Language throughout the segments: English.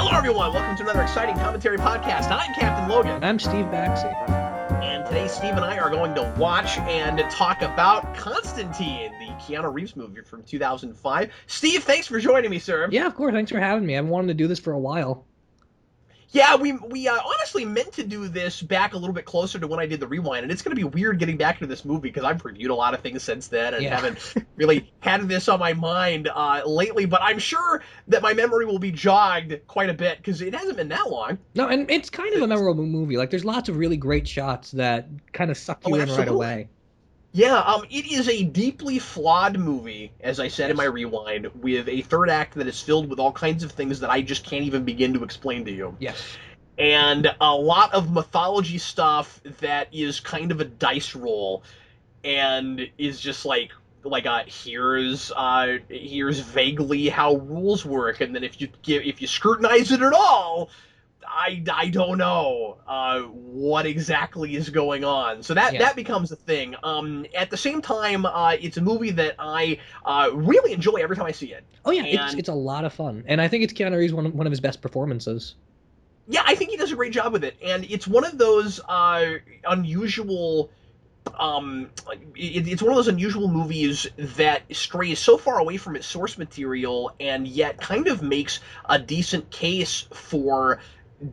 Hello, everyone. Welcome to another exciting commentary podcast. I'm Captain Logan. I'm Steve Baxi. And today, Steve and I are going to watch and talk about Constantine, the Keanu Reeves movie from 2005. Steve, thanks for joining me, sir. Yeah, of course. Thanks for having me. I've wanted to do this for a while. Yeah, we honestly meant to do this back a little bit closer to when I did the rewind, and it's going to be weird getting back into this movie because I've reviewed a lot of things since then and haven't really had this on my mind lately, but I'm sure that my memory will be jogged quite a bit because it hasn't been that long. No, and it's kind of a memorable movie. Like, there's lots of really great shots that kind of suck you in right away. Yeah, it is a deeply flawed movie, as I said in my rewind, with a third act that is filled with all kinds of things that I just can't even begin to explain to you. Yes. And a lot of mythology stuff that is kind of a dice roll, and is just like here's vaguely how rules work, and then if you scrutinize it at all, I don't know what exactly is going on. So that becomes a thing. At the same time, it's a movie that I really enjoy every time I see it. Oh yeah, it's a lot of fun, and I think it's Keanu Reeves' one of his best performances. Yeah, I think he does a great job with it, and it's one of those unusual. It's one of those unusual movies that strays so far away from its source material, and yet kind of makes a decent case for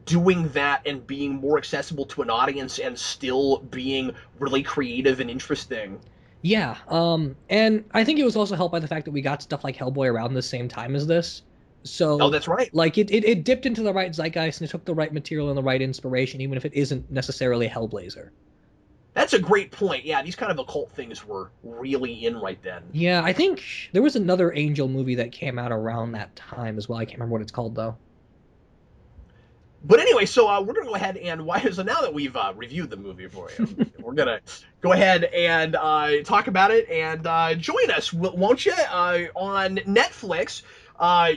doing that and being more accessible to an audience and still being really creative and interesting. Yeah, and I think it was also helped by the fact that we got stuff like Hellboy around the same time as this. So, oh, that's right. Like, it dipped into the right zeitgeist and it took the right material and the right inspiration, even if it isn't necessarily Hellblazer. That's a great point. Yeah, these kind of occult things were really in right then. Yeah, I think there was another Angel movie that came out around that time as well. I can't remember what it's called, though. But anyway, so we're going to go ahead and so now that we've reviewed the movie for you, we're going to go ahead and talk about it, and join us, won't you, on Netflix.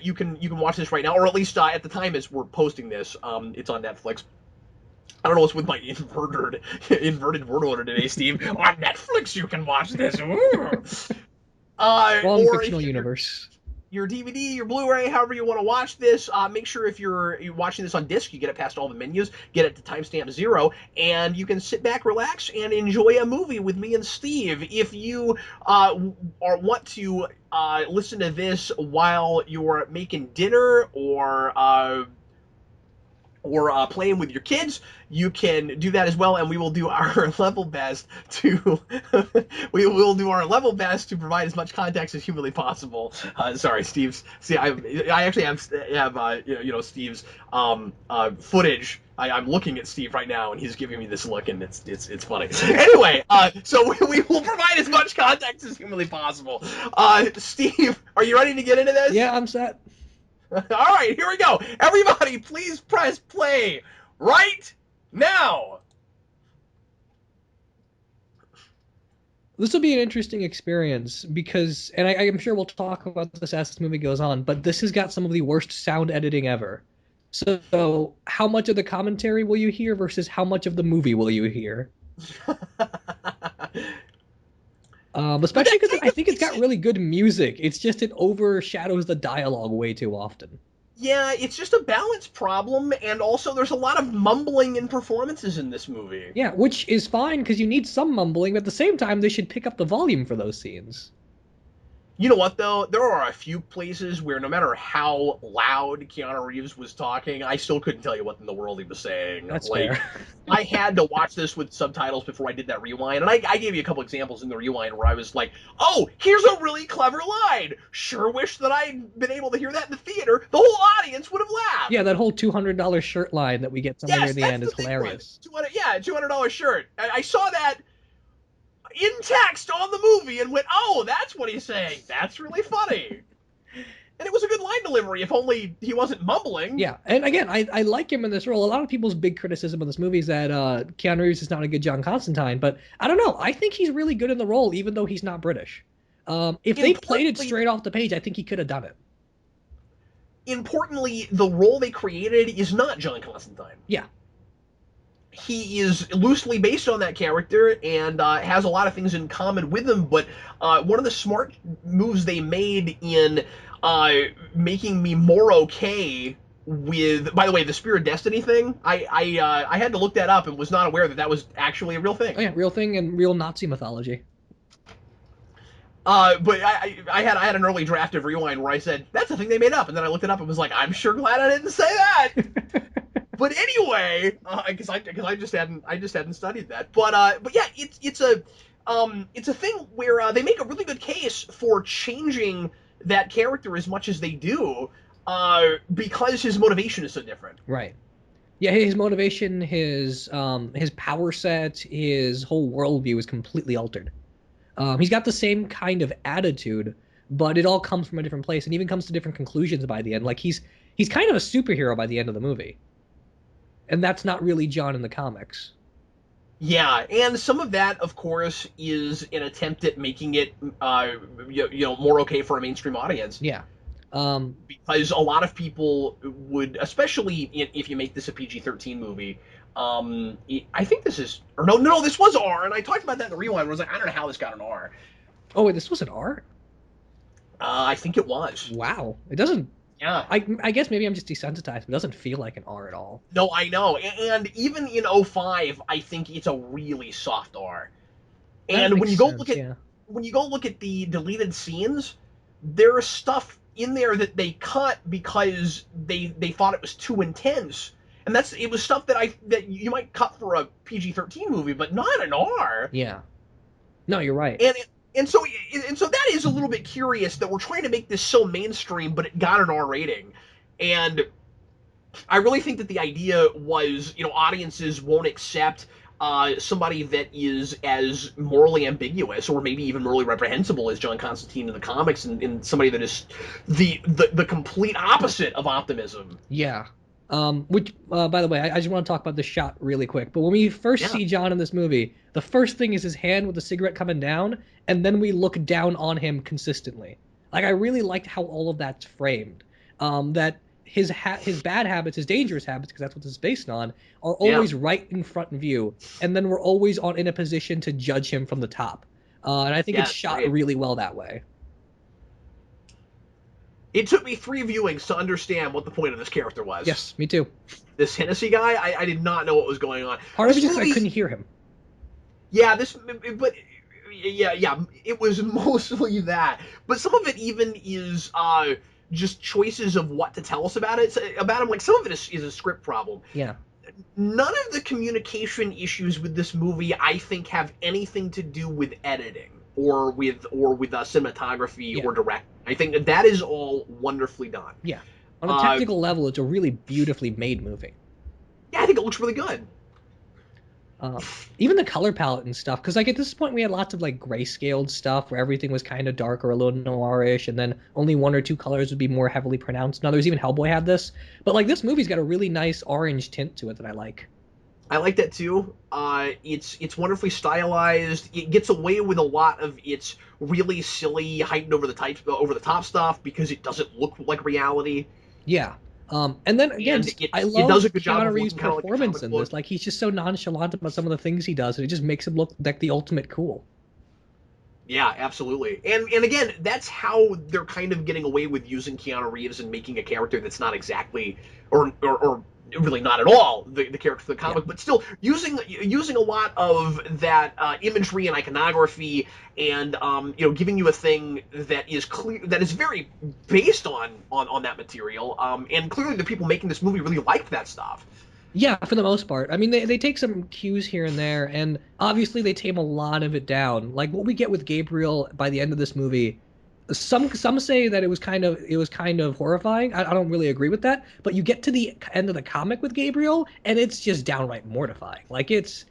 You can watch this right now, or at least at the time as we're posting this, it's on Netflix. I don't know what's with my inverted word order today, Steve. On Netflix you can watch this. Wrong fictional universe. Your DVD, your Blu-ray, however you want to watch this, make sure if you're watching this on disc, you get it past all the menus, get it to timestamp 0, and you can sit back, relax, and enjoy a movie with me and Steve. If you want to listen to this while you're making dinner or playing with your kids, you can do that as well, and we will do our level best to provide as much context as humanly possible. Sorry, Steve's. See, I actually have Steve's footage. I'm looking at Steve right now, and he's giving me this look, and it's funny. Anyway, so we will provide as much context as humanly possible. Steve, are you ready to get into this? Yeah, I'm set. All right, here we go. Everybody, please press play right now. This will be an interesting experience because, and I'm sure we'll talk about this as this movie goes on, but this has got some of the worst sound editing ever. So how much of the commentary will you hear versus how much of the movie will you hear? Especially because I think it's got really good music. It's just it overshadows the dialogue way too often. Yeah, it's just a balance problem, and also there's a lot of mumbling in performances in this movie. Yeah, which is fine because you need some mumbling, but at the same time they should pick up the volume for those scenes. You know what, though? There are a few places where no matter how loud Keanu Reeves was talking, I still couldn't tell you what in the world he was saying. That's fair. I had to watch this with subtitles before I did that rewind, and I gave you a couple examples in the rewind where I was like, oh, here's a really clever line! Sure wish that I'd been able to hear that in the theater. The whole audience would have laughed! Yeah, that whole $200 shirt line that we get somewhere near the end is hilarious. $200 shirt. I saw that in text on the movie and went, oh, that's what he's saying. That's really funny. And it was a good line delivery, if only he wasn't mumbling. Yeah, and again, I like him in this role. A lot of people's big criticism of this movie is that Keanu Reeves is not a good John Constantine, but I don't know. I think he's really good in the role, even though he's not British. If they played it straight off the page, I think he could have done it. Importantly, the role they created is not John Constantine. Yeah. He is loosely based on that character and has a lot of things in common with him, but one of the smart moves they made in making me more okay with, by the way, the Spear of Destiny thing. I had to look that up and was not aware that that was actually a real Oh thing. yeah, real thing and real Nazi mythology. But I had an early draft of Rewind where I said that's the thing they made up, and then I looked it up and was like, I'm sure glad I didn't say that. But anyway, because I just hadn't studied that. But yeah, it's a thing where they make a really good case for changing that character as much as they do, because his motivation is so different. Right. Yeah, his motivation, his power set, his whole worldview is completely altered. He's got the same kind of attitude, but it all comes from a different place and even comes to different conclusions by the end. Like he's kind of a superhero by the end of the movie. And that's not really John in the comics. Yeah, and some of that, of course, is an attempt at making it, more okay for a mainstream audience. Yeah. Um, Because a lot of people would, especially if you make this a PG-13 movie. I think this is, or no, this was R, and I talked about that in the rewind. Where I was like, I don't know how this got an R. oh wait, this was an R? I think it was. Wow. It doesn't Yeah. I guess maybe I'm just desensitized. It doesn't feel like an R at all. No, I know, and even in '05, I think it's a really soft R. That And makes sense, yeah. when you go look at the deleted scenes, there's stuff in there that they cut because they thought it was too intense. And it was stuff that you might cut for a PG-13 movie, but not an R. Yeah. No, you're right. And so that is a little bit curious that we're trying to make this so mainstream, but it got an R rating. And I really think that the idea was, audiences won't accept somebody that is as morally ambiguous or maybe even morally reprehensible as John Constantine in the comics, and somebody that is the complete opposite of optimism. Yeah. Which, by the way, I just want to talk about this shot really quick. But when we first Yeah, see John in this movie, the first thing is his hand with the cigarette coming down, and then we look down on him consistently. Like I really liked how all of that's framed. That his bad habits, his dangerous habits, because that's what this is based on, are yeah, always right in front of you, and then we're always in a position to judge him from the top. And I think yeah, it's that's shot great. really well that way. It took me 3 viewings to understand what the point of this character was. Yes, me too. This Hennessy guy, I did not know what was going on. Part of it This just I movie, couldn't hear him. yeah, but yeah, it was mostly that. But some of it even is just choices of what to tell us about about him. Like some of it is a script problem. Yeah. None of the communication issues with this movie, I think, have anything to do with editing or with cinematography Yeah. or direct. I think that is all wonderfully done. Yeah. On a Uh, technical level, it's a really beautifully made movie. yeah, I think it looks really good. Uh, Even the color palette and stuff, because like at this point we had lots of like grayscaled stuff where everything was kind of dark or a little noirish, and then only one or two colors would be more heavily pronounced. Now there's even Hellboy had this, but like this movie's got a really nice orange tint to it that I like. I like that too. It's wonderfully stylized. It gets away with a lot of its really silly, heightened over the top stuff because it doesn't look like reality, Yeah. And then again, and just I it does a love good job Keanu of Reeves' looking kind of like a performance comic in book. this. Like he's just so nonchalant about some of the things he does, and it just makes him look like the ultimate cool. Yeah, absolutely. And again, that's how they're kind of getting away with using Keanu Reeves and making a character that's not exactly or really not at all the character for the Yeah. comic, but still using a lot of that imagery and iconography, and giving you a thing that is clear, that is very based on that material. And clearly the people making this movie really liked that stuff. Yeah, for the most part. I mean, they take some cues here and there, and obviously they tame a lot of it down. Like what we get with Gabriel by the end of this movie, some say that it was kind of horrifying. I don't really agree with that, but you get to the end of the comic with Gabriel, and it's just downright mortifying. Like it's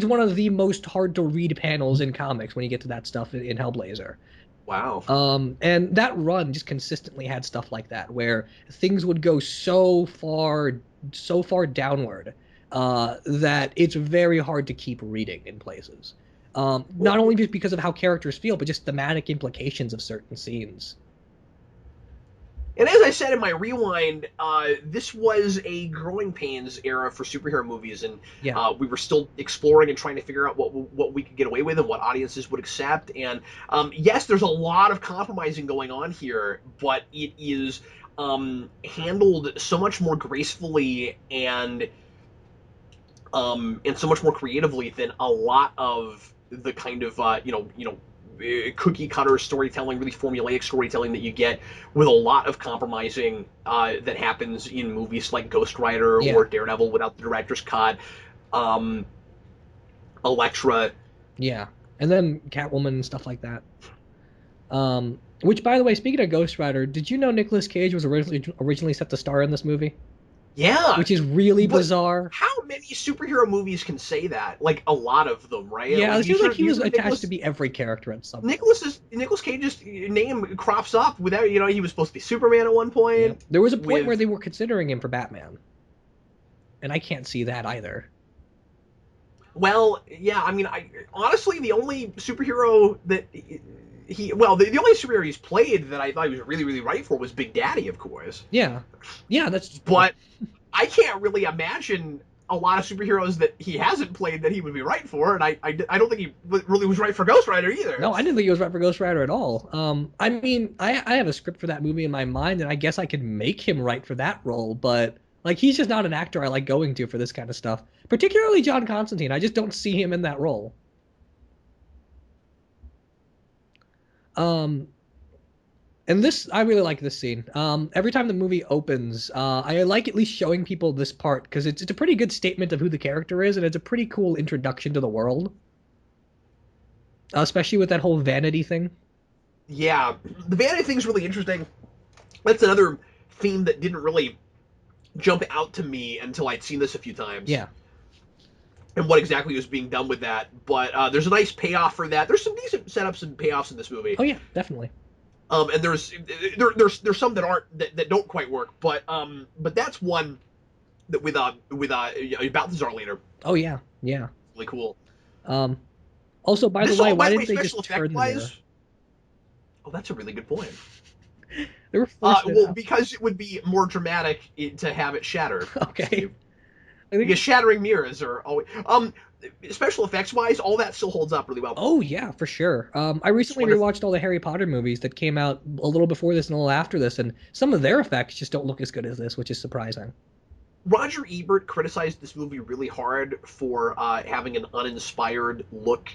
one of the most hard to read panels in comics when you get to that stuff in Hellblazer. Wow. And that run just consistently had stuff like that, where things would go so far downward, that it's very hard to keep reading in places. Not only just because of how characters feel, but just thematic implications of certain scenes. And as I said in my rewind, this was a growing pains era for superhero movies, and Yeah, we were still exploring and trying to figure out what we could get away with and what audiences would accept. And yes, there's a lot of compromising going on here, but it is handled so much more gracefully and so much more creatively than a lot of the kind of cookie cutter storytelling, really formulaic storytelling that you get with a lot of compromising that happens in movies like Ghost Rider Yeah. or Daredevil without the director's cut, um, Elektra. Yeah. And then Catwoman and stuff like that. Which, by the way, speaking of Ghost Rider, did you know Nicolas Cage was originally set to star in this movie? Yeah, Which is really but bizarre. how many superhero movies can say that? Like a lot of them, right? Yeah, Like it seems like he you was hear attached to be every character at some point. Nicolas Cage's name crops up without he was supposed to be Superman at one Yeah. point There was a point where with they were considering him for Batman, and I can't see that either. well, yeah, I mean, I honestly the only superhero that the only superhero he's played that I thought he was really right for was Big Daddy, of course. Yeah. Yeah, that's But I can't really imagine a lot of superheroes that he hasn't played that he would be right for, and I don't think he really was right for Ghost Rider either. no, I didn't think he was right for Ghost Rider at all. I mean, I have a script for that movie in my mind, and I guess I could make him right for that role, but like he's just not an actor I like going to for this kind of stuff. Particularly John Constantine. I just don't see him in that role. Um, and this, I really like this scene. Every time the movie opens, I like at least showing people this part because it's a pretty good statement of who the character is, and it's a pretty cool introduction to the world, especially with that whole vanity thing. Yeah, the vanity thing's really interesting. That's another theme that didn't really jump out to me until I'd seen this a few times Yeah. and what exactly was being done with that. But there's a nice payoff for that. There's some decent setups and payoffs in this movie. Oh yeah, definitely. And there's some that aren't that don't quite work. But that's one that with Balthazar later. Oh yeah, yeah. Really cool. Um, Also, by the This way, all, why by the way, didn't they special just effect turn the mirror? wise. Oh, that's a really good point. They were forcing it Well, up. because it would be more dramatic to have it shattered. Okay. I Because think. shattering mirrors are always special effects wise, all that still holds up really well. Oh yeah, for sure. I It's recently wonderful. rewatched all the Harry Potter movies that came out a little before this and a little after this, and some of their effects just don't look as good as this, which is surprising. Roger Ebert criticized this movie really hard for having an uninspired look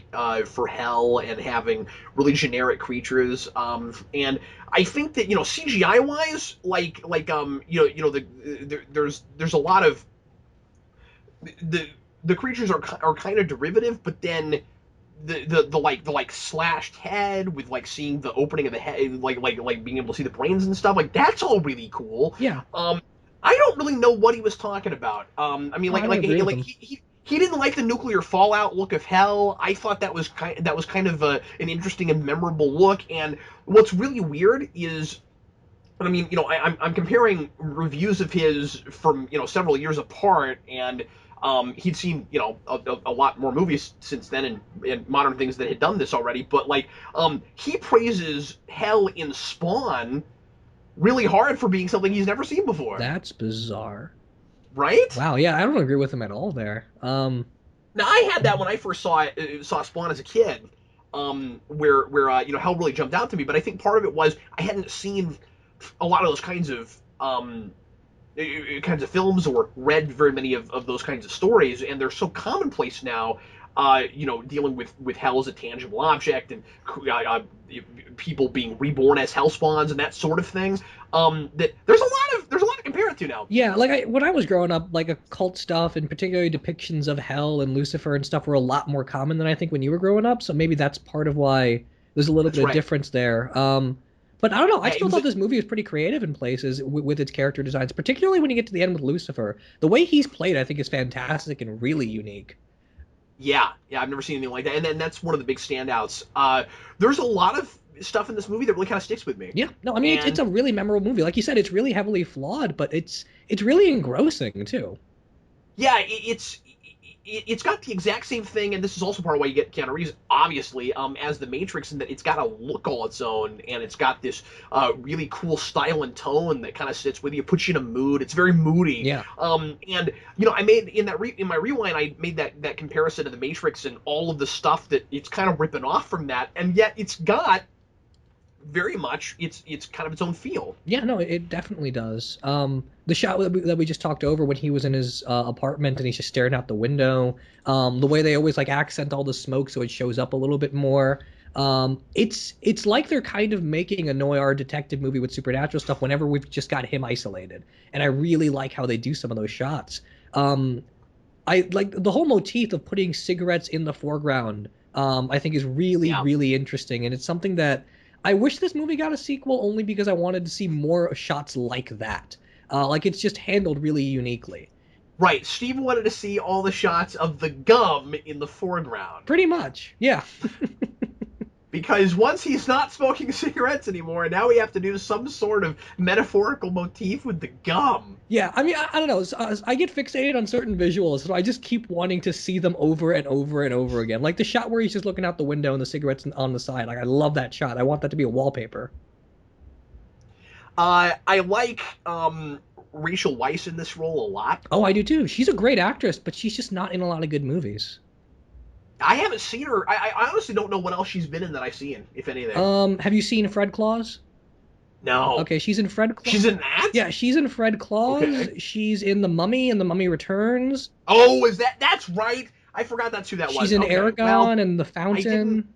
for hell and having really generic creatures. And I think that CGI wise, there's a lot of the the creatures are kind of derivative, but then the slashed head with like seeing the opening of the head, like being able to see the brains and stuff, like that's all really cool. Yeah, I don't really know what he was talking about. I mean, no, I don't agree with them. he didn't like the nuclear fallout look of hell. I thought that was kind of an interesting and memorable look. And what's really weird is, I mean, I'm comparing reviews of his from several years apart, and he'd seen a lot more movies since then and modern things that had done this already. But like, he praises hell in Spawn really hard for being something he's never seen before, That's bizarre. right? Wow, yeah, I don't agree with him at all there. Now I had that when I first saw Spawn as a kid, where hell really jumped out to me. But I think part of it was I hadn't seen a lot of those kinds of films or read very many of those kinds of stories, and they're so commonplace now. Dealing with hell as a tangible object and people being reborn as hell spawns and that sort of thing. That there's a lot to compare it to now. Yeah, like when I was growing up, like occult stuff and particularly depictions of hell and Lucifer and stuff were a lot more common than I think when you were growing up. So maybe that's part of why there's a little That's bit of right. difference there. But I don't know. I Yeah, it still was. thought this movie was pretty creative in places with its character designs, particularly when you get to the end with Lucifer. The way he's played, I think, is fantastic and really unique. Yeah, I've never seen anything like that, and then that's one of the big standouts. There's a lot of stuff in this movie that really kind of sticks with me, Yeah, no, I mean it's and a really memorable movie. Like you said, it's really heavily flawed, but it's really engrossing too. yeah, it's got the exact same thing, and this is also part of why you get Keanu Reeves, obviously, as the Matrix, in that it's got a look all its own, and it's got this really cool style and tone that kind of sits with you, puts you in a mood. It's very moody. Yeah, And I made in my rewind, I made that comparison to the Matrix and all of the stuff that it's kind of ripping off from that, and yet it's got very much it's kind of its own feel. Yeah, no, it definitely does. The shot that we just talked over when he was in his apartment and he's just staring out the window. The way they always like accent all the smoke so it shows up a little bit more. It's like they're kind of making a noir detective movie with supernatural stuff whenever we've just got him isolated. And I really like how they do some of those shots. Um, I like the whole motif of putting cigarettes in the foreground. I think is really, Yeah. really interesting, and it's something that I wish this movie got a sequel only because I wanted to see more shots like that. Like it's just handled really uniquely. Right. Steve wanted to see all the shots of the gum in the foreground. Pretty much, yeah. Because once he's not smoking cigarettes anymore, now we have to do some sort of metaphorical motif with the gum. Yeah, I mean, I don't know. I get fixated on certain visuals, so I just keep wanting to see them over and over and over again. Like the shot where he's just looking out the window and the cigarettes on the side. Like I love that shot. I want that to be a wallpaper. I like Rachel Weisz in this role a lot. Oh, I do too. She's a great actress, but she's just not in a lot of good movies. I haven't seen her. I honestly don't know what else she's been in that I've seen, if anything. Have you seen Fred Claus? No. Okay, she's in Fred Claus. She's in that? Yeah, she's in Fred Claus. Okay. She's in The Mummy and The Mummy Returns. Oh, that's right. I forgot that's who that was. She's in Okay. Aragon Well, and The I didn't Fountain.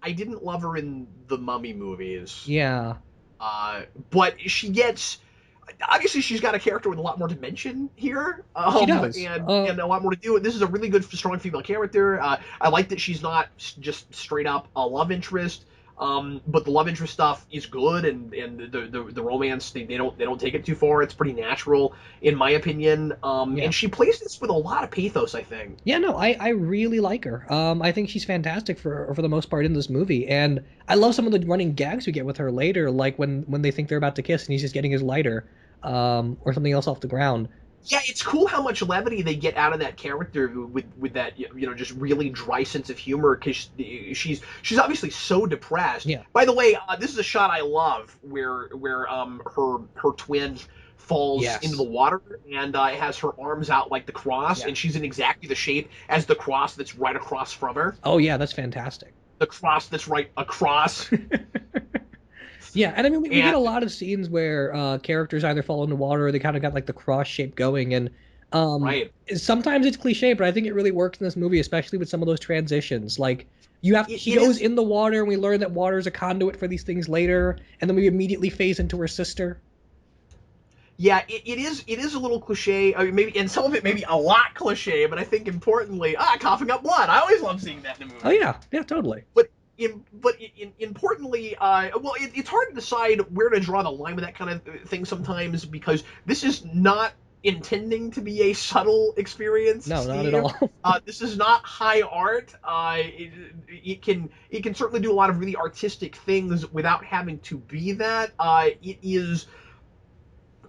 I didn't love her in the Mummy movies. Yeah. But she gets obviously she's got a character with a lot more dimension here, She does. and a lot more to do. This is a really good, strong female character. I like that she's not just straight up a love interest, but the love interest stuff is good, and the romance they don't take it too far. It's pretty natural in my opinion. Yeah. And she plays this with a lot of pathos, I think. Yeah, no, I really like her. I think she's fantastic for the most part in this movie, and I love some of the running gags we get with her later, like when they think they're about to kiss and he's just getting his lighter, or something else off the ground. Yeah, it's cool how much levity they get out of that character with that just really dry sense of humor because she's obviously so depressed. Yeah. By the way, this is a shot I love where her twin falls Yes. into the water and has her arms out like the cross, Yeah. and she's in exactly the shape as the cross that's right across from her. Oh yeah, that's fantastic. The cross that's right across. Yeah, and I mean we get a And lot of scenes where characters either fall in the water or they kind of got like the cross shape going, and right. sometimes it's cliche, but I think it really works in this movie, especially with some of those transitions. Like she It goes is. in the water, and we learn that water is a conduit for these things later, and then we immediately phase into her sister. Yeah, it is a little cliche. I mean, maybe, and some of it maybe a lot cliche, but I think importantly, coughing up blood. I always love seeing that in a movie. Oh yeah, yeah, totally. Importantly, it's hard to decide where to draw the line with that kind of thing sometimes because this is not intending to be a subtle experience. No, not Steve. at all. This is not high art. It can certainly do a lot of really artistic things without having to be that.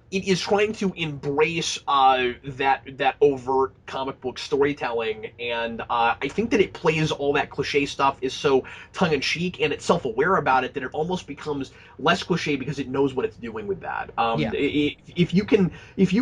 It is trying to embrace that overt comic book storytelling, and I think that it plays all that cliche stuff is so tongue in cheek and it's self aware about it that it almost becomes less cliche because it knows what it's doing with that. Yeah. If you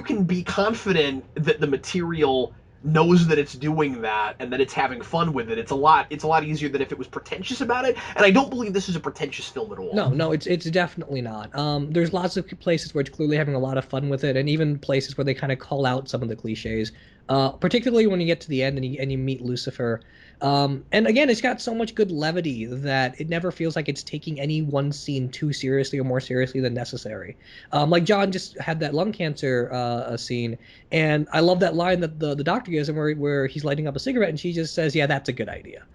can be confident that the material knows that it's doing that and that it's having fun with it, it's a lot easier than if it was pretentious about it. And I don't believe this is a pretentious film at all. No, it's definitely not. There's lots of places where it's clearly having a lot of fun with it, and even places where they kind of call out some of the cliches. Particularly when you get to the end and you meet Lucifer. And again, it's got so much good levity that it never feels like it's taking any one scene too seriously or more seriously than necessary. Like John just had that lung cancer scene, and I love that line that the doctor gives him where he's lighting up a cigarette, and she just says, "Yeah, that's a good idea."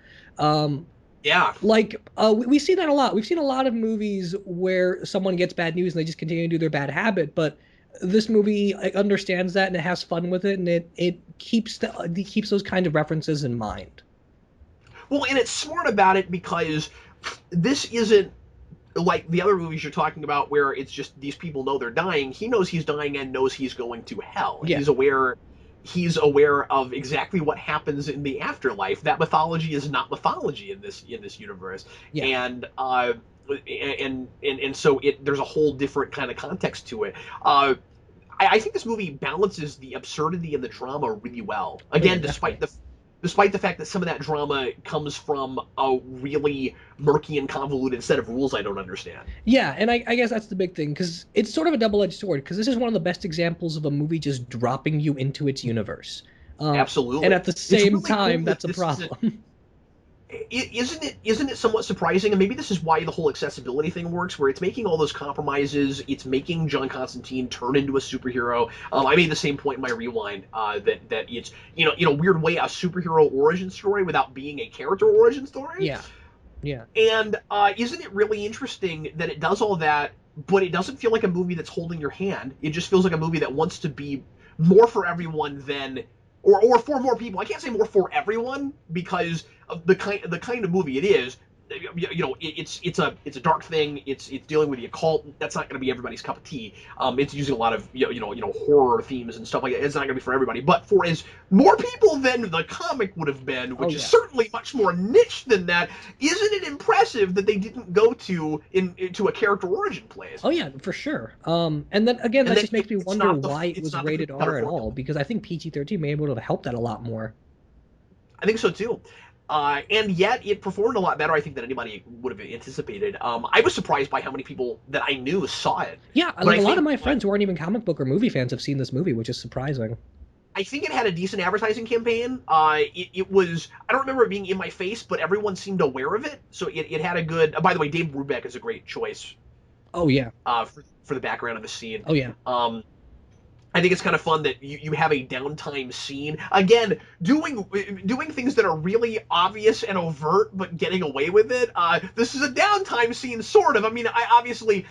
Yeah. We see that a lot. We've seen a lot of movies where someone gets bad news and they just continue to do their bad habit, but this movie understands that and it has fun with it, and it keeps those kind of references in mind. Well, and it's smart about it because this isn't like the other movies you're talking about where it's just these people know they're dying. He knows he's dying and knows he's going to hell. Yeah. He's aware of exactly what happens in the afterlife. That mythology is not mythology in this universe. Yeah. And so there's a whole different kind of context to it. I think this movie balances the absurdity and the drama really well. Again, Yeah, despite definitely. despite the fact that some of that drama comes from a really murky and convoluted set of rules I don't understand. Yeah, and I guess that's the big thing because it's sort of a double-edged sword because this is one of the best examples of a movie just dropping you into its universe, uh, and Absolutely, at the it's same really cool time, that that's a this is a problem. isn't it somewhat surprising, and maybe this is why the whole accessibility thing works, where it's making all those compromises, it's making John Constantine turn into a superhero. I made the same point in my rewind, that it's, in a weird way, a superhero origin story without being a character origin story. Yeah, yeah. And isn't it really interesting that it does all that, but it doesn't feel like a movie that's holding your hand? It just feels like a movie that wants to be more for everyone than, or for more people. I can't say more for everyone because of the kind of movie it is. It's a dark thing. It's dealing with the occult. That's not going to be everybody's cup of tea. It's using a lot of horror themes and stuff like that. It's not going to be for everybody, but for as more people than the comic would have been, Oh which is yeah. certainly much more niche than that. Isn't it impressive that they didn't go into a character origin place? Oh yeah, for sure. And then again, And that then just makes me it's wonder not the why it it's was not the rated cookie cutter R at all, formula. because I think PG-13 may be able to help that a lot more. I think so too. And yet it performed a lot better, I think, than anybody would have anticipated. I was surprised by how many people that I knew saw it, Yeah, but like I a lot of think my friends who aren't even comic book or movie fans have seen this movie, which is surprising. I think it had a decent advertising campaign. It was, I don't remember it being in my face, but everyone seemed aware of it. So it had a good. By the way, Dave Brubeck is a great choice Oh yeah. for the background of the scene. Oh yeah. Um, I think it's kind of fun that you have a downtime scene. Again, doing things that are really obvious and overt, but getting away with it. This is a downtime scene, sort of. I mean, I obviously,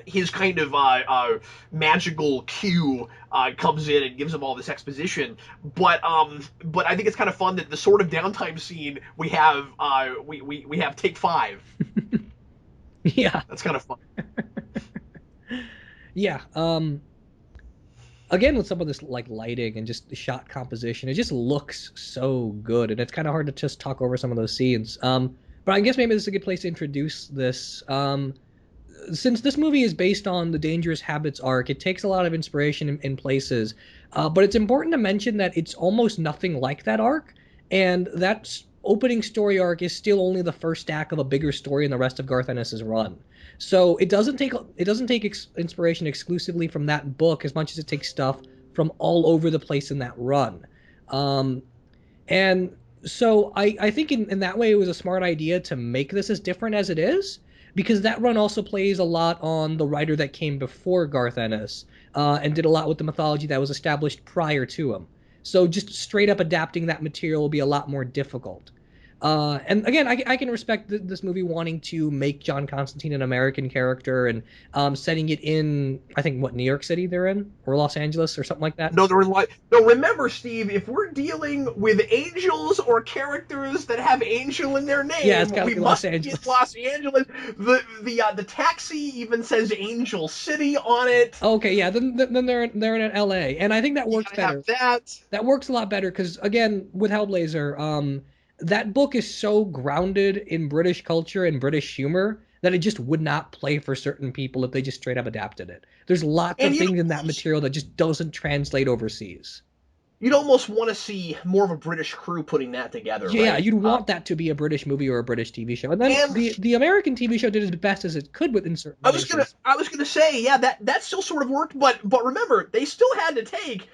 his kind of magical cue comes in and gives him all this exposition. But I think it's kind of fun that the sort of downtime scene we have we have take five. Yeah. That's kind of fun. Yeah. Again with some of this like lighting and just the shot composition, it just looks so good, and it's kind of hard to just talk over some of those scenes. But I guess maybe this is a good place to introduce this. Since this movie is based on the Dangerous Habits arc, it takes a lot of inspiration in places. But it's important to mention that it's almost nothing like that arc, and that opening story arc is still only the first stack of a bigger story in the rest of Garth Ennis's run. So it doesn't take inspiration exclusively from that book as much as it takes stuff from all over the place in that run. Um, and so I think in that way it was a smart idea to make this as different as it is, because that run also plays a lot on the writer that came before Garth Ennis, and did a lot with the mythology that was established prior to him. So just straight up adapting that material will be a lot more difficult. And again, I can respect this movie wanting to make John Constantine an American character and setting it in, I think, what, New York City they're in, or Los Angeles, or something like that. No, they're in like no. Remember, Steve, if we're dealing with angels or characters that have angel in their Yeah, it's name, got to we be Los must be in Angeles. Los Angeles. The taxi even says Angel City on it. Okay, yeah, then they're in LA, and I think that You works gotta have better. that. That works a lot better because again, with Hellblazer, that book is so grounded in British culture and British humor that it just would not play for certain people if they just straight up adapted it. There's lots And of things in that material that just doesn't translate overseas. you'd almost want to see more of a British crew putting that together, Yeah, right? you'd want that to be a British movie or a British TV show, and then And the American TV show did as best as it could within certain I was gonna places. I was gonna say, yeah, that still sort of worked, but remember, they still had to take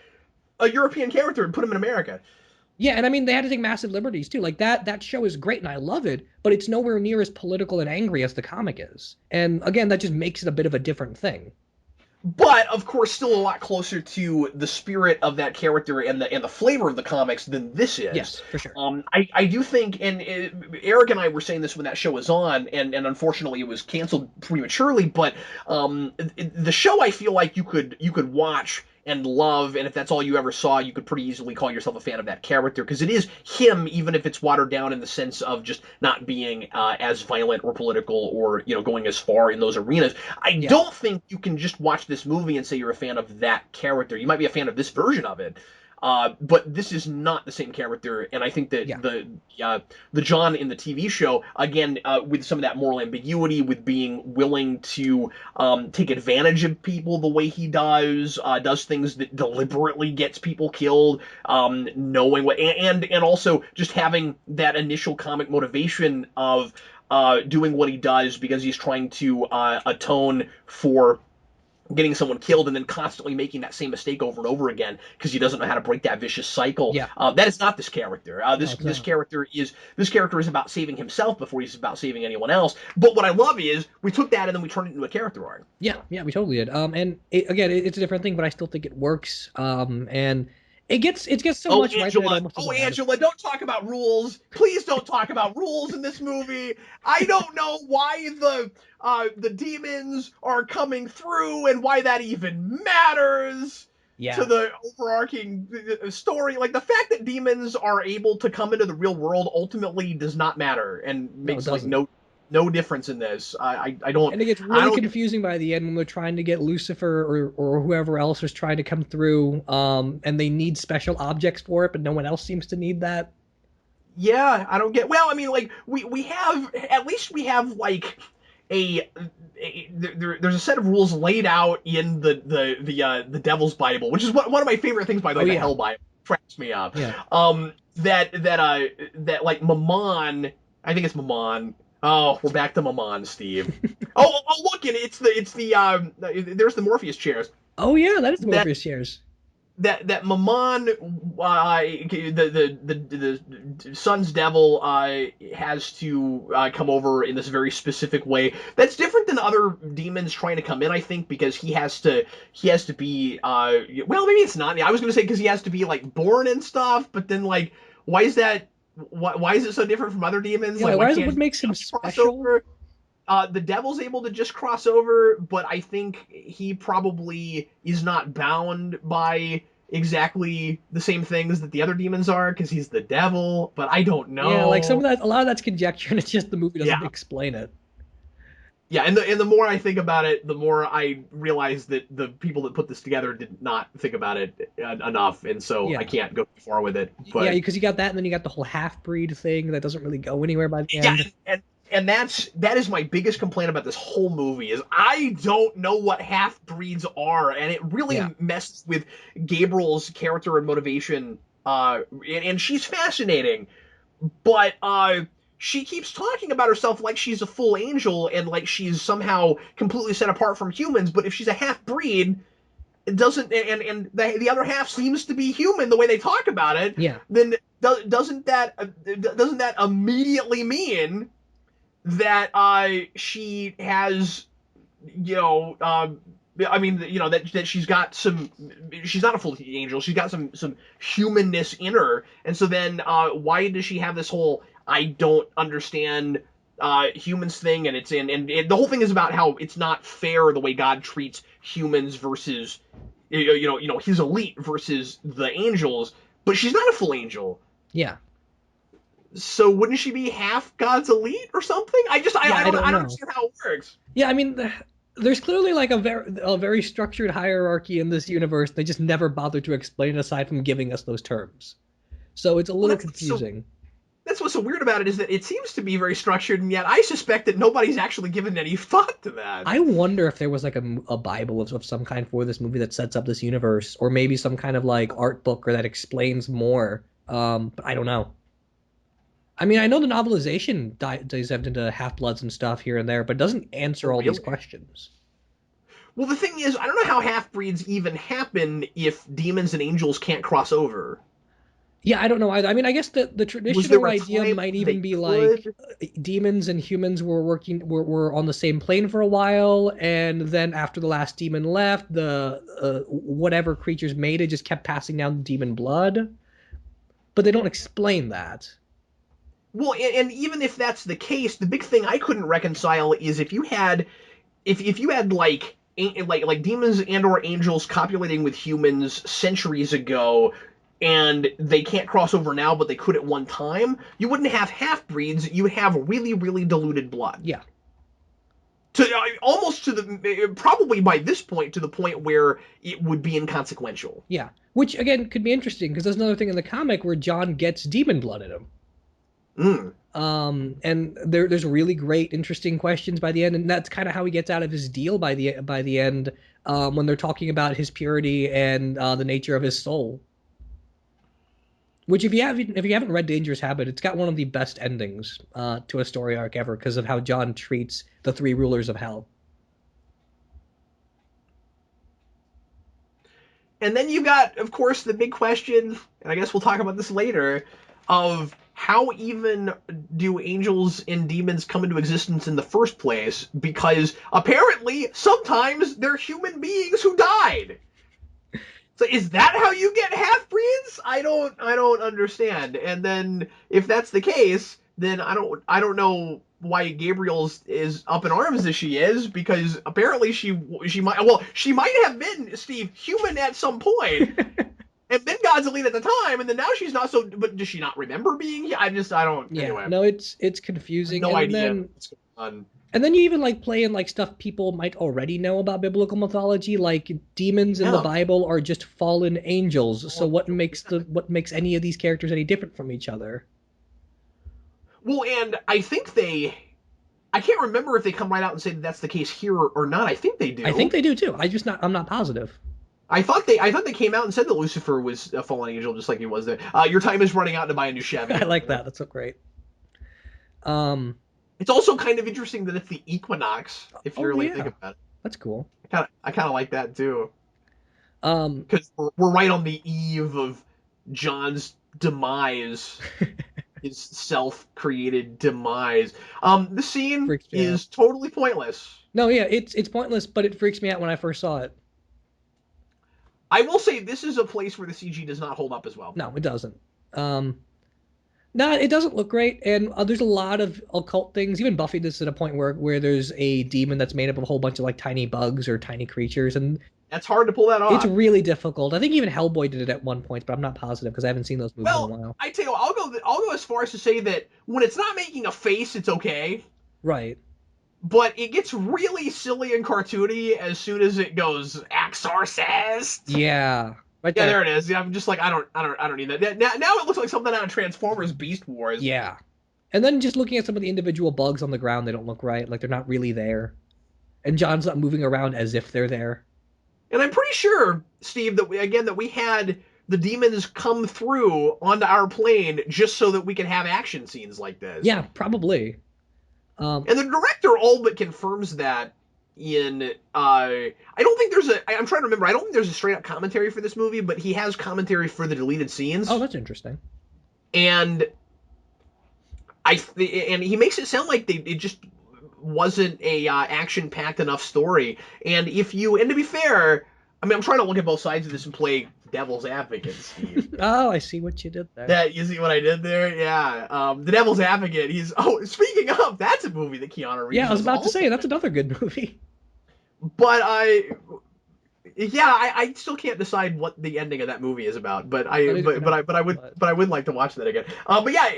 a European character and put him in America. Yeah, and I mean they had to take massive liberties too. Like that show is great and I love it, but it's nowhere near as political and angry as the comic is. And again, that just makes it a bit of a different thing. But of course still a lot closer to the spirit of that character and the flavor of the comics than this is. Yes, for sure. I do think, and Eric and I were saying this when that show was on, and unfortunately it was canceled prematurely, but the show, I feel like you could watch and love, and if that's all you ever saw, you could pretty easily call yourself a fan of that character, because it is him, even if it's watered down in the sense of just not being as violent or political, or going as far in those arenas. I Yeah. don't think you can just watch this movie and say you're a fan of that character. You might be a fan of this version of it, But this is not the same character, and I think that Yeah. the John in the TV show, again, with some of that moral ambiguity, with being willing to take advantage of people the way he does things that deliberately gets people killed, knowing what, and also just having that initial comic motivation of doing what he does because he's trying to atone for getting someone killed and then constantly making that same mistake over and over again because he doesn't know how to break that vicious cycle. Yeah. That is not this character. No, This it's this not. character is this character is about saving himself before he's about saving anyone else. But what I love is we took that and then we turned it into a character arc. Yeah, yeah, we totally did. And again, it's a different thing, but I still think it works. And it gets so much right that it almost Oh doesn't matter. Angela, don't talk about rules. Please don't talk about rules in this movie. I don't know why the demons are coming through and why that even matters to Yeah. the overarching story. Like the fact that demons are able to come into the real world ultimately does not matter and No, it makes like doesn't. no difference in this. And it gets I really don't get. confusing by the end when they're trying to get Lucifer or whoever else is trying to come through, and they need special objects for it, but no one else seems to need that. Yeah, I don't get. Well, I mean, like we have at least we have like a, there's a set of rules laid out in the Devil's Bible, which is one of my favorite things, by the Oh way. The yeah, Hell Bible cracks me up. yeah. That like Mammon, I think it's Mammon. Oh, we're back to Mammon, Steve. Look, and there's the Morpheus chairs. Oh yeah, that is the That Morpheus chairs. that Mammon, the son's devil, has to come over in this very specific way. That's different than other demons trying to come in, I think, because he has to be well, maybe it's not. I was going to say because he has to be like born and stuff, but then like why is that? Why is it so different from other demons? Yeah, Like why why is it can't what he makes him just cross special? over? The devil's able to just cross over, but I think he probably is not bound by exactly the same things that the other demons are because he's the devil. But I don't Yeah, like some know. of that, a lot of that's conjecture, and it's just the movie Yeah, doesn't explain it. yeah. And the more I think about it, the more I realize that the people that put this together did not think about it enough, and so I Yeah, can't go too far with it. yeah, But because you got that, and then you got the whole half breed thing that doesn't really go anywhere by the yeah, end. and that is my biggest complaint about this whole movie is I don't know what half breeds are, and it Yeah, really messes with Gabriel's character and motivation. And she's fascinating, but she keeps talking about herself like she's a full angel and like she's somehow completely set apart from humans. But if she's a half breed, it doesn't, and the other half seems to be human the way they talk about it. yeah, Then doesn't that immediately mean that she has, you know, I mean, that she's not a full angel. She's got some humanness in her, and so then why does she have this whole I don't understand humans thing? And the whole thing is about how it's not fair the way God treats humans versus his elite versus the angels. But she's not a full angel. yeah, So wouldn't she be half God's elite or something? yeah. I I don't don't know. understand how it works. Yeah, I mean, there's clearly like a very structured hierarchy in this universe. They just never bothered to explain it aside from giving us those terms. So it's a Well, little confusing. that's what's so weird about it is that it seems to be very structured, and yet I suspect that nobody's actually given any thought to that. I wonder if there was like a Bible of some kind for this movie that sets up this universe, or maybe some kind of like art book or that explains more. But I don't know. I mean, I know the novelization dives into half bloods and stuff here and there, but it doesn't answer Oh, all these really? questions. Well, the thing is, I don't know how half breeds even happen if demons and angels can't cross over. Yeah, I don't know either. I mean, I guess the Was there traditional a idea time might when they even be like could? demons and humans were on the same plane for a while, and then after the last demon left, the whatever creatures made it just kept passing down demon blood. But they don't explain that. Well, and even if that's the case, the big thing I couldn't reconcile is if you had like demons and or angels copulating with humans centuries ago and they can't cross over now but they could at one time, you wouldn't have half breeds, you would have really diluted blood. Yeah, to almost to the probably by this point to the point where it would be inconsequential. Yeah, which again could be interesting because there's another thing in the comic where John gets demon blood in him. Mm. And there's really great, interesting questions by the end, and that's kind of how he gets out of his deal by the end, when they're talking about his purity and the nature of his soul. Which, if you haven't read Dangerous Habit, it's got one of the best endings to a story arc ever because of how John treats the three rulers of hell. And then you got, of course, the big question, and I guess we'll talk about this later, of how even do angels and demons come into existence in the first place? Because apparently, sometimes they're human beings who died. So is that how you get half breeds? I don't understand. And then if that's the case, then I don't know why Gabriel's is up in arms as she is, because apparently she might have been, Steve, human at some point and been God's elite at the time, and then now she's not. So but does she not remember being? I don't, Yeah, anyway. no, it's I have confusing, no idea what's going on. and then you even like play in like stuff people might already know about biblical mythology, like demons in the Yeah. Bible are just fallen angels. So Well, what makes any of these characters any different from each other? and I think I can't remember if they come right out and say that that's the case here or not. I think they I think do. they do too. I'm not positive. I thought they came out and said that Lucifer was a fallen angel, just like he was there. Your time is running out to buy a new I Chevy. like that. That's so great. Um, It's also kind of interesting that it's the equinox, if you oh really think yeah, about it. that's cool. I kind of like that too, Um, because we're right on the eve of John's demise, his self-created demise. The scene freaks me out. is totally pointless. No, yeah, it's pointless, but it freaks me out when I first saw it. I will say this is a place where the CG does not hold up as well. No, it doesn't. Um, no, it doesn't look great, and there's a lot of occult things. Even Buffy does at a point where there's a demon that's made up of a whole bunch of like tiny bugs or tiny creatures, and That's hard to pull that it's off. really difficult. I think even Hellboy did it at one point, but I'm not positive because I haven't seen those movies in a Well, while. I tell you, what, I'll go as far as to say that when it's not making a face, it's okay. Right. But it gets really silly and cartoony as soon as it goes exorcist. Yeah. Right Yeah, there. there it is. Yeah, I'm just like I don't need that. Now it looks like something out of Transformers Beast Wars. Yeah. And then just looking at some of the individual bugs on the ground, they don't look right. Like they're not really there. And John's not moving around as if they're there. And I'm pretty sure, Steve, that we had the demons come through onto our plane just so that we could have action scenes like this. Yeah, probably. And the director all but confirms that in I don't think there's a I'm trying to remember, I don't think there's a straight up commentary for this movie, but he has commentary for the deleted Oh, scenes. that's interesting. And and he makes it sound like it just wasn't a action packed enough story. And to be fair, I mean, I'm trying to look at both sides of this and play devil's advocate, Steve. Oh, I see what you did there. That you see what I did there? Yeah. The Devil's Advocate. Speaking of, that's a movie that Keanu Reeves Yeah, I was was about to also say that's in. another good movie. But I still can't decide what the ending of that movie is about. But I, Neither but can but I. I, but I would, But but I would like to watch that again. But yeah,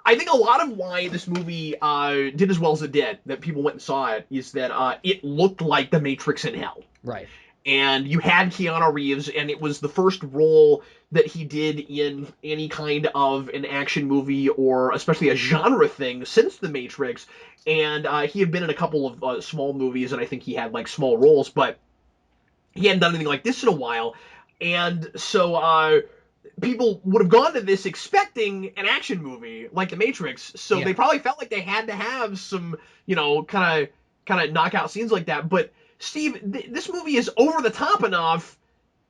I think a lot of why this movie did as well as it did, that people went and saw it, is that it looked like The Matrix in hell. right. And you had Keanu Reeves, and it was the first role that he did in any kind of an action movie or especially a genre thing since The Matrix. And he had been in a couple of small movies, and I think he had like small roles, but he hadn't done anything like this in a while. And so people would have gone to this expecting an action movie like The Matrix, so Yeah. they probably felt like they had to have some, kind of knockout scenes like that. But Steve, this movie is over the top enough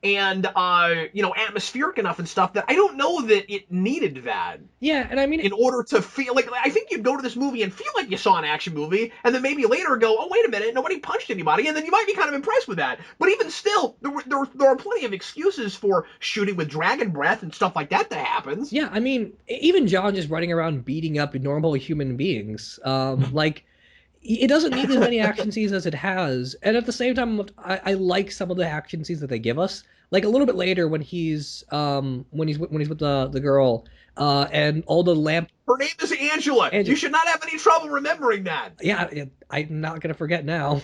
and atmospheric enough and stuff that I don't know that it needed that Yeah, and I mean, in order to feel like I think you'd go to this movie and feel like you saw an action movie, and then maybe later go, oh wait a minute, nobody punched anybody, and then you might be kind of impressed with that. But even still, there are plenty of excuses for shooting with dragon breath and stuff like that happens. yeah, I mean, even John just running around beating up normal human beings. Like it doesn't need as many action scenes as it has, and at the same time, I like some of the action scenes that they give us. Like a little bit later when he's with the girl, And all the lamp. Her name is Angela. You Angela. should not have any trouble remembering that. Yeah, I'm not gonna forget now.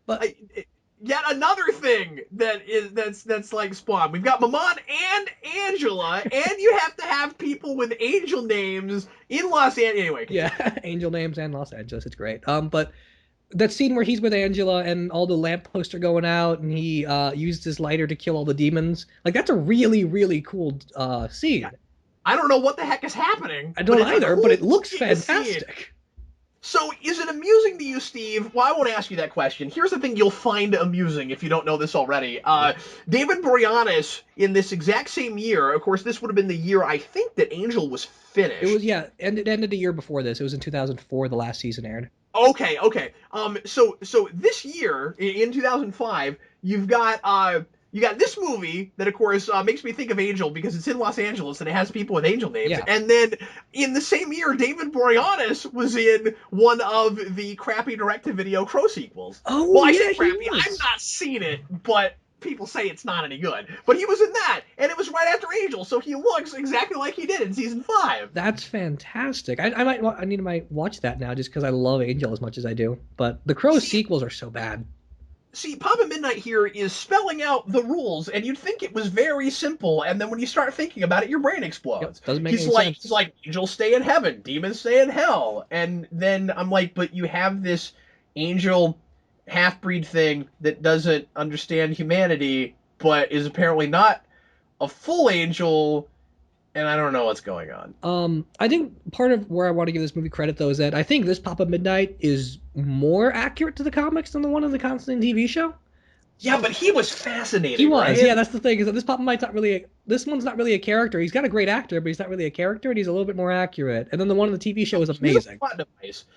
But I, Yet another thing that's like Spawn. We've got Maman and Angela, and you have to have people with angel names in Los Angeles. Anyway, continue. yeah, Angel Names and Los Angeles, it's great. But that scene where he's with Angela and all the lampposts are going out and he used his lighter to kill all the demons, like that's a really really cool scene. I don't know what the heck is happening. I don't either, but it looks scene. fantastic. So, is it amusing to you, Steve? Well, I won't ask you that question. Here's the thing you'll find amusing if you don't know this already. David Boreanaz, in this exact same year, of course, this would have been the year I think that Angel was finished. It was, yeah, and it ended a year before this. It was in 2004, the last season aired. Okay. So this year, in 2005, you got this movie that, of course, makes me think of Angel because it's in Los Angeles and it has people with angel names. Yeah. And then in the same year, David Boreanaz was in one of the crappy direct-to-video Crow sequels. Oh, well, I yeah, say he crappy. was. I've not seen it, but people say it's not any good. But he was in that, and it was right after Angel, so he looks exactly like he did in season 5. That's fantastic. I need to watch that now just because I love Angel as much as I do. But the Crow sequels are so bad. See, Papa Midnight here is spelling out the rules, and you'd think it was very simple, and then when you start thinking about it, your brain explodes. Yep, doesn't make any sense. He's like, angels stay in heaven, demons stay in hell, and then I'm like, but you have this angel half-breed thing that doesn't understand humanity, but is apparently not a full angel, and I don't know what's going on. I think part of where I want to give this movie credit though is that I think this Papa Midnight is more accurate to the comics than the one in the Constantine TV show. Yeah, but he was fascinating. He was, right? yeah. That's the thing is that this Papa Midnight's not really. This one's not really a character. He's got a great actor, but he's not really a character, and he's a little bit more accurate. And then the one in the TV show is amazing.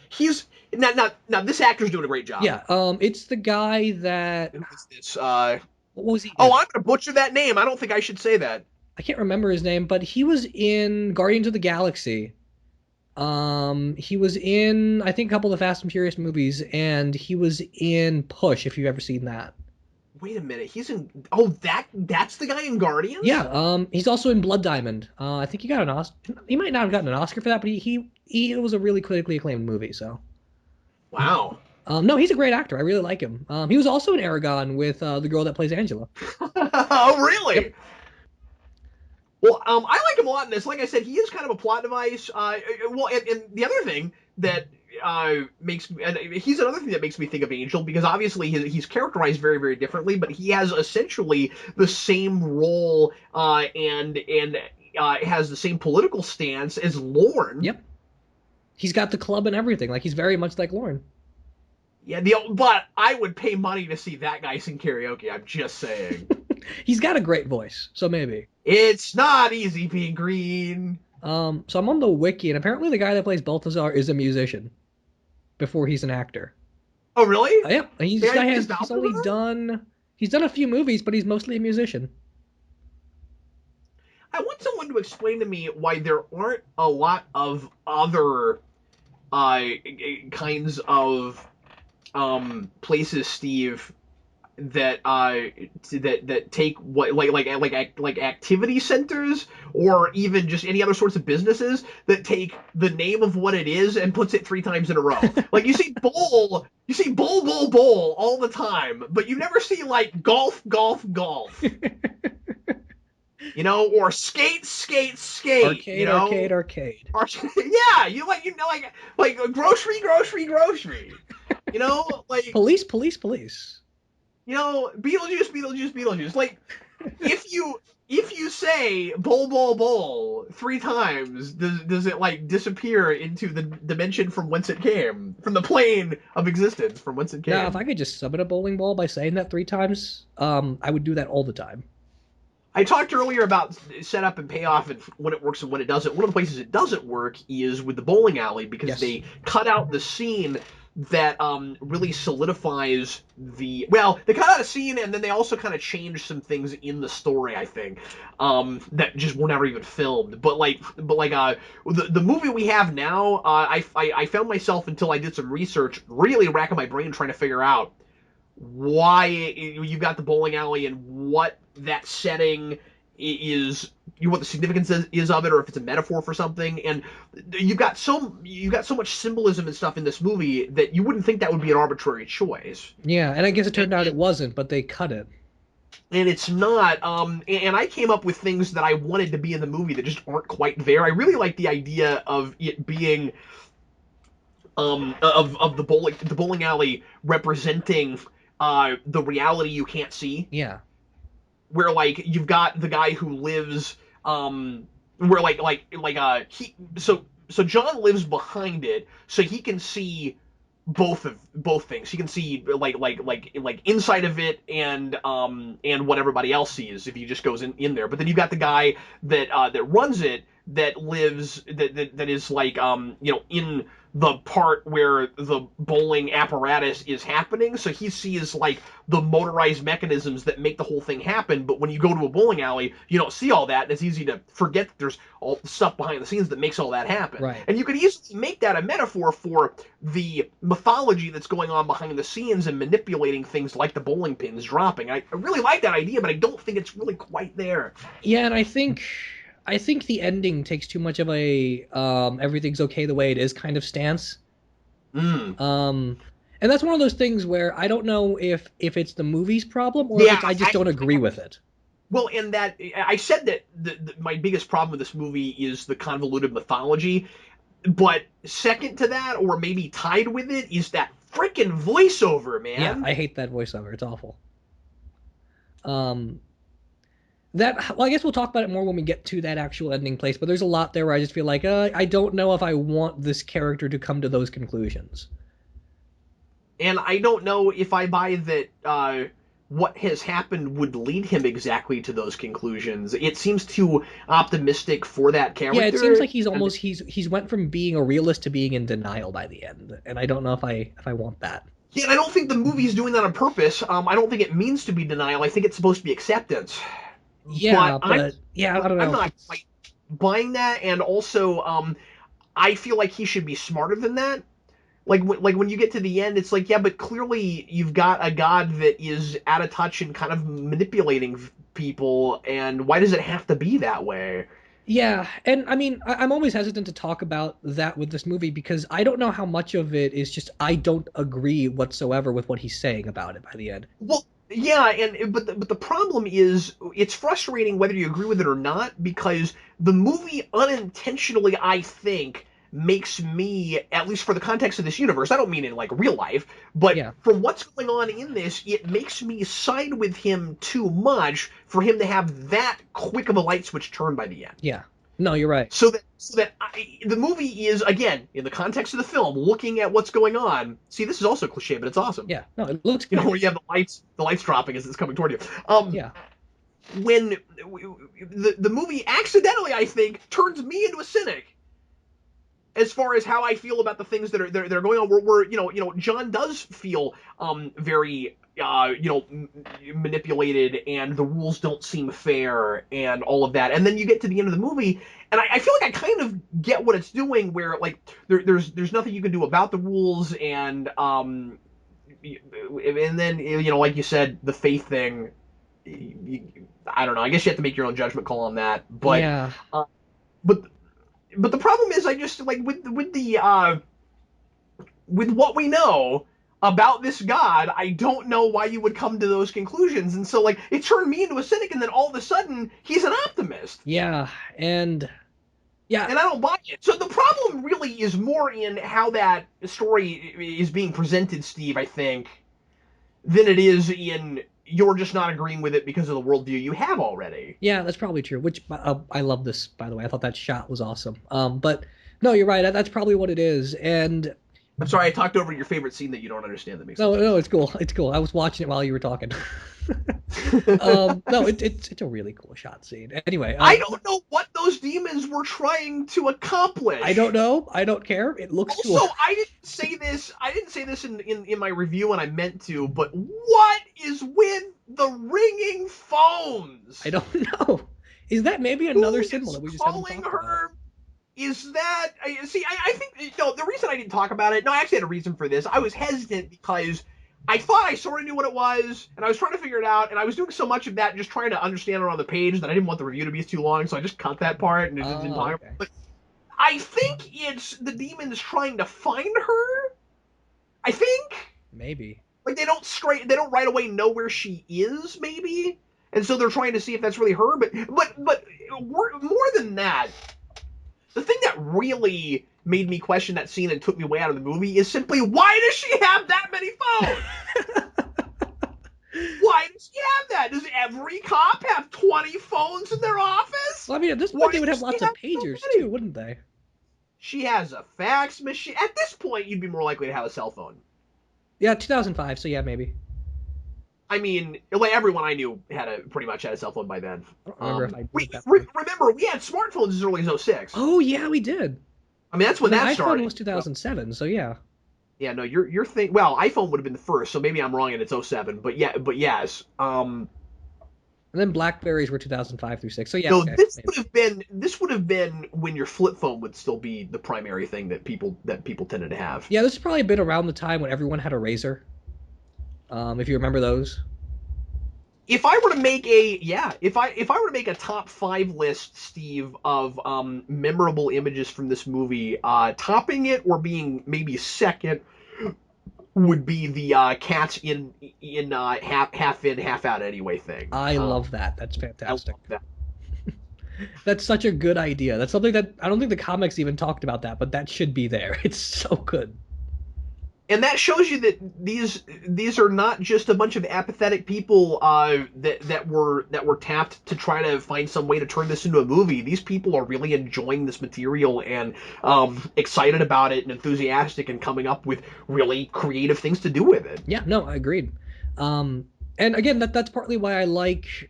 He's now. This actor's doing a great job. Yeah. It's the guy that. Who is this? What was he? Oh, I'm gonna butcher that name. I don't think I should say that. I can't remember his name, but he was in Guardians of the Galaxy. He was in I think a couple of the Fast and Furious movies, and he was in Push. If you've ever seen that. Wait a minute, he's in. Oh, that's the guy in Guardians. Yeah. He's also in Blood Diamond. I think he got an Oscar. He might not have gotten an Oscar for that, but he it was a really critically acclaimed movie. So. Wow. No, he's a great actor. I really like him. He was also in Aragon with the girl that plays Angela. Oh, really? Yep. Well, I like him a lot in this. Like I said, he is kind of a plot device. Well, and the other thing that he's another thing that makes me think of Angel because obviously he's characterized very, very differently, but he has essentially the same role and has the same political stance as Lorne. Yep. He's got the club and everything. Like he's very much like Lorne. Yeah, but I would pay money to see that guy sing karaoke. I'm just saying. He's got a great voice, so maybe. It's not easy being green. So I'm on the wiki, and apparently the guy that plays Balthazar is a musician before he's an actor. Oh, really? Yeah, he's done a few movies, but he's mostly a musician. I want someone to explain to me why there aren't a lot of other kinds of places, Steve, that take what like activity centers or even just any other sorts of businesses that take the name of what it is and puts it 3 times in a row. Like you see bowl all the time, but you never see like golf. You know, or skate. Arcade, you know? arcade. Yeah, like grocery. You know, like police. You know, Beetlejuice. Like, if you say bowl 3 times, does it like disappear into the dimension from whence it came, from the plane of existence from whence it came? Now, if I could just summon a bowling ball by saying that 3 times, I would do that all the time. I talked earlier about setup and payoff and when it works and when it doesn't. One of the places it doesn't work is with the bowling alley because they cut out the scene that really solidifies they cut out a scene and then they also kind of changed some things in the story, I think, that just were never even filmed. But the movie we have now, I found myself until I did some research really racking my brain trying to figure out why you've got the bowling alley and what that setting is what the significance is of it, or if it's a metaphor for something. And you've got so much symbolism and stuff in this movie that you wouldn't think that would be an arbitrary choice. Yeah, and I guess it And, turned out it wasn't, but they cut it. and it's not. And I came up with things that I wanted to be in the movie that just aren't quite there. I really like the idea of it being of the bowling alley representing the reality you can't see, Yeah. where like you've got the guy who lives where so John lives behind it, so he can see both things. He can see like inside of it and what everybody else sees if he just goes in there. But then you've got the guy that runs it, that lives that is like in the part where the bowling apparatus is happening, so he sees like the motorized mechanisms that make the whole thing happen. But when you go to a bowling alley, you don't see all that, and it's easy to forget that there's all the stuff behind the scenes that makes all that happen. Right. And you could easily make that a metaphor for the mythology that's going on behind the scenes and manipulating things like the bowling pins dropping. I really like that idea, but I don't think it's really quite there. Yeah, and I think the ending takes too much of a everything's okay the way it is kind of stance. Mm. Um, and that's one of those things where I don't know if it's the movie's problem or if Yeah, it's I just don't agree with it. well, and that I said that my biggest problem with this movie is the convoluted mythology, but second to that, or maybe tied with it, is that freaking voiceover, Yeah, man. I hate that voiceover. It's awful. Um, that well, I guess we'll talk about it more when we get to that actual ending place. But there's a lot there where I just feel like I don't know if I want this character to come to those conclusions. And I don't know if I buy that what has happened would lead him exactly to those conclusions. It seems too optimistic for that Yeah, it seems character. like he's And almost he's went from being a realist to being in denial by the end, and I don't know if I want that. yeah, I don't think the movie's doing that on purpose. I don't think it means to be denial. I think it's supposed to be acceptance. But Yeah, but yeah, I don't I'm know. not quite buying that. And also, I feel like he should be smarter than that. Like when you get to the end, it's like, yeah, but clearly you've got a god that is out of touch and kind of manipulating people, and why does it have to be that way? Yeah, and I mean, I'm always hesitant to talk about that with this movie because I don't know how much of it is just I don't agree whatsoever with what he's saying about it by the end. Well, yeah, and but the problem is it's frustrating whether you agree with it or not, because the movie unintentionally, I think, makes me, at least for the context of this universe, I don't mean in like real life, but Yeah, from what's going on in this, it makes me side with him too much for him to have that quick of a light switch turn by the end. yeah. No, you're right. So that the movie is, again, in the context of the film, looking at what's going on. See, this is also cliche, but it's awesome. Yeah, no, it looks You know, great. where you have the lights dropping as it's coming toward you. Yeah, When the movie accidentally, I think, turns me into a cynic as far as how I feel about the things that are going on. Where John does feel very manipulated, and the rules don't seem fair, and all of that. And then you get to the end of the movie, and I feel like I kind of get what it's doing, where like there's nothing you can do about the rules, and then like you said, the faith thing. I don't know. I guess you have to make your own judgment call on that, but yeah, uh, but but the problem is, I just like with what we know about this god, I don't know why you would come to those conclusions. And so like it turned me into a cynic, and then all of a sudden he's an optimist, yeah, and yeah, and I don't buy it. So the problem really is more in how that story is being presented, Steve, I think, than it is in you're just not agreeing with it because of the worldview you have already. yeah, that's probably true. Which I love this, by the way. I thought that shot was awesome. But no, you're right. That's probably what it is. And I'm sorry, I talked over your favorite scene that you don't understand. That makes no no, no, sense. it's cool. It's cool. I was watching it while you were talking. No, it's a really cool shot scene. Anyway, I don't know what those demons were trying to I don't accomplish. know. I don't care. It looks Also, cool. I didn't say this. I didn't say this in my review, and I meant to. But what is with the ringing phones? I don't know. Is that maybe Who another symbol is that we just haven't calling talked about? her? Is that see? I think no. The reason I didn't talk about it. No, I actually had a reason for this. I was hesitant because I thought I sort of knew what it was, and I was trying to figure it out, and I was doing so much of that just trying to understand it on the page that I didn't want the review to be too long, so I just cut that part and it just didn't Oh, talk. okay. But I think it's the demons trying to find her. I think Maybe. like they don't right away know where she is, maybe, and so they're trying to see if that's really her. But more than that, the thing that really made me question that scene and took me way out of the movie is simply why does she have that many phones? Why does she have that? Does every cop have 20 phones in their office? Well, I mean, at this Why point, they would have does she lots of have so pagers too, many? wouldn't they? She has a fax machine. At this point, you'd be more likely to have a cell phone. Yeah, 2005. So yeah, maybe. I mean, like everyone I knew pretty much had a cell phone by then. I don't remember if I did We at that point. remember we had smartphones as early as '06. Oh yeah, we did. I mean, that's when And then that iPhone started. was So, 2007. So yeah. yeah, no, your thing. Well, iPhone would have been the first, so maybe I'm wrong and it's '07. But yeah, but yes. And then Blackberries were 2005 through six. So yeah, No, okay, maybe. this would have been when your flip phone would still be the primary thing that people tended to have. Yeah, this has probably been around the time when everyone had a Razor. If you remember those. If I were to make a if I were to make a top five list, Steve, of memorable images from this movie, topping it or being maybe second would be the cats in half in half out anyway thing. I love that. That's I fantastic. love that. That's such a good idea. That's something that I don't think the comics even talked about that, but that should be there. It's so good. And that shows you that these are not just a bunch of apathetic people that were tapped to try to find some way to turn this into a movie. These people are really enjoying this material and excited about it and enthusiastic and coming up with really creative things to do with it. Yeah, no, I agreed. And again, that's partly why I like.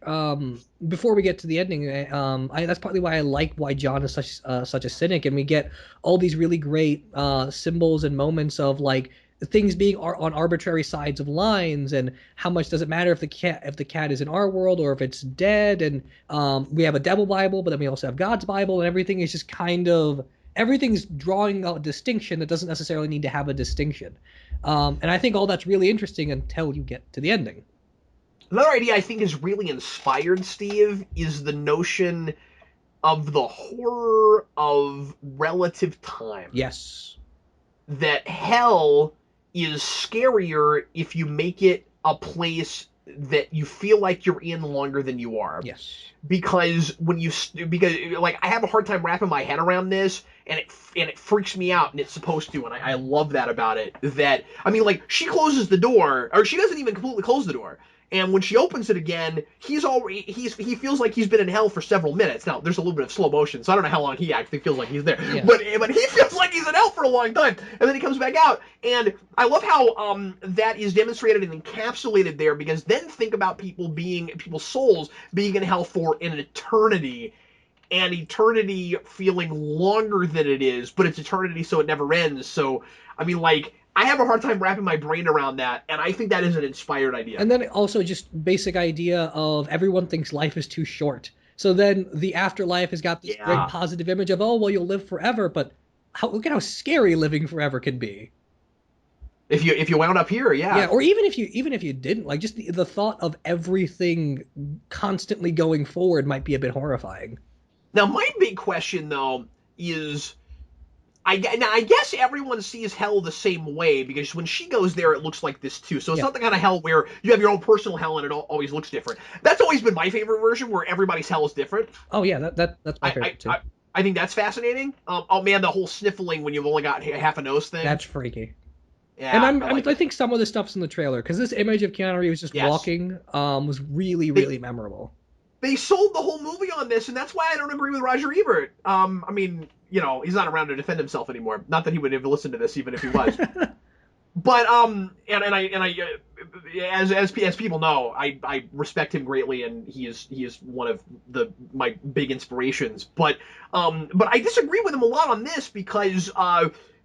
Before we get to the ending, that's partly why I like why John is such a cynic, and we get all these really great symbols and moments of like things being on arbitrary sides of lines, and how much does it matter if the cat is in our world or if it's dead, and we have a devil Bible, but then we also have God's Bible, and everything is just kind of everything's drawing out a distinction that doesn't necessarily need to have a distinction. And I think all that's really interesting until you get to the ending. Another idea I think is really inspired, Steve, is the notion of the horror of relative time. Yes. That hell is scarier if you make it a place that you feel like you're in longer than you are. Yes. Because because like I have a hard time wrapping my head around this, and it freaks me out, and it's supposed to, and I love that about it. That I mean, like she closes the door, or she doesn't even completely close the door. And when she opens it again, he feels like he's been in hell for several minutes. Now there's a little bit of slow motion, so I don't know how long he actually feels like he's there. Yeah. But he feels like he's in hell for a long time, and then he comes back out. And I love how that is demonstrated and encapsulated there, because then think about people's souls being in hell for an eternity, and eternity feeling longer than it is, but it's eternity, so it never ends. So I mean, like I have a hard time wrapping my brain around that, and I think that is an inspired idea. And then also just basic idea of everyone thinks life is too short. So then the afterlife has got this great Yeah. positive image of, oh, well, you'll live forever, but look at how scary living forever can be. If you wound up here, Yeah, yeah. or even if you didn't, like just the thought of everything constantly going forward might be a bit horrifying. Now my big question though is I guess everyone sees hell the same way, because when she goes there, it looks like this too. So it's Yeah. not the kind of hell where you have your own personal hell and it always looks different. That's always been my favorite version, where everybody's hell is different. Oh yeah, that's my I favorite too. I think that's fascinating. Oh man, the whole sniffling when you've only got half a nose thing. That's freaky. And Yeah, I like I it. think some of the stuff's in the trailer because this image of Keanu Reeves just Yes, walking was really they really memorable. they sold the whole movie on this, and that's why I don't agree with Roger Ebert. I mean, you know, he's not around to defend himself anymore. Not that he would ever listen to this, even if he was. But as people know, I respect him greatly, and he is one of my big inspirations. But I disagree with him a lot on this, because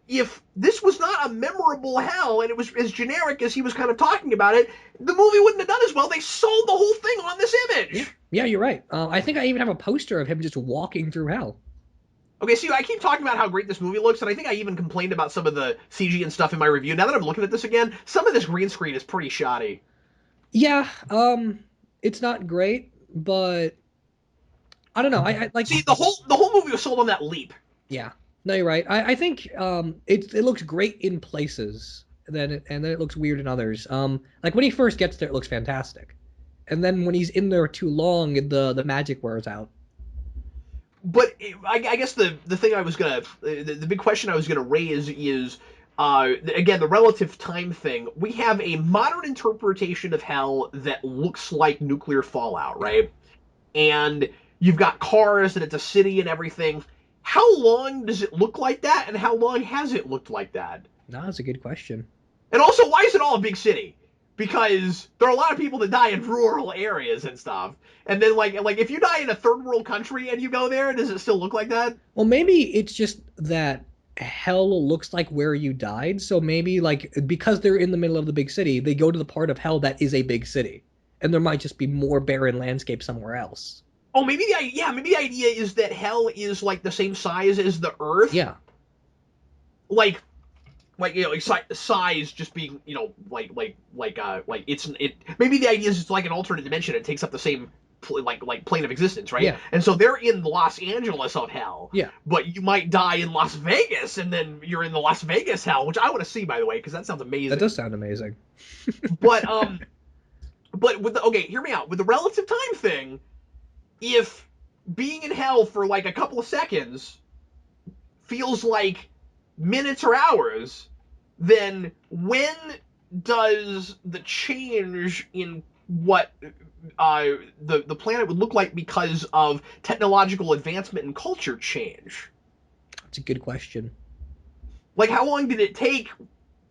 if this was not a memorable hell and it was as generic as he was kind of talking about it, the movie wouldn't have done as well. They sold the whole thing on this Yeah, image. yeah, you're right. I think I even have a poster of him just walking through hell. Okay, see, I keep talking about how great this movie looks, and I think I even complained about some of the CG and stuff in my review. Now that I'm looking at this again, some of this green screen is pretty shoddy. Yeah, it's not great, but I don't know. I like, See, the whole movie was sold on that leap. yeah. No, you're right. I think it looks great in places, and then it looks weird in others. Like when he first gets there, it looks fantastic, and then when he's in there too long, the magic wears out. But I guess the thing I was gonna the big question I was gonna raise is again the relative time thing. We have a modern interpretation of hell that looks like nuclear fallout, right? And you've got cars and it's a city and everything. How long does it look like that, and how long has it looked like that? No, that's a good question. And also, why is it all a big city? Because there are a lot of people that die in rural areas and stuff. And then, like if you die in a third world country and you go there, does it still look like that? Well, maybe it's just that hell looks like where you died. So maybe like because they're in the middle of the big city, they go to the part of hell that is a big city, and there might just be more barren landscape somewhere else. Oh, maybe the idea is that hell is like the same size as the Earth, Yeah, like like size just being like it. Maybe the idea is it's like an alternate dimension. It takes up the same like plane of existence, right? yeah, And so they're in Los Angeles of hell, yeah. but you might die in Las Vegas, and then you're in the Las Vegas hell, which I want to see, by the way, because that sounds That amazing. does sound amazing. But but okay, hear me out. With the relative time thing, if being in hell for like a couple of seconds feels like minutes or hours, then when does the change in what the planet would look like because of technological advancement and culture change? That's a good question. Like, how long did it take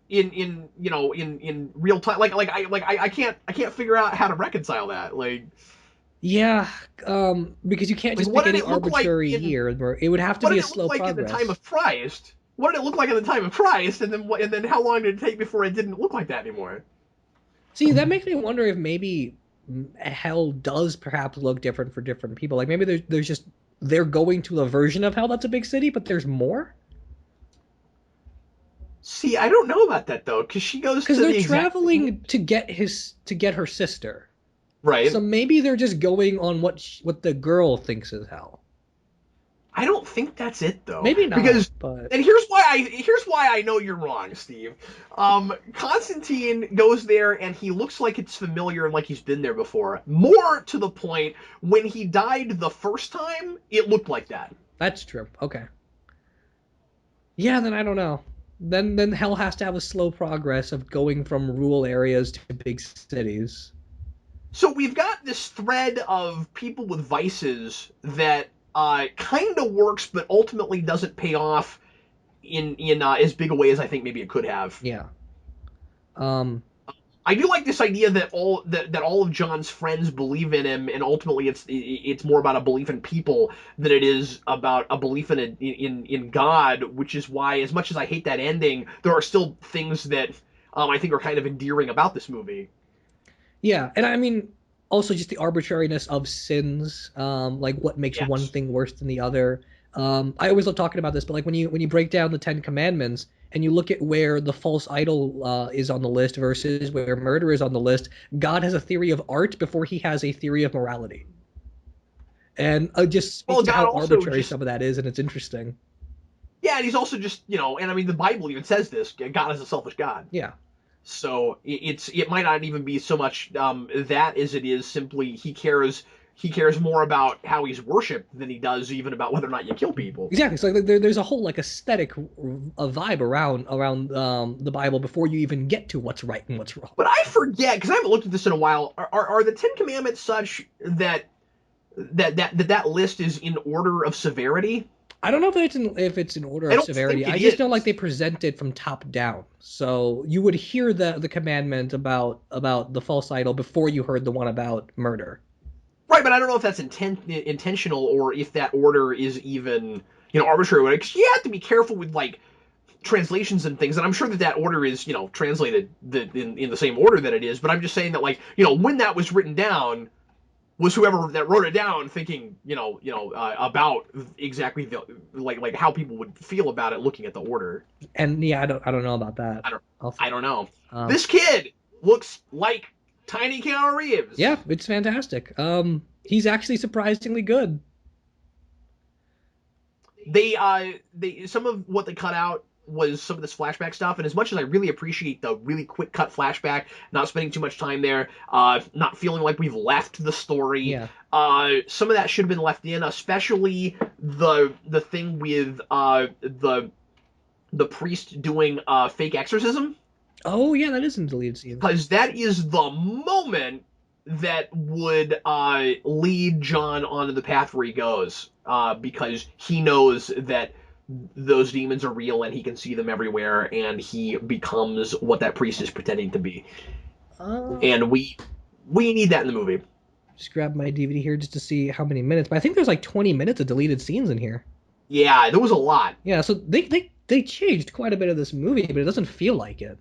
in in real time? I can't figure out how to reconcile that. Yeah, because you can't just What pick did any it look like arbitrary in year. It would have to what be did a it look slow like in the time progress. of Christ? What did it look like in the time of Christ? And then how long did it take before it didn't look like that anymore? See, that makes me wonder if maybe hell does perhaps look different for different people. Like maybe there's just they're going to a version of hell that's a big city, but there's more See, I don't know about that though, because she goes because to they're the exact same. traveling to get her sister. Right. So maybe they're just going on what the girl thinks is hell. I don't think that's it though, Maybe not, because but and here's why I know you're wrong, Steve. Constantine goes there and he looks like it's familiar and like he's been there before. More to the point, when he died the first time, it looked like that. that's true. Okay. Yeah, then I don't know. Then hell has to have a slow progress of going from rural areas to big cities. So we've got this thread of people with vices that kind of works, but ultimately doesn't pay off in as big a way as I think maybe it could have. Yeah. Um, I do like this idea that all of John's friends believe in him, and ultimately it's more about a belief in people than it is about a belief in God. Which is why, as much as I hate that ending, there are still things that I think are kind of endearing about this movie. yeah, and I mean also just the arbitrariness of sins, like what makes one Yes. thing worse than the other. I always love talking about this, but like when you break down the Ten Commandments and you look at where the false idol is on the list versus where murder is on the list, God has a theory of art before he has a theory of morality, and it just Well, speaks to God how also arbitrary just some of that is, and it's interesting. yeah, and he's also just and I mean the Bible even says this: God is a selfish God. Yeah. So it might not even be so much that as it is simply he cares more about how he's worshipped than he does even about whether or not you kill people. Exactly. So like, there's a whole like aesthetic a vibe around the Bible before you even get to what's right and what's wrong. But I forget because I haven't looked at this in a while. Are the Ten Commandments such that that list is in order of severity? I don't know if it's in order I of don't severity. think it I just know like is. they present it from top down. So you would hear the commandment about the false idol before you heard the one about murder. Right, but I don't know if that's intentional or if that order is even arbitrary. Because you have to be careful with like translations and things, and I'm sure that that order is translated in the same order that it is. But I'm just saying that like when that was written down, was whoever that wrote it down, thinking, about exactly like how people would feel about it looking at the order. And yeah, I don't know about that. I don't, Also, I don't know. um, This kid looks like tiny Keanu yeah, Reeves. it's fantastic. He's actually surprisingly good. They some of what they cut out was some of this flashback stuff, and as much as I really appreciate the really quick cut flashback, not spending too much time there, not feeling like we've left the story, Yeah. some of that should have been left in, especially the thing with the priest doing fake exorcism, Oh yeah, that is in deleted scenes. because that is the moment that would lead John onto the path where he goes, because he knows that those demons are real and he can see them everywhere, and he becomes what that priest is pretending to be. Uh, And we need that in the movie. just grab my DVD here just to see how many minutes. But I think there's like 20 minutes of deleted scenes in here. Yeah, there was a lot. Yeah, so they changed quite a bit of this movie, but it doesn't feel like it.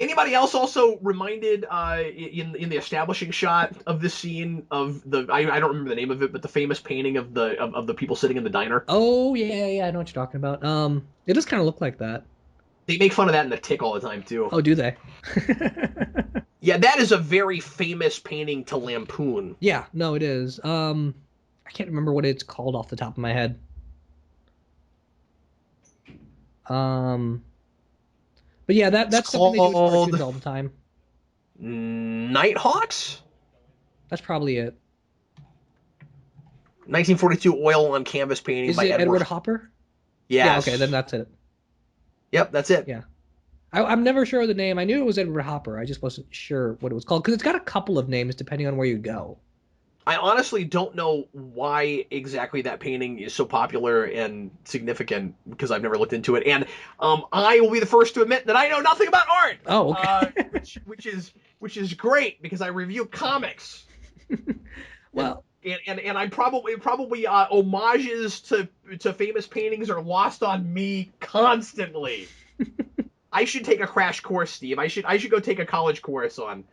Anybody else also reminded in the establishing shot of this scene of the I don't remember the name of it, but the famous painting of the people sitting in the diner. Oh yeah, yeah, I know what you're talking about. It does kind of look like that. They make fun of that in the Tick all the time too. Oh, do they? Yeah, that is a very famous painting to lampoon. Yeah, no, it is. I can't remember what it's called off the top of my head. Um, but yeah, It's that's something they do with cartoons called all the time. Nighthawks. That's probably it. 1942 oil on canvas painting Is by it Edward Edward. Hopper? Yeah, okay, then Yes. that's it. Yep, that's it. Yeah. I'm never sure of the name. I knew it was Edward Hopper. I just wasn't sure what it was called because it's got a couple of names depending on where you go. I honestly don't know why exactly that painting is so popular and significant, because I've never looked into it. And I will be the first to admit that I know nothing about art, Oh, okay. which is great because I review comics, and Well, and I probably homages to famous paintings are lost on me constantly. I should take a crash course, Steve. I should go take a college course on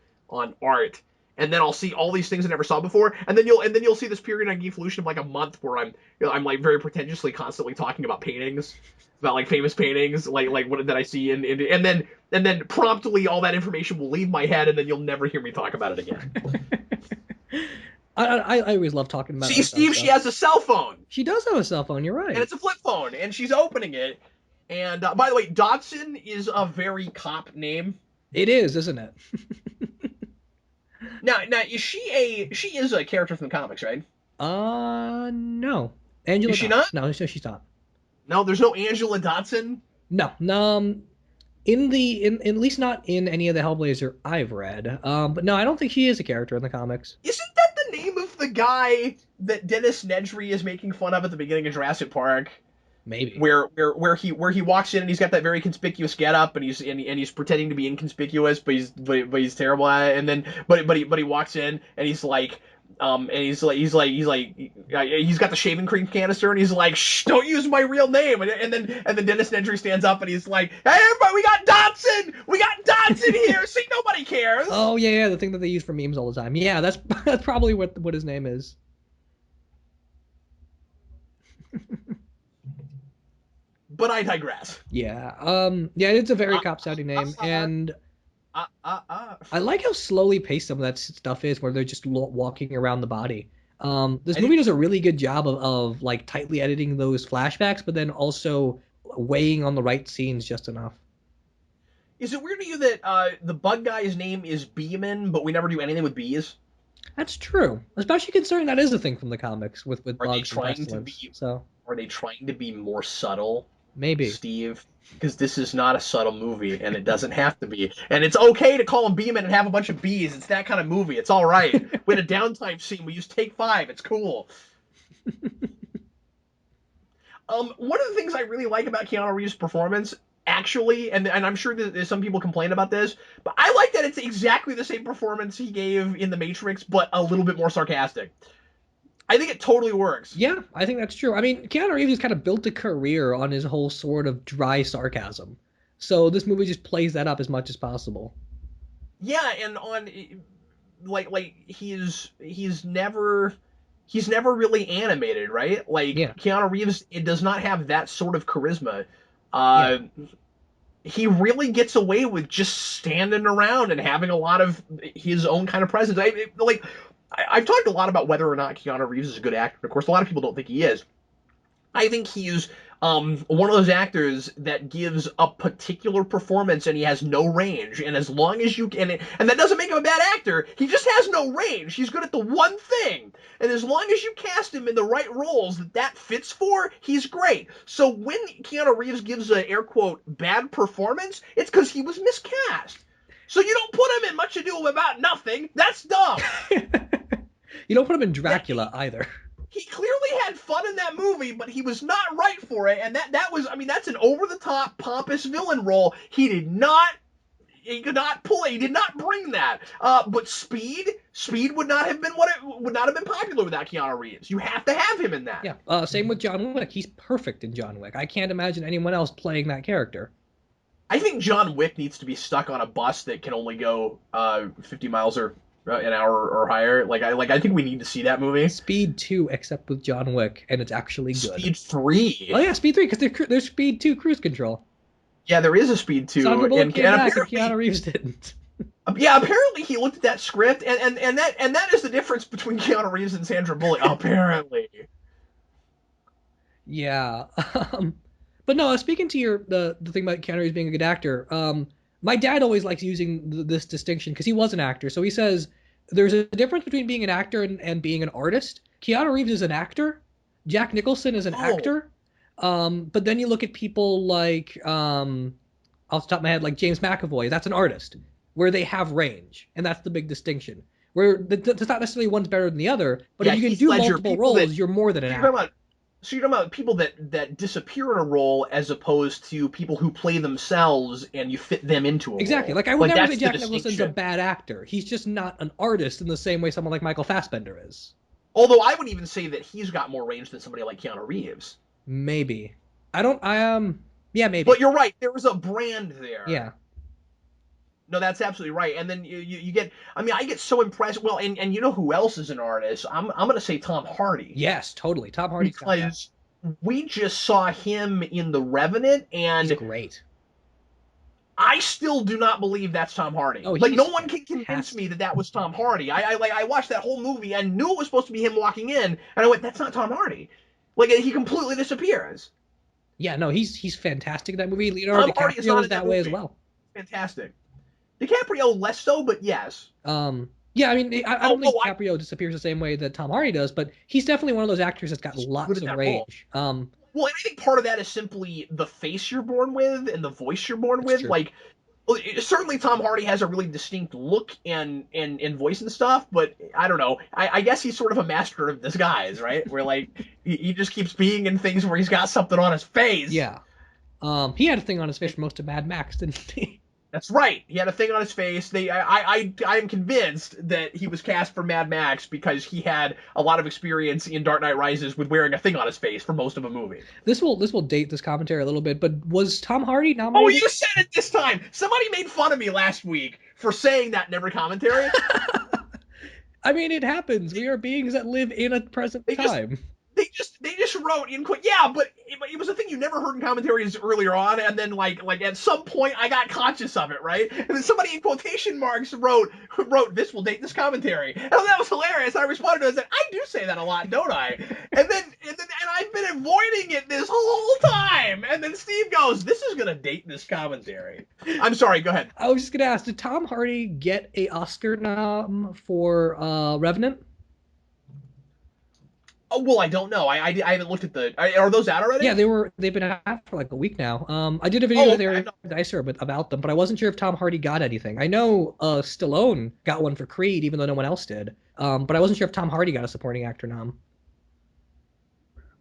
art, and then I'll see all these things I never saw before, and then you'll see this period on Geekvolution of like a month where I'm like very pretentiously constantly talking about paintings, about like famous paintings, like what that I see, and then promptly all that information will leave my head, and then you'll never hear me talk about it again. I always love talking about See, art though. Steve, she So has a cell phone, she does have a cell phone. You're and right. it's a flip phone, and she's opening it. And by the way, Dotson is a very cop name. It is, isn't it? Now she is a character from the comics, right? No. Is Angela she Dot. not? No, she's not. No, there's no Angela Dotson. No, no. In at least not in any of the Hellblazer I've read. But no, I don't think she is a character in the comics. Isn't that the name of the guy that Dennis Nedry is making fun of at the beginning of Jurassic Park? Maybe. Where he walks in and he's got that very conspicuous getup, and he's pretending to be inconspicuous, but he's terrible at it. And then but he walks in and he's like. And he's got the shaving cream canister, and he's like, "Shh, don't use my real name." And then Dennis Nedry stands up and he's like, "Hey, everybody, we got Dodson here. See, nobody cares." Oh yeah, yeah, the thing that they use for memes all the time. Yeah, that's that's probably what his name is. But I digress. Yeah. Yeah, it's a very Uh, cop sounding name, uh, and uh, uh, uh. I like how slowly paced some of that stuff is, where they're just walking around the body. This I movie think, does a really good job of like tightly editing those flashbacks, but then also weighing on the right scenes just enough. is it weird to you that the bug guy's name is Beeman, but we never do anything with bees? That's true, especially considering that is a thing from the comics with Are they bugs and trying to pestilence. be So are they trying to be more subtle, maybe. Steve? Because this is not a subtle movie, and it doesn't have to be. And it's okay to call him Beeman and have a bunch of bees. It's that kind of movie. It's all right. We had a downtime scene. We used take 5. It's cool. One of the things I really like about Keanu Reeves' performance, actually, and I'm sure that some people complain about this, but I like that it's exactly the same performance he gave in The Matrix, but a little bit more sarcastic. I think it totally works. Yeah, I think that's true. I mean, Keanu Reeves has kind of built a career on his whole sort of dry sarcasm. So this movie just plays that up as much as possible. Yeah, and on he's never really animated, right? Like Yeah, Keanu Reeves, it does not have that sort of charisma. yeah. Uh, he really gets away with just standing around and having a lot of his own kind of presence. I've talked a lot about whether or not Keanu Reeves is a good actor. Of course, a lot of people don't think he is. I think he's one of those actors that gives a particular performance and he has no range. And as long as you can, and that doesn't make him a bad actor, he just has no range. He's good at the one thing. And as long as you cast him in the right roles that fits for, he's great. So when Keanu Reeves gives an air quote bad performance, it's because he was miscast. So you don't put him in Much Ado About Nothing. That's dumb. You don't put him in That Dracula either. he clearly had fun in that movie, but he was not right for it. And that was, I mean, that's an over the top pompous villain role. He could not pull it. He did not bring that. But Speed would not have been would not have been popular without Keanu Reeves. You have to have him in that. Yeah. Same with John Wick. He's perfect in John Wick. I can't imagine anyone else playing that character. I think John Wick needs to be stuck on a bus that can only go 50 miles or an hour or higher. I think we need to see that movie. Speed 2, except with John Wick, and it's actually good. Speed 3. Oh yeah, Speed 3, because there's Speed 2 cruise control. Yeah, there is a Speed 2, Sandra Bullock came and back, and apparently Keanu Reeves didn't. yeah, apparently he looked at that script, and that is the difference between Keanu Reeves and Sandra Bullock. Apparently, Yeah. But no, speaking to the thing about Keanu Reeves being a good actor, my dad always likes using this distinction because he was an actor. So he says there's a difference between being an actor and being an artist. Keanu Reeves is an actor. Jack Nicholson is an oh actor. But then you look at people like off the top of my head, like James McAvoy. That's an artist where they have range, and that's the big distinction. Where it's not necessarily one's better than the other, but yeah, if you can Heath do Ledger, multiple roles, you're more than an so you're talking actor. about so you're talking about people that disappear in a role as opposed to people who play themselves and you fit them into a Exactly. role. Like I would Like never say that's the Jack Nicholson's a distinction. bad actor. He's just not an artist in the same way someone like Michael Fassbender is. Although I would even say that he's got more range than somebody like Keanu Reeves. Maybe. I don't. Yeah, maybe. But you're right, there was a brand there. Yeah. No, that's absolutely right. And then you get, I mean, I get so impressed. Well, and you know who else is an artist? I'm going to say Tom Hardy Yes. Totally. Tom Hardy's fantastic. because we just saw him in The Revenant, He's and great. I still do not believe that's Tom Hardy. Oh, Like, no he's one can convince me fantastic. that that was Tom Hardy. I watched that whole movie and knew it was supposed to be him walking in, and I went, that's not Tom Hardy. Like, he completely disappears. Yeah. No, he's fantastic in that movie. Leonardo Tom Hardy is DiCaprio not is in that that way as movie. well. Fantastic. DiCaprio less so, but yes. Yeah. I mean, I Oh, don't think oh, DiCaprio disappears the same way that Tom Hardy does, but he's definitely one of those actors that's got he's good lots at of that role. range. Well, and I think part of that is simply the face you're born with and the voice you're born That's with. true. Like, certainly Tom Hardy has a really distinct look and voice and stuff, but I don't know. I guess he's sort of a master of disguise, right? Where like he just keeps being in things where he's got something on his face. Yeah. He had a thing on his face for most of Mad Max, didn't he? That's right. He had a thing on his face. I am convinced that he was cast for Mad Max because he had a lot of experience in Dark Knight Rises with wearing a thing on his face for most of a movie. This will date this commentary a little bit, but was Tom Hardy Oh, nominated? you said it this time. Somebody made fun of me last week for saying that in every commentary. I mean, it happens. We are beings that live in a present They just time. they just wrote in quick. Yeah, but it was a thing you never heard in commentaries earlier on, and then like at some point I got conscious of it, right? And then somebody in quotation marks wrote this will date this commentary, and that was hilarious. I responded to it and said, I do say that a lot, don't I? And I've been avoiding it this whole time. And then Steve goes, this is gonna date this commentary. I'm sorry. Go ahead. I was just gonna ask, did Tom Hardy get a Oscar nom for Revenant? Oh well, I don't know. I haven't looked at the. Are those out Yeah, already? they've been out for like a week now. I did a video Oh, with okay. Eric Dicer about them, but I wasn't sure if Tom Hardy got anything. I know Stallone got one for Creed, even though no one else did. But I wasn't sure if Tom Hardy got a supporting actor nom.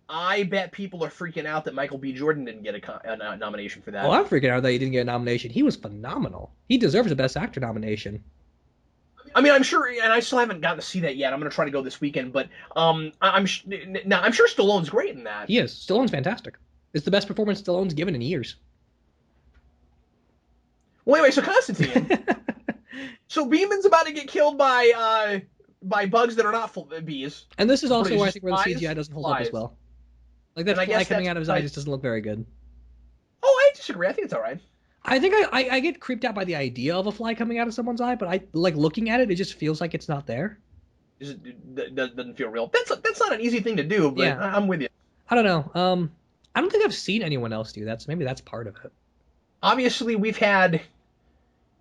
I bet people are freaking out that Michael B. Jordan didn't get a nomination for Oh, that. I'm freaking out that he didn't get a nomination. He was phenomenal. He deserves a Best Actor nomination. I mean, I'm sure, and I still haven't gotten to see that yet. I'm going to try to go this weekend, but now I'm sure Stallone's great in that. He is. Stallone's fantastic. It's the best performance Stallone's given in years. Well, anyway, so Constantine. So Beeman's about to get killed by bugs that are not bees, And this is but also it's where I just think where the CGI flies. doesn't hold up as Flies, well. Like that and I fly guess coming that's out of his eye because. just doesn't look very good. Oh, I disagree. I think it's all right. I think I get creeped out by the idea of a fly coming out of someone's eye, but I like looking at it. It just feels like it's not there. It doesn't feel real. That's not an easy thing to do, but Yeah, I'm with you. I don't know. I don't think I've seen anyone else do that, so maybe that's part of it. Obviously, we've had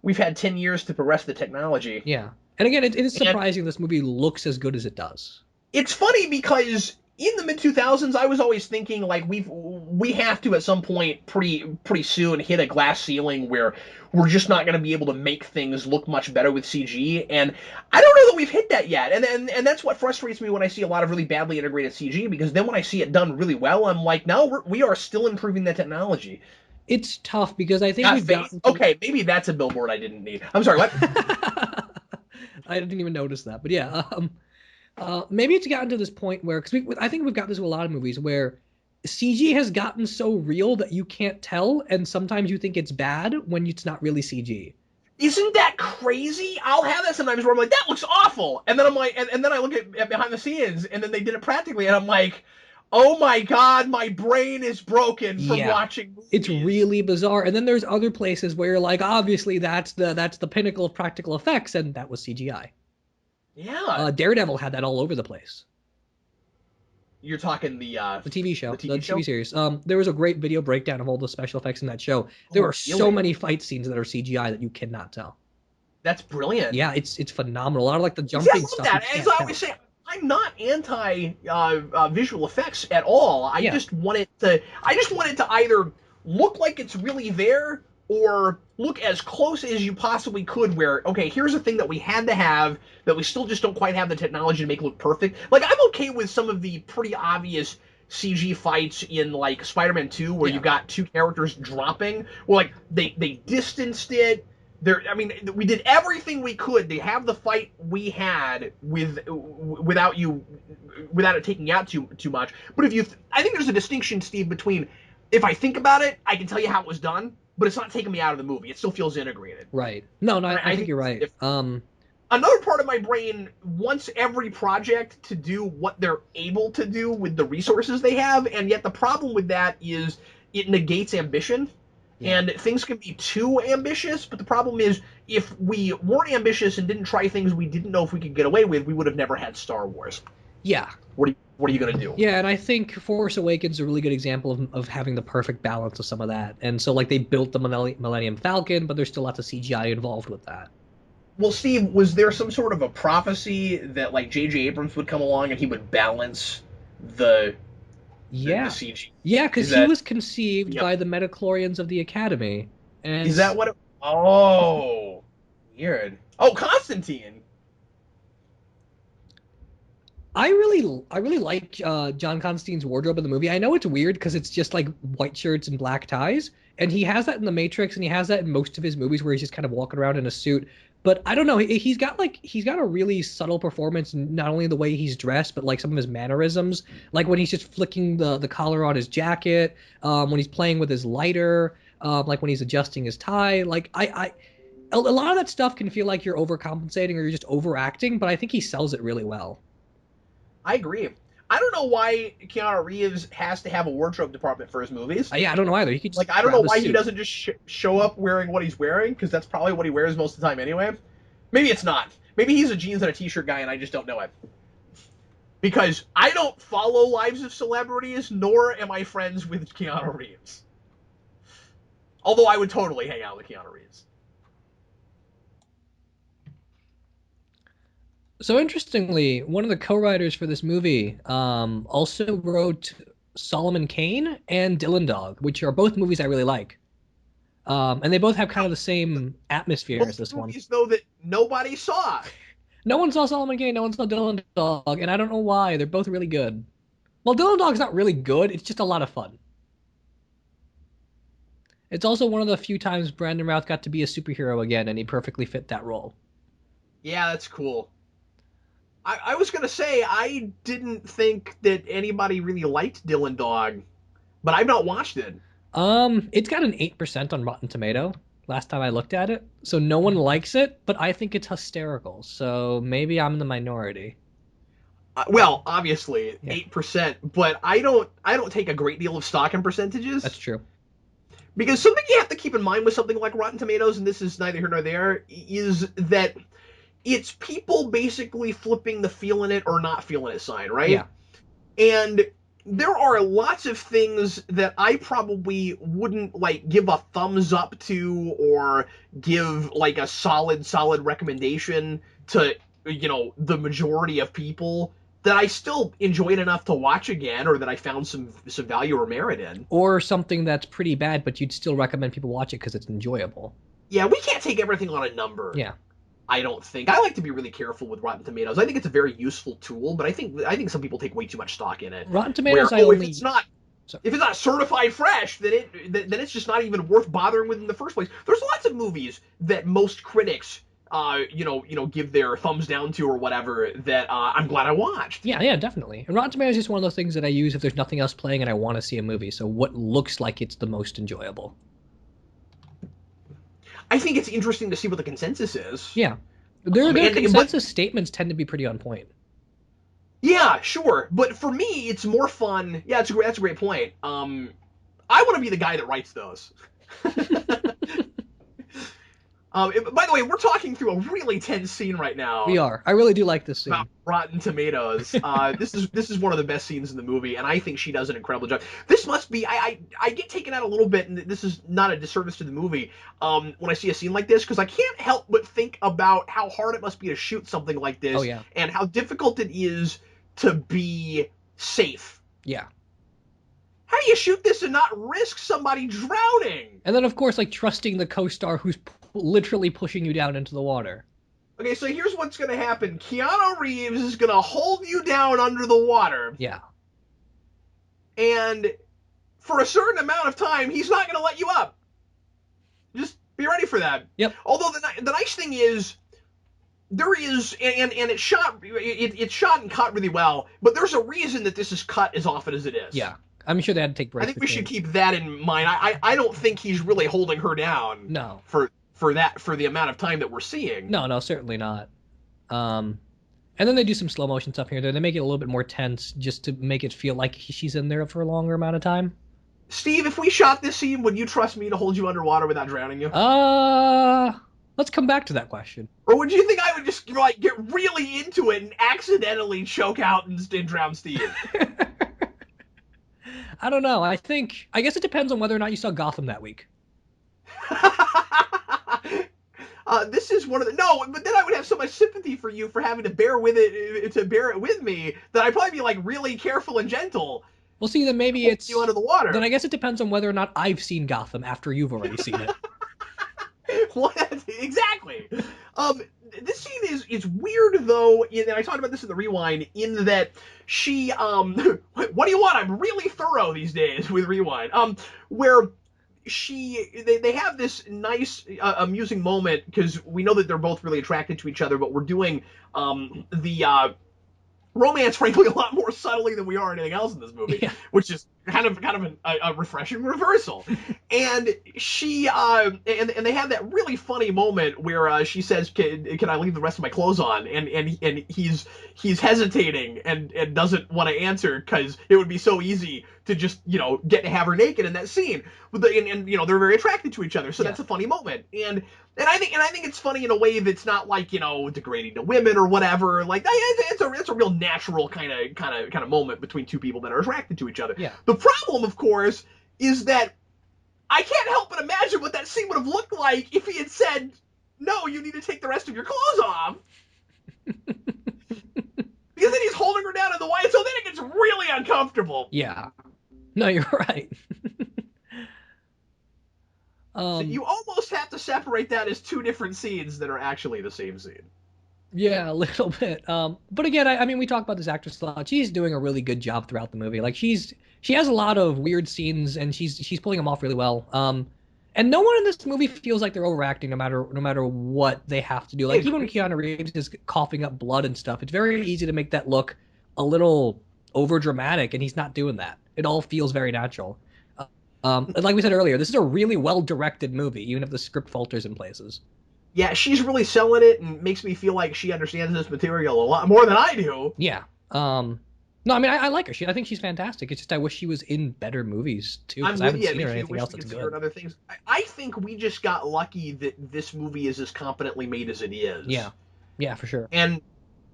10 years to progress the technology, Yeah, and again, it is and surprising this movie looks as good as it does. it's funny because in the mid 2000s, I was always thinking like we have to at some point pretty soon hit a glass ceiling where we're just not going to be able to make things look much better with CG, and I don't know that we've hit that yet, and that's what frustrates me when I see a lot of really badly integrated CG, because then when I see it done really well, I'm like, no, we are still improving the technology. It's tough because I think Got we've faith? gotten to. Okay, maybe that's a billboard I didn't need. I'm sorry, what? I didn't even notice that, but yeah, maybe it's gotten to this point where because I think we've got this with a lot of movies where CG has gotten so real that you can't tell, and sometimes you think it's bad when it's not really CG. Isn't that crazy? I'll have that sometimes where I'm like, that looks awful, and then I'm like, and then I look at behind the scenes, and then they did it practically, and I'm like, oh my god, my brain is broken from Yeah, watching it's movies. really bizarre. And then there's other places where you're like, obviously that's the pinnacle of practical effects, and that was CGI. Yeah, Daredevil had that all over the place. you're talking The TV the show, the TV TV show. series. There was a great video breakdown of all the special effects in that show. There Oh, are so really? many fight scenes that are CGI that you cannot tell. That's brilliant. Yeah, it's phenomenal. A lot of like the See, I jumping love stuff you that. As can't I always tell. say, I'm not anti visual effects at all. I Yeah, just want it to. I just want it to either look like it's really there or look as close as you possibly could. Where okay, here's a thing that we had to have that we still just don't quite have the technology to make look perfect. Like I'm okay with some of the pretty obvious CG fights in like Spider-Man 2 where you yeah, got two characters dropping. Well, like they distanced it. I mean, we did everything we could to have the fight we had without it taking out too much. But I think there's a distinction, Steve, between if I think about it, I can tell you how it was done, but it's not taking me out of the movie. It still feels integrated. right. No, no, And I I think think you're it's right. different. Another part of my brain wants every project to do what they're able to do with the resources they have, and yet the problem with that is it negates ambition. Yeah, And things can be too ambitious, but the problem is if we weren't ambitious and didn't try things we didn't know if we could get away with, we would have never had Star Wars. yeah, What are you gonna do? yeah. And I think Force Awakens is a really good example of having the perfect balance of some of that. And so like they built the Millennium Falcon, but there's still lots of CGI involved with that. Well, Steve, was there some sort of a prophecy that like J.J. Abrams would come along and he would balance the the Yeah, CG? yeah, because Is he that was conceived yep? by the metachlorians of the Academy, and Is that what? Oh, weird. Oh, Constantine. I really like John Constantine's wardrobe in the movie. I know it's weird because it's just like white shirts and black ties, and he has that in The Matrix, and he has that in most of his movies where he's just kind of walking around in a suit. But I don't know, he's got a really subtle performance, not only in the way he's dressed, but like some of his mannerisms, like when he's just flicking the collar on his jacket, when he's playing with his lighter, like when he's adjusting his tie. Like a lot of that stuff can feel like you're overcompensating or you're just overacting, but I think he sells it really well. I agree. I don't know why Keanu Reeves has to have a wardrobe department for his movies. Yeah, I don't know either. He could just Like, I don't know grab a why he suit. doesn't just show up wearing what he's wearing, because that's probably what he wears most of the time anyway. Maybe it's not. Maybe he's a jeans and a t-shirt guy, and I just don't know it. Because I don't follow lives of celebrities, nor am I friends with Keanu Reeves. Although I would totally hang out with Keanu Reeves. So interestingly, one of the co-writers for this movie also wrote Solomon Kane and Dylan Dog, which are both movies I really like. And they both have kind of the same atmosphere as Both this one. movies, though, that nobody saw. No one saw Solomon Kane, no one saw Dylan Dog, and I don't know why. They're both really good. Well, Dylan Dog's not really good. It's just a lot of fun. It's also one of the few times Brandon Routh got to be a superhero again, and he perfectly fit that role. Yeah, that's cool. I was gonna say I didn't think that anybody really liked Dylan Dog, but I've not watched it. It's got an 8% on Rotten Tomato, last time I looked at it. So no one likes it, but I think it's hysterical. So maybe I'm the minority. Well, obviously Yeah, 8%, but I don't take a great deal of stock in that's percentages true. because something you have to keep in mind with something like Rotten Tomatoes, and this is neither here nor there, is that it's people basically flipping the feeling it or not feeling it sign, Yeah. right? And there are lots of things that I probably wouldn't like give a thumbs up to or give like a solid recommendation to, the majority of people that I still enjoyed enough to watch again or that I found some value or merit in. Or something that's pretty bad, but you'd still recommend people watch it because it's enjoyable. Yeah, we can't take everything on a number. Yeah. I don't think. I like to be really careful with Rotten Tomatoes. I think it's a very useful tool, but I think some people take way too much stock in it. Rotten Where, Tomatoes, I oh, if only. it's not So, if it's not certified fresh, then it's just not even worth bothering with in the first place. There's lots of movies that most critics, give their thumbs down to or whatever that I'm glad I watched. yeah, yeah, definitely. And Rotten Tomatoes is just one of those things that I use if there's nothing else playing and I want to see a movie. So what looks like it's the most enjoyable? I think it's interesting to see what the consensus is. Yeah. Their But consensus statements tend to be pretty on point. yeah, sure. But for me, it's more fun. Yeah, that's a great point. I want to be the guy that writes those. By the way, we're talking through a really tense scene right We now are. I really do like this about scene. Rotten Tomatoes. This is one of the best scenes in the movie, and I think she does an incredible job. This must be I get taken out a little bit, and this is not a disservice to the movie. When I see a scene like this, because I can't help but think about how hard it must be to shoot something like Oh this, yeah. and how difficult it is to be safe. Yeah. How do you shoot this and not risk somebody drowning? And then of course like trusting the co-star who's literally pushing you down into the water. Okay, so here's what's gonna happen. Keanu Reeves is gonna hold you down under the water, Yeah. and for a certain amount of time, he's not gonna let you up. Just be ready for that. Yep. Although the nice thing is there is and it's shot and cut really well, but there's a reason that this is cut as often as it is. Yeah. I'm sure they had to take I breaks think we should between. keep that in mind. I don't think he's really holding her down No. for the amount of time that we're seeing. No, no, certainly not. Um and then they do some slow motion stuff here and there. They make it a little bit more tense just to make it feel like she's in there for a longer amount of time. Steve, if we shot this scene, would you trust me to hold you underwater without drowning you? Uh, let's come back to that question. Or would you think I would just like get really into it and accidentally choke out and drown Steve? I don't know. I guess it depends on whether or not you saw Gotham that week. This is one of the no, but then I would have so much sympathy for you for having to bear it with me that I'd probably be like really careful and gentle Well, see, then maybe holding you it's under the then water. I guess it depends on whether or not I've seen Gotham after you've already seen it. What exactly? Um, this scene is weird though, and I talked about this in the rewind. In that she what do you want? I'm really thorough these days with rewind. Where they have this nice amusing moment because we know that they're both really attracted to each other, but we're doing the romance, frankly, a lot more subtly than we are anything else in this movie, Yeah. which is kind of a refreshing reversal. And and they have that really funny moment where she says, "Can I leave the rest of my clothes on?" And he's hesitating and doesn't want to answer because it would be so easy to just get to have her naked in that scene. And they're very attracted to each other, so Yeah. that's a funny moment. And I think it's funny in a way that's not like degrading to women or whatever. Like it's a real natural kind of moment between two people that are attracted to each other. Yeah. The problem, of course, is that I can't help but imagine what that scene would have looked like if he had said, "No, you need to take the rest of your clothes off." Because then he's holding her down in the white, so then it gets really uncomfortable. Yeah. No, you're right. So um you almost have to separate that as two different scenes that are actually the same scene. yeah, a little bit. But again, I mean we talk about this actress a lot. She's doing a really good job throughout the movie. Like she has a lot of weird scenes and she's pulling them off really well. And no one in this movie feels like they're overacting no matter what they have to do. I Like even when agree. Keanu Reeves is coughing up blood and stuff, it's very easy to make that look a little over dramatic, and he's not doing that. It all feels very natural. Like we said earlier, this is a really well-directed movie, even if the script falters in places. Yeah, she's really selling it and makes me feel like she understands this material a lot more than I do. Yeah. No, I mean, I like her. I think she's fantastic. It's just I wish she was in better movies too, because I'm I with haven't you. It seen her in makes me anything wish else we that's could see her in good. other things. I think we just got lucky that this movie is as competently made as it Yeah. is. Yeah, for sure. And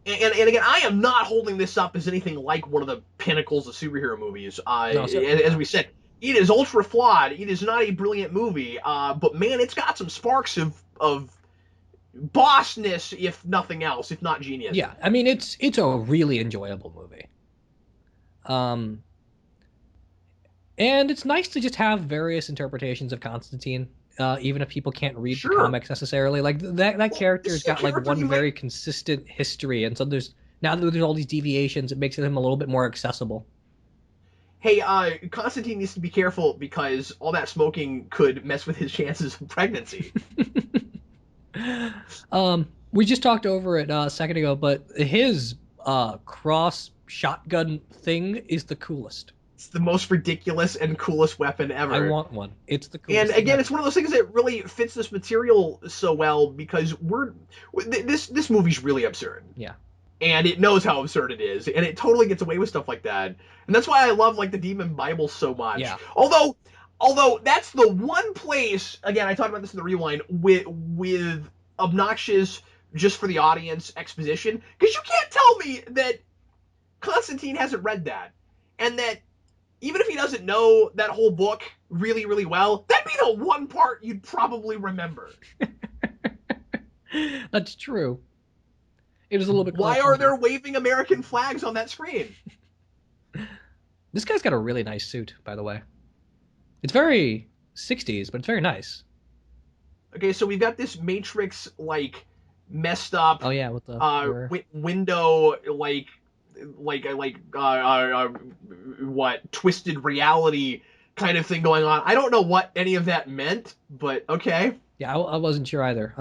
and again, I am not holding this up as anything like one of the pinnacles of superhero movies. No, certainly As not. we said, it is ultra flawed. It is not a brilliant movie. But man, it's got some sparks of bossness, if nothing else, if not genius. Yeah, I mean, it's a really enjoyable movie. Um, and it's nice to just have various interpretations of Constantine, even if people can't read the Sure. comics necessarily. Like that Well, this character's is a got like character one you might. very consistent history, and so there's now that there's all these deviations, it makes him a little bit more accessible. Hey, Constantine needs to be careful because all that smoking could mess with his chances of pregnancy. We just talked over it a second ago, but his cross shotgun thing is the coolest. It's the most ridiculous and coolest weapon I ever. want one. It's the And coolest thing again, it's ever. one of those things that really fits this material so well because this movie's really absurd, Yeah. and it knows how absurd it is, and it totally gets away with stuff like that. And that's why I love like the Demon Bible so much. Yeah. Although that's the one place, again, I talked about this in the rewind with obnoxious just for the audience exposition, because you can't tell me that Constantine hasn't read that, and that even if he doesn't know that whole book really, really well, that'd be the one part you'd probably remember. That's true. It is a little bit Why are cross-country. there waving American flags on that screen? This guy's got a really nice suit, by the way. It's very 60s, but it's very nice. Okay, so we've got this Matrix like messed up Oh yeah, with the mirror. window what twisted reality kind of thing going on. I don't know what any of that meant, but okay. Yeah, I wasn't sure either.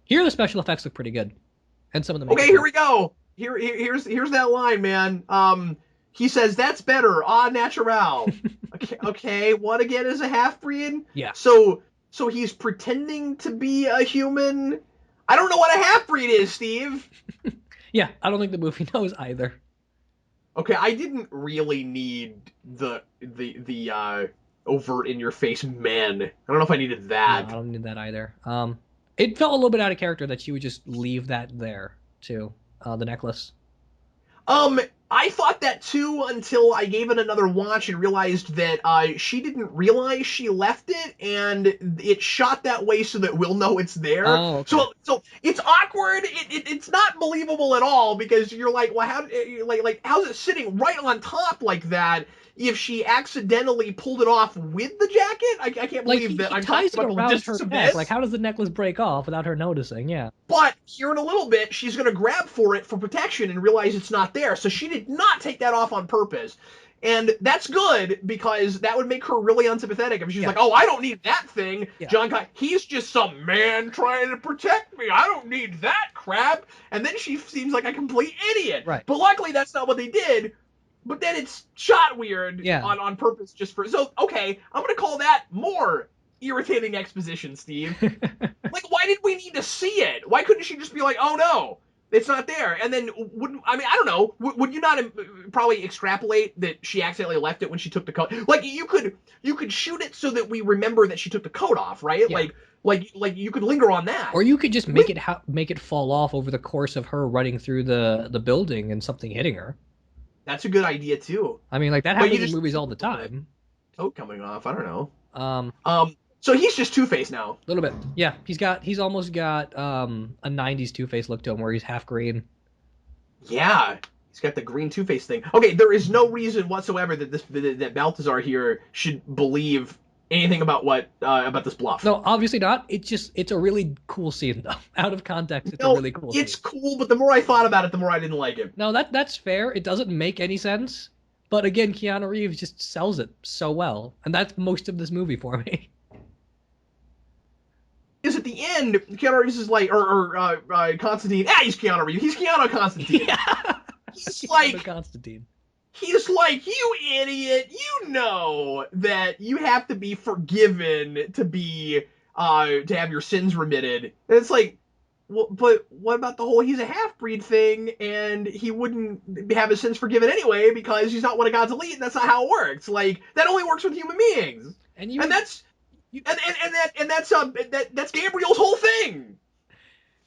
Here the special effects look pretty good, and some of the Okay, makeup here too. we go. Here's that line, man. He says that's better. Ah, natural. Okay. What again is a half breed? Yeah, So he's pretending to be a human. I don't know what a half breed is, Steve. yeah. I don't think the movie knows either. Okay, I didn't really need the overt in your face men. I don't know if I needed No, I that. don't need that either. It felt a little bit out of character that she would just leave that there too. The necklace. Um, I thought that too until I gave it another watch and realized that she didn't realize she left it, and it shot that way so that we'll know it's there. Oh, okay. So it's awkward. It's not believable at all because you're like, well, like how's it sitting right on top like that? If she accidentally pulled it off with the jacket, I can't Like believe that he I'm talking ties it about the around her logistics of neck. Like this. how does the necklace break off without her noticing? Yeah. But here in a little bit, she's going to grab for it for protection and realize it's not there. So she did not take that off on purpose. And that's good because that would make her really unsympathetic. If she's Yeah. like, oh, I don't need that thing. Yeah. He's just some man trying to protect me. I don't need that crap. And then she seems like a complete idiot. Right. But luckily, that's not what they did. But then it's shot weird Yeah. on purpose just for. So, okay, I'm going to call that more irritating exposition, Steve. Like, why did we need to see it? Why couldn't she just be like, oh no, it's not there? And then wouldn't I mean I don't know. Would you not probably extrapolate that she accidentally left it when she took the coat? Like you could shoot it so that we remember that she took the coat off, right? Yeah. Like you could linger on that. Or you could just With make it fall off over the course of her running through the building and something hitting her. that's a good idea too. I mean, like that But you happens in just movies see all the the time. coat coming off. I don't know. Um, So he's just Two Face now. a little bit. Yeah, he's almost got a '90s Two-Face look to him, where he's half green. Yeah. He's got the green Two Face thing. Okay, there is no reason whatsoever that Balthazar here should believe anything about this bluff. No, obviously not. It's a really cool scene though. Out of context, it's a No, really cool it's scene. cool, but the more I thought about it, the more I didn't like it. No, that's fair. It doesn't make any sense, but again, Keanu Reeves just sells it so well, and that's most of this movie for me. Because at the end, Keanu Reeves is like, Constantine. He's Keanu Reeves. He's Keanu Constantine. Yeah, He's Keanu like, Constantine. he's like, you idiot, you know that you have to be forgiven to have your sins remitted. And it's like, well, but what about the whole he's a half breed thing, and he wouldn't have his sins forgiven anyway because he's not one of God's elite, and that's not how it works. Like that only works with human beings, And you and would that's you, that's Gabriel's whole thing.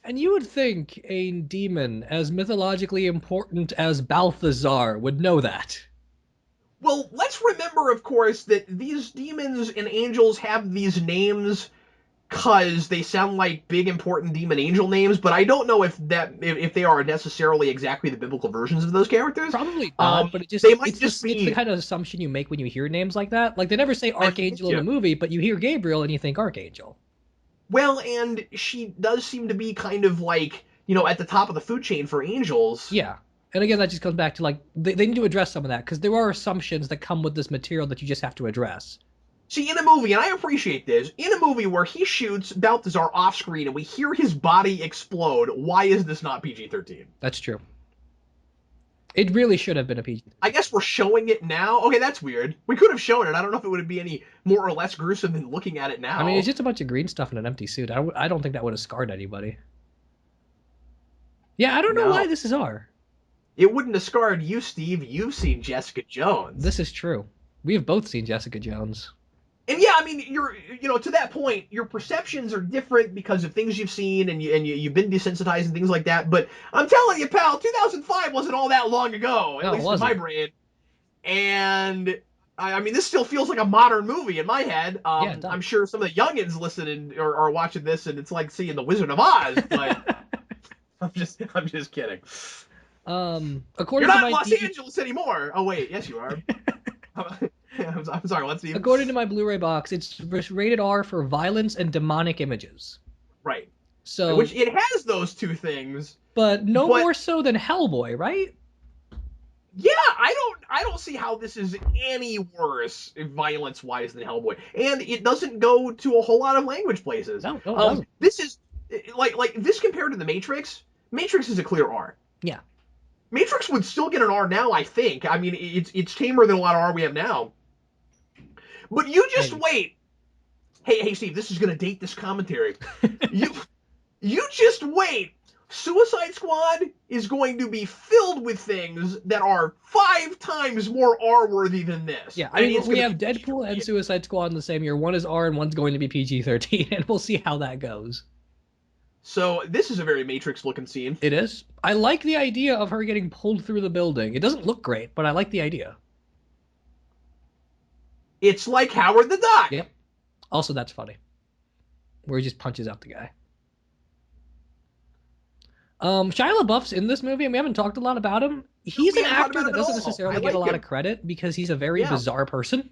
and you would think a demon as mythologically important as Balthazar would know that. Well, let's remember, of course, that these demons and angels have these names because they sound like big important demon angel names, but I don't know if they are necessarily exactly the biblical versions of those characters. Probably Um, not, but they might it's just the be. kind of assumption you make when you hear names like that. Like they never say I'm with Archangel in the you. movie, but you hear Gabriel and you think Archangel. Well, and she does seem to be kind of like at the top of the food chain for angels. Yeah. And again, that just comes back to like they need to address some of that because there are assumptions that come with this material that you just have to address. See, in a movie, and I appreciate this, in a movie where he shoots Balthazar off screen and we hear his body explode, why is this not PG-13? That's true. It really should have been a PG. I guess we're showing it now. Okay, that's weird. We could have shown it. I don't know if it would be any more or less gruesome than looking at it I mean, it's now. just a bunch of green stuff in an empty suit. I don't think that would have scarred anybody. Yeah, I don't know why No. this is R. It wouldn't have scarred you, Steve. You've seen Jessica Jones. This is true. We have both seen Jessica Jones. And yeah, I mean, to that point, your perceptions are different because of things you've seen and you've been desensitized and things like that. But I'm telling you, pal, 2005 wasn't all that long ago, at No, it least in my wasn't. brain. And I mean, this still feels like a modern movie in my head. Yeah, it does. I'm sure some of the youngins listening are watching this, and it's like seeing the Wizard of Oz. But I'm just kidding. You're According to not in my Los DVD, Angeles anymore. Oh wait, yes you are. I'm sorry. Let's see. according to my Blu-ray box, it's rated R for violence and demonic images. Right. So, Which it has those two things, but no but more so than Hellboy, right? yeah, I don't see how this is any worse violence wise than Hellboy, and it doesn't go to a whole lot of language places. No, no, it doesn't. This is like this compared to the Matrix. Matrix is a clear R. Yeah. Matrix would still get an R now, I think. I mean, it's tamer than a lot of R we have now. But you just Maybe. wait. Hey, Steve, this is gonna date this commentary. You you just wait. Suicide Squad is going to be filled with things that are 5 times more R-worthy than this. Yeah, I And mean, it's we going to have be Deadpool and Suicide Squad in the same year. One is R and one's going to be PG-13, and we'll see how that goes. So this is a very Matrix-looking scene. It is. I like the idea of her getting pulled through the building. It doesn't look great, but I like the idea. It's like Howard the Duck. Yep. Also, that's funny. Where he just punches out the guy. Shia LaBeouf's in this movie, and we haven't talked a lot about him. He's We an haven't talked actor about that him at doesn't all. necessarily I get a like lot him. of credit because he's a very Yeah. bizarre person.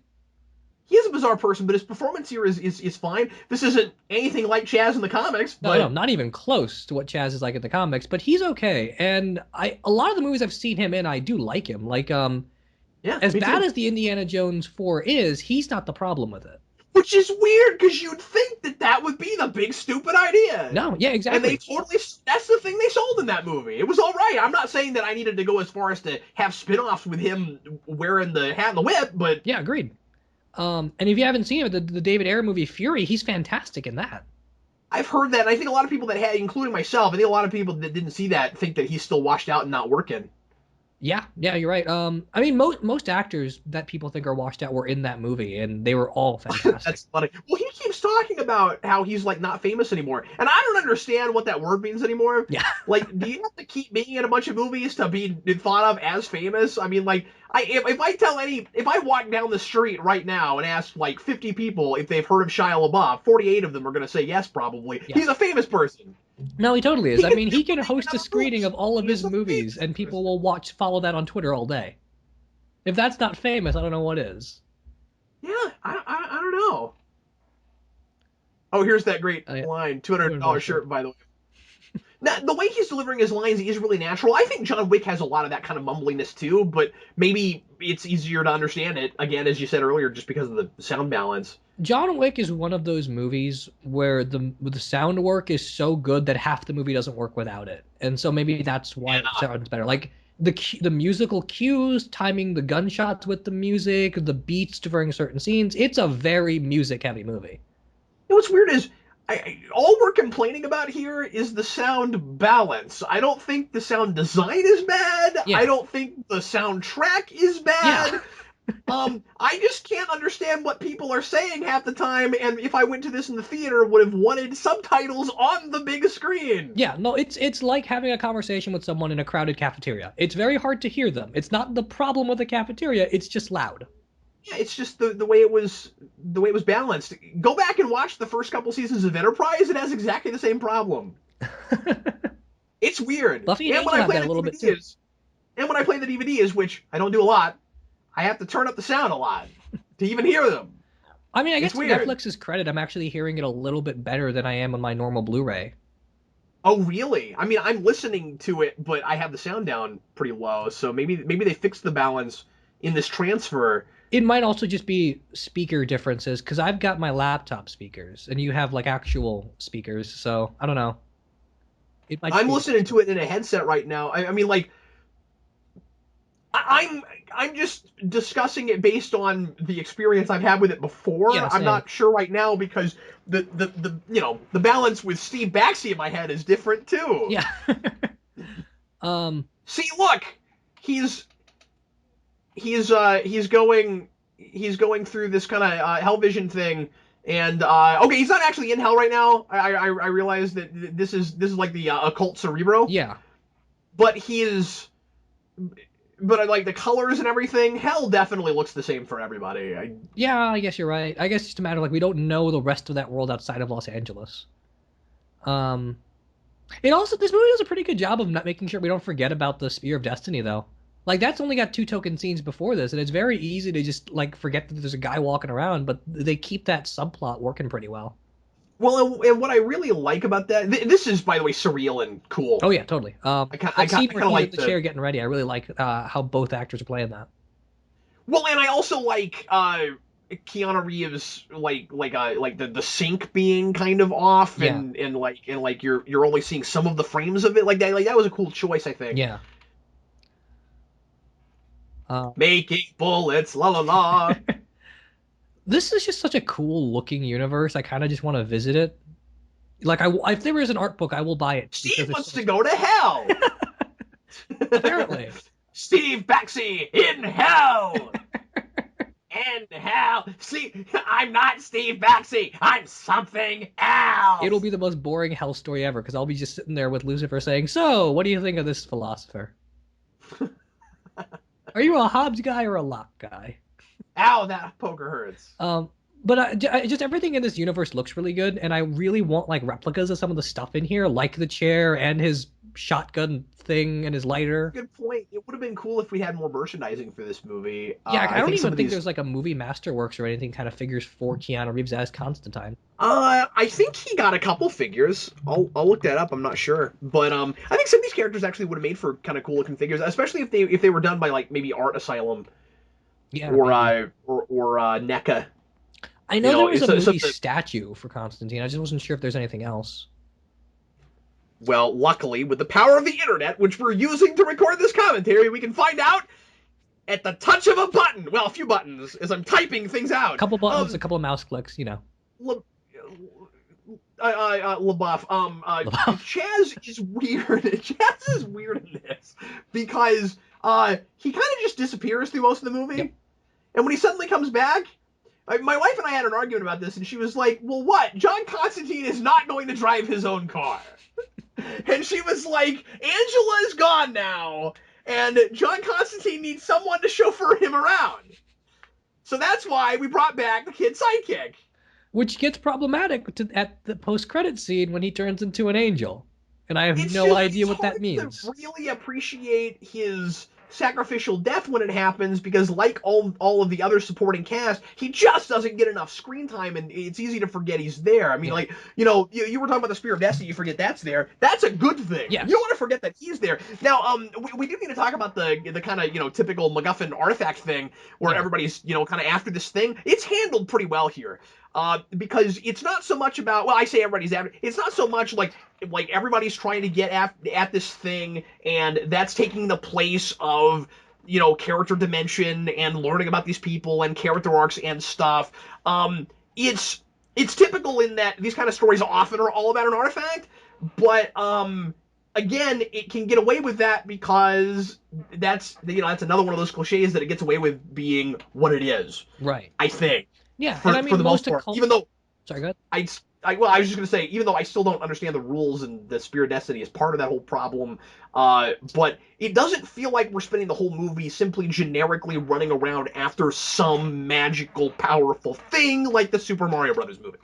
He is a bizarre person, but his performance here is fine. This isn't anything like Chaz in the comics, No, but not even close to what Chaz is like in the comics, but he's okay. And a lot of the movies I've seen him in, I do like him. Like, yeah, as me bad too. as the Indiana Jones 4 is, he's not the problem with it. Which is weird because you'd think that would be the big stupid idea. No, yeah, And they exactly. totally, that's the thing they sold in that movie. It was all right. I'm not saying that I needed to go as far as to have spin offs with him wearing the hat and the whip, but Yeah, agreed. And if you haven't seen it, the David Ayer movie Fury, he's fantastic in that. I've heard that. And I think a lot of people that had, including myself, I think a lot of people that didn't see that think that he's still washed out and not working. Yeah, you're right. I mean, most actors that people think are washed out were in that movie, and they were all fantastic. That's funny. Well, he keeps talking about how he's like not famous anymore, and I don't understand what that word means anymore. Yeah. Like, do you have to keep being in a bunch of movies to be thought of as famous? I mean, like, if I walk down the street right now and ask like 50 people if they've heard of Shia LaBeouf, 48 of them are going to say yes, probably. Yeah. He's a famous person. No, he totally is. I mean, he can make host a another screening movie. of all of He's his a movies, famous and people person. will follow that on Twitter all day. If that's not famous, I don't know what is. Yeah, I don't know. Oh, here's that great Yeah. line. $200 shirt, by the way. Now, the way he's delivering his lines is really natural. I think John Wick has a lot of that kind of mumbliness too, but maybe it's easier to understand it, again, as you said earlier, just because of the sound balance. John Wick is one of those movies where the sound work is so good that half the movie doesn't work without it, and so maybe that's why it sounds better. Like The musical cues, timing the gunshots with the music, the beats during certain scenes. It's a very music heavy movie. You know what's weird is all we're complaining about here is the sound balance. I don't think the sound design is bad. I Yeah. don't think the soundtrack is Yeah. bad. I just can't understand what people are saying half the time, and if I went to this in the theater, would have wanted subtitles on the big screen. Yeah, no, it's like having a conversation with someone in a crowded cafeteria. It's very hard to hear them. It's not the problem with the cafeteria, it's just loud. Yeah, it's just the way it was balanced. Go back and watch the first couple seasons of Enterprise. It has exactly the same problem. It's weird. Buffy and And when Angel I have play that a the little bit too. DVDs, and when I play the DVDs, which I don't do a lot, I have to turn up the sound a lot to even hear them. I mean, I guess It's to weird. Netflix's credit, I'm actually hearing it a little bit better than I am on my normal Blu-ray. Oh, really? I mean, I'm listening to it, but I have the sound down pretty low, so maybe they fixed the balance in this transfer. It might also just be speaker differences because I've got my laptop speakers and you have like actual speakers, so I don't know. It might just I'm be a listening difference. to it in a headset right now. I mean, like I'm just discussing it based on the experience I've had with it before. Yeah, I'm same. not sure right now because the the balance with Steve Baxi in my head is different too. Yeah. um, See, look, he's he's going through this kind of hell vision thing, and okay, he's not actually in hell right now. I realize that this is like the occult cerebro, yeah. but he is. But I like the colors and everything. Hell definitely looks the same for everybody. Yeah, I guess you're right. I guess it's just a matter of like we don't know the rest of that world outside of Los Angeles. Um, it also this movie does a pretty good job of not making sure we don't forget about the Spear of Destiny though. Like that's only got two token scenes before this, and it's very easy to just like forget that there's a guy walking around, but they keep that subplot working pretty well. Well, and what I really like about that, this is by the way surreal and cool. Oh yeah, totally. That scene I where kind of he's in like the the chair getting ready, I really like how both actors are playing that. well, and I also like Keanu Reeves like the sync being kind of off Yeah, and like you're only seeing some of the frames of it like that was a cool choice I think. yeah. Uh, Making bullets, la la la. this is just such a cool looking universe. I kind of just want to visit it. Like, if there is an art book, I will buy it because Steve there's wants so to much. go to hell. Apparently, Steve Baxi in hell. In hell. See, I'm not Steve Baxi. I'm something it'll else. be the most boring hell story ever because I'll be just sitting there with Lucifer saying, "So, what do you think of this philosopher? Are you a Hobbes guy or a Locke guy?" Ow, that poker hurts. Um, but just everything in this universe looks really good, and I really want like replicas of some of the stuff in here, like the chair and his shotgun thing and his lighter. Good point. It would have been cool if we had more merchandising for this movie. Yeah, I I don't think some even of think these. there's like a movie Masterworks or anything kind of figures for Keanu Reeves as Constantine. I think he got a couple figures. I'll look that up. I'm not sure, but I think some of these characters actually would have made for kind of cool looking figures, especially if they were done by like maybe Art Asylum Yeah, maybe. or NECA. I You know there know, was it's a movie something. statue for Constantine. I just wasn't sure if there's anything else. Well, luckily, with the power of the internet, which we're using to record this commentary, we can find out at the touch of a button. Well, a few buttons as I'm typing things A out. couple buttons, a couple of mouse clicks, you know. Le, LaBeouf. Chaz is weird. Chaz is weird in this because he kind of just disappears through most of the Yep. movie, and when he suddenly comes back, my wife and I had an argument about this, and she was like, "Well, what? John Constantine is not going to drive his own car." And she was like, Angela is gone now, and John Constantine needs someone to chauffeur him around. So that's why we brought back the kid sidekick. Which gets problematic at the post-credit scene when he turns into an angel. And I have It's no just, idea it's what hard that to means. really appreciate his sacrificial death when it happens because like all of the other supporting cast he just doesn't get enough screen time and it's easy to forget he's there. I mean Yeah. like you were talking about the Spear of Destiny, you forget that's there, that's a good thing. You don't Yes. want to forget that he's there. Now we do need to talk about the kind of typical MacGuffin artifact thing where Yeah. everybody's kind of after this thing. It's handled pretty well here. because it's not so much about, well, I say everybody's after, it's not so much like everybody's trying to get at this thing, and that's taking the place of, character dimension and learning about these people and character arcs and stuff. It's typical in that these kind of stories often are all about an artifact, but again, it can get away with that because that's another one of those cliches that it gets away with being what it is. Right. I think Yeah, and for I mean the most most part, occult. even though Sorry, go ahead. I was just gonna say, even though I still don't understand the rules and the Spirit Destiny is part of that whole problem, but it doesn't feel like we're spending the whole movie simply generically running around after some magical, powerful thing like the Super Mario Brothers movie.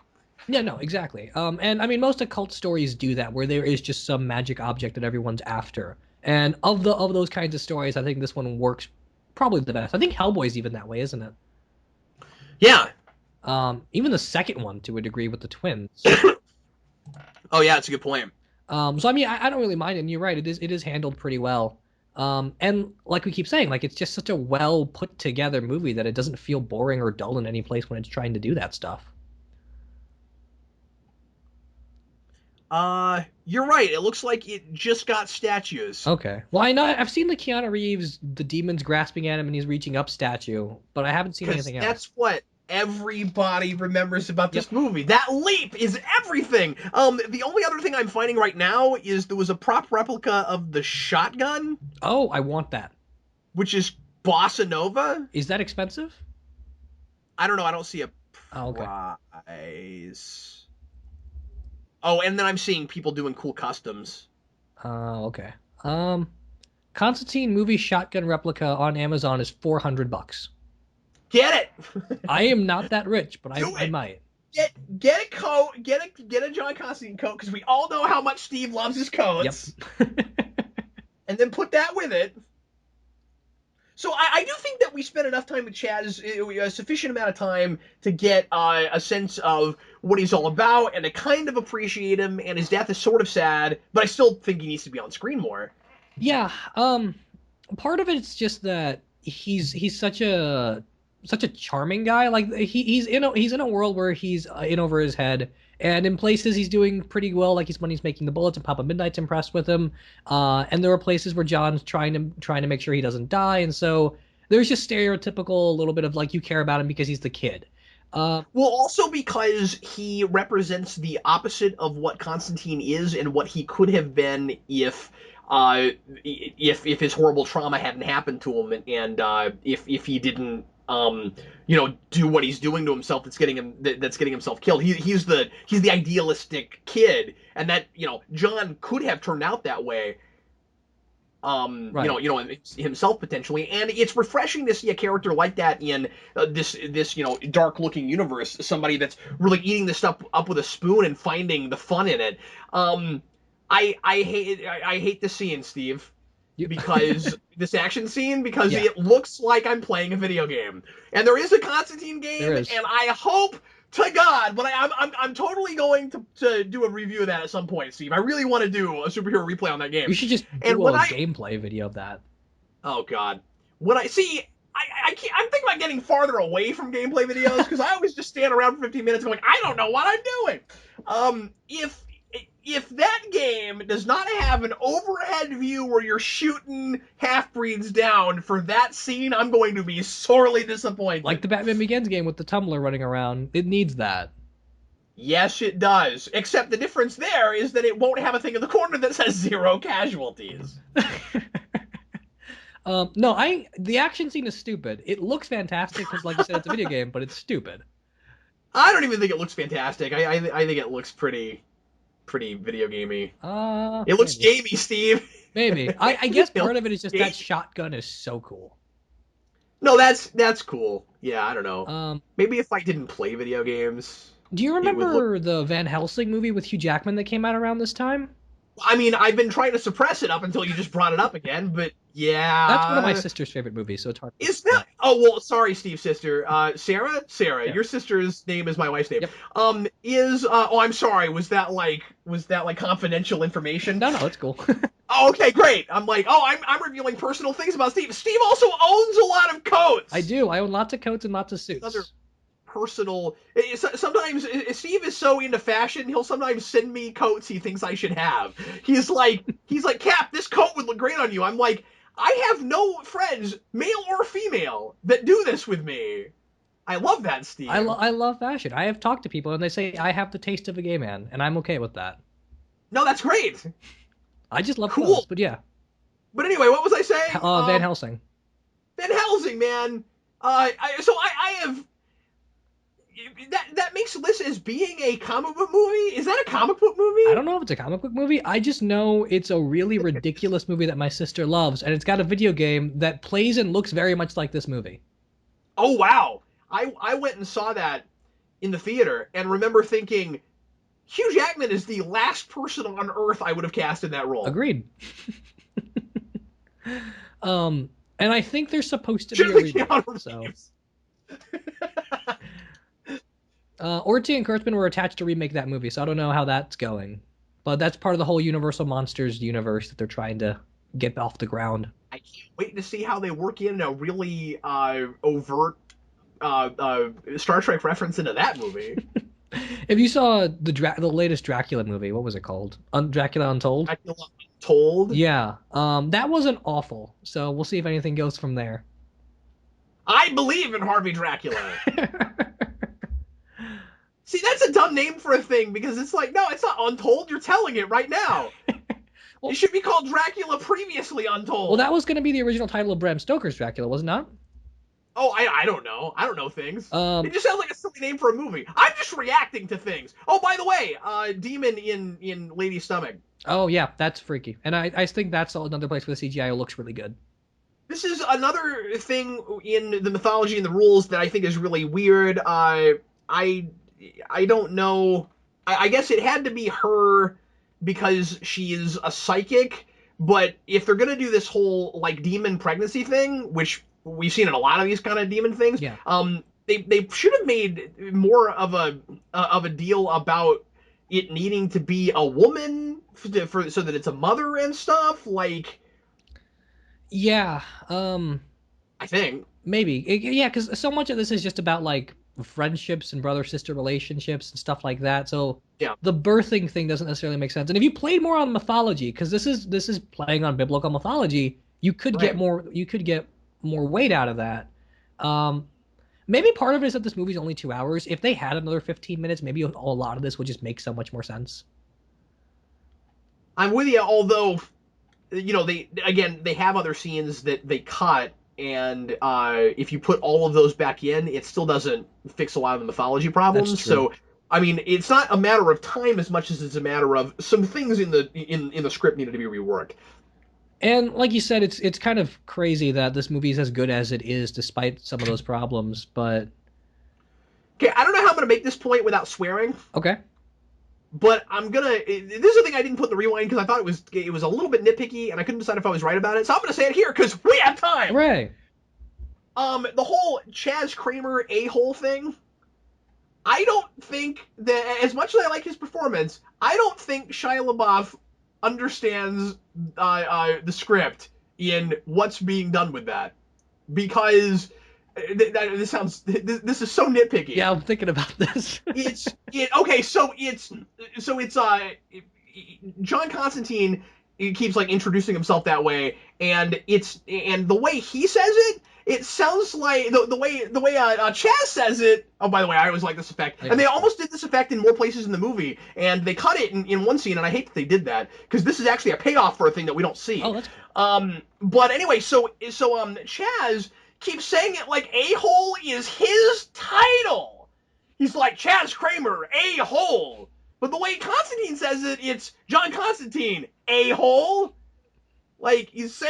Yeah, no, exactly. And I mean, most occult stories do that, where there is just some magic object that everyone's after. And of those kinds of stories, I think this one works probably the best. I think Hellboy's even that way, isn't it? Yeah. Even the second one to a degree with the twins. Oh yeah, it's a good point. So I mean, I don't really mind it. And you're right, it is handled pretty well. And like we keep saying, like it's just such a well put together movie that it doesn't feel boring or dull in any place when it's trying to do that stuff. You're right. It looks like it just got statues. Okay. Well, I know I've seen the Keanu Reeves, the demons grasping at him and he's reaching up statue, but I haven't seen Because anything else. that's what everybody remembers about Yep. this movie. That leap is everything. The only other thing I'm finding right now is there was a prop replica of the shotgun, Oh, I want that. which is Bossa Nova. Is that expensive? I don't know. I don't see a Oh, okay. price. Oh, and then I'm seeing people doing cool customs. Okay. Um, Constantine movie shotgun replica on Amazon is $400. Get it. I am not that rich, but I Do I it. might. Get a coat. Get a John Constantine coat because we all know how much Steve loves his Yep. coats. And then put that with it. So I do think that we spent enough time with Chaz, a sufficient amount of time to get a sense of what he's all about and to kind of appreciate him. And his death is sort of sad, but I still think he needs to be on screen more. Yeah. Part of it's just that he's such a charming guy. Like he's in a world where he's in over his head, and in places he's doing pretty well. Like he's when he's making the bullets, and Papa Midnight's impressed with him. And there are places where John's trying to make sure he doesn't die, and so there's just stereotypical a little bit of like you care about him because he's the kid. Well, also because he represents the opposite of what Constantine is and what he could have been if his horrible trauma hadn't happened to him, and if he didn't do what he's doing to himself that's getting himself killed. He's the idealistic kid, and that John could have turned out that way. Right. Himself potentially, and it's refreshing to see a character like that in this dark looking universe. Somebody that's really eating this stuff up with a spoon and finding the fun in it. I hate the scene, Steve, You, because this action scene because yeah, it looks like I'm playing a video game, and there is a Constantine there game, is. and I hope to God, but I'm totally going to do a review of that at some point, Steve. I really want to do a superhero replay on that You game. should just And do when a I gameplay video of that. Oh God, when I see, I can't, I'm thinking about getting farther away from gameplay videos because I always just stand around for 15 minutes going, I don't know what I'm doing. If that game does not have an overhead view where you're shooting half-breeds down for that scene, I'm going to be sorely disappointed. Like the Batman Begins game with the tumbler running around. It needs that. Yes, it does. Except the difference there is that it won't have a thing in the corner that says 0 casualties. No, the action scene is stupid. It looks fantastic because, like you said, it's a video game, but it's stupid. I don't even think it looks fantastic. I think it looks pretty video gamey. It looks Maybe. gamey, Steve. Maybe. I guess part of it is just that shotgun is so cool. No, that's cool. Yeah, I don't know. Um, Maybe if I didn't play video games, do you it would look. remember the Van Helsing movie with Hugh Jackman that came out around this time? I mean, I've been trying to suppress it up until you just brought it up again, but That's one of my yeah. sister's favorite movies, so it's hard. Is that? Oh well, sorry, Steve, sister. Sarah. Yeah. Your sister's name is my wife's name. Yep. Oh, I'm sorry. Was that like confidential information? No, it's cool. Oh, okay, great. I'm like, oh, I'm revealing personal things about Steve. Steve also owns a lot of coats. I do. I own lots of coats and lots of suits. personal. Sometimes Steve is so into fashion, he'll sometimes send me coats he thinks I should have. He's like, Cap, this coat would look great on you. I'm like, I have no friends, male or female, that do this with me. I love that, Steve. I love fashion. I have talked to people and they say I have the taste of a gay man, and I'm okay with that. No, that's great. I just love Cool. clothes, but yeah. But anyway, what was I saying? Van Helsing. Van Helsing, man. I have that makes this as being a comic book movie. Is that a comic book movie? I don't know if it's a comic book movie. I just know it's a really ridiculous movie that my sister loves, and it's got a video game that plays and looks very much like this movie. Oh wow! I went and saw that in the theater and remember thinking, Hugh Jackman is the last person on Earth I would have cast in that role. Agreed. And I think there's supposed to be a reboot. So. Orty and Kurtzman were attached to remake that movie, so I don't know how that's going. But that's part of the whole Universal Monsters universe that they're trying to get off the ground. I can't wait to see how they work in a really overt Star Trek reference into that movie. If you saw the latest Dracula movie, what was it called? Dracula Untold? Dracula Untold? Yeah. That wasn't awful, so we'll see if anything goes from there. I believe in Harvey Dracula. See, that's a dumb name for a thing, because it's like, no, it's not Untold, you're telling it right now. Well, it should be called Dracula Previously Untold. Well, that was going to be the original title of Bram Stoker's Dracula, was it not? Oh, I don't know. I don't know things. It just sounds like a silly name for a movie. I'm just reacting to things. Oh, by the way, demon in Lady's stomach. Oh, yeah, that's freaky. And I think that's another place where the CGI looks really good. This is another thing in the mythology and the rules that I think is really weird. I don't know. I guess it had to be her because she is a psychic. But if they're gonna do this whole like demon pregnancy thing, which we've seen in a lot of these kind of demon things, yeah. They should have made more of a deal about it needing to be a woman so that it's a mother and stuff. Like, yeah, I think maybe yeah, because so much of this is just about like friendships and brother-sister relationships and stuff like that. So yeah, the birthing thing doesn't necessarily make sense. And if you played more on mythology, because this is playing on biblical mythology, you could get more weight out of that. Maybe part of it is that this movie's only 2 hours. If they had another 15 minutes, maybe a lot of this would just make so much more sense. I'm with you. Although, they have other scenes that they cut. And if you put all of those back in, it still doesn't fix a lot of the mythology problems. So, I mean, it's not a matter of time as much as it's a matter of some things in the script needed to be reworked. And like you said, it's kind of crazy that this movie is as good as it is, despite some of those problems. But okay, I don't know how I'm gonna make this point without swearing. Okay. But I'm gonna. This is a thing I didn't put in the rewind because I thought it was a little bit nitpicky, and I couldn't decide if I was right about it. So I'm gonna say it here because we have time. Hooray! The whole Chaz Kramer a-hole thing. I don't think that, as much as I like his performance, I don't think Shia LaBeouf understands the script in what's being done with that, because this is so nitpicky. Yeah, I'm thinking about this. So it's John Constantine. He keeps like introducing himself that way, and the way he says it, it sounds like the way Chaz says it. Oh, by the way, I always like this effect, and they almost did this effect in more places in the movie, and they cut it in one scene, and I hate that they did that because this is actually a payoff for a thing that we don't see. Oh, that's but anyway, so Chaz keeps saying it like a-hole is his title. He's like Chaz Kramer, a-hole. But the way Constantine says it, it's John Constantine, a-hole. Like, he's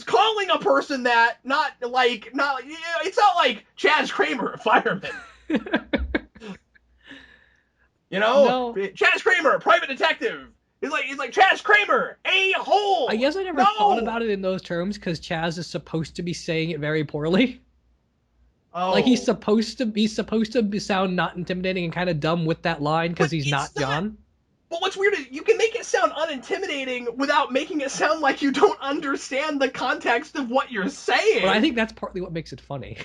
calling a person that, it's not like Chaz Kramer, fireman. No. Chaz Kramer, private detective. He's like Chaz Kramer, a-hole. I guess I never thought about it in those terms because Chaz is supposed to be saying it very poorly. Oh. Like he's supposed to sound not intimidating and kind of dumb with that line because he's not John. But what's weird is you can make it sound unintimidating without making it sound like you don't understand the context of what you're saying. But I think that's partly what makes it funny.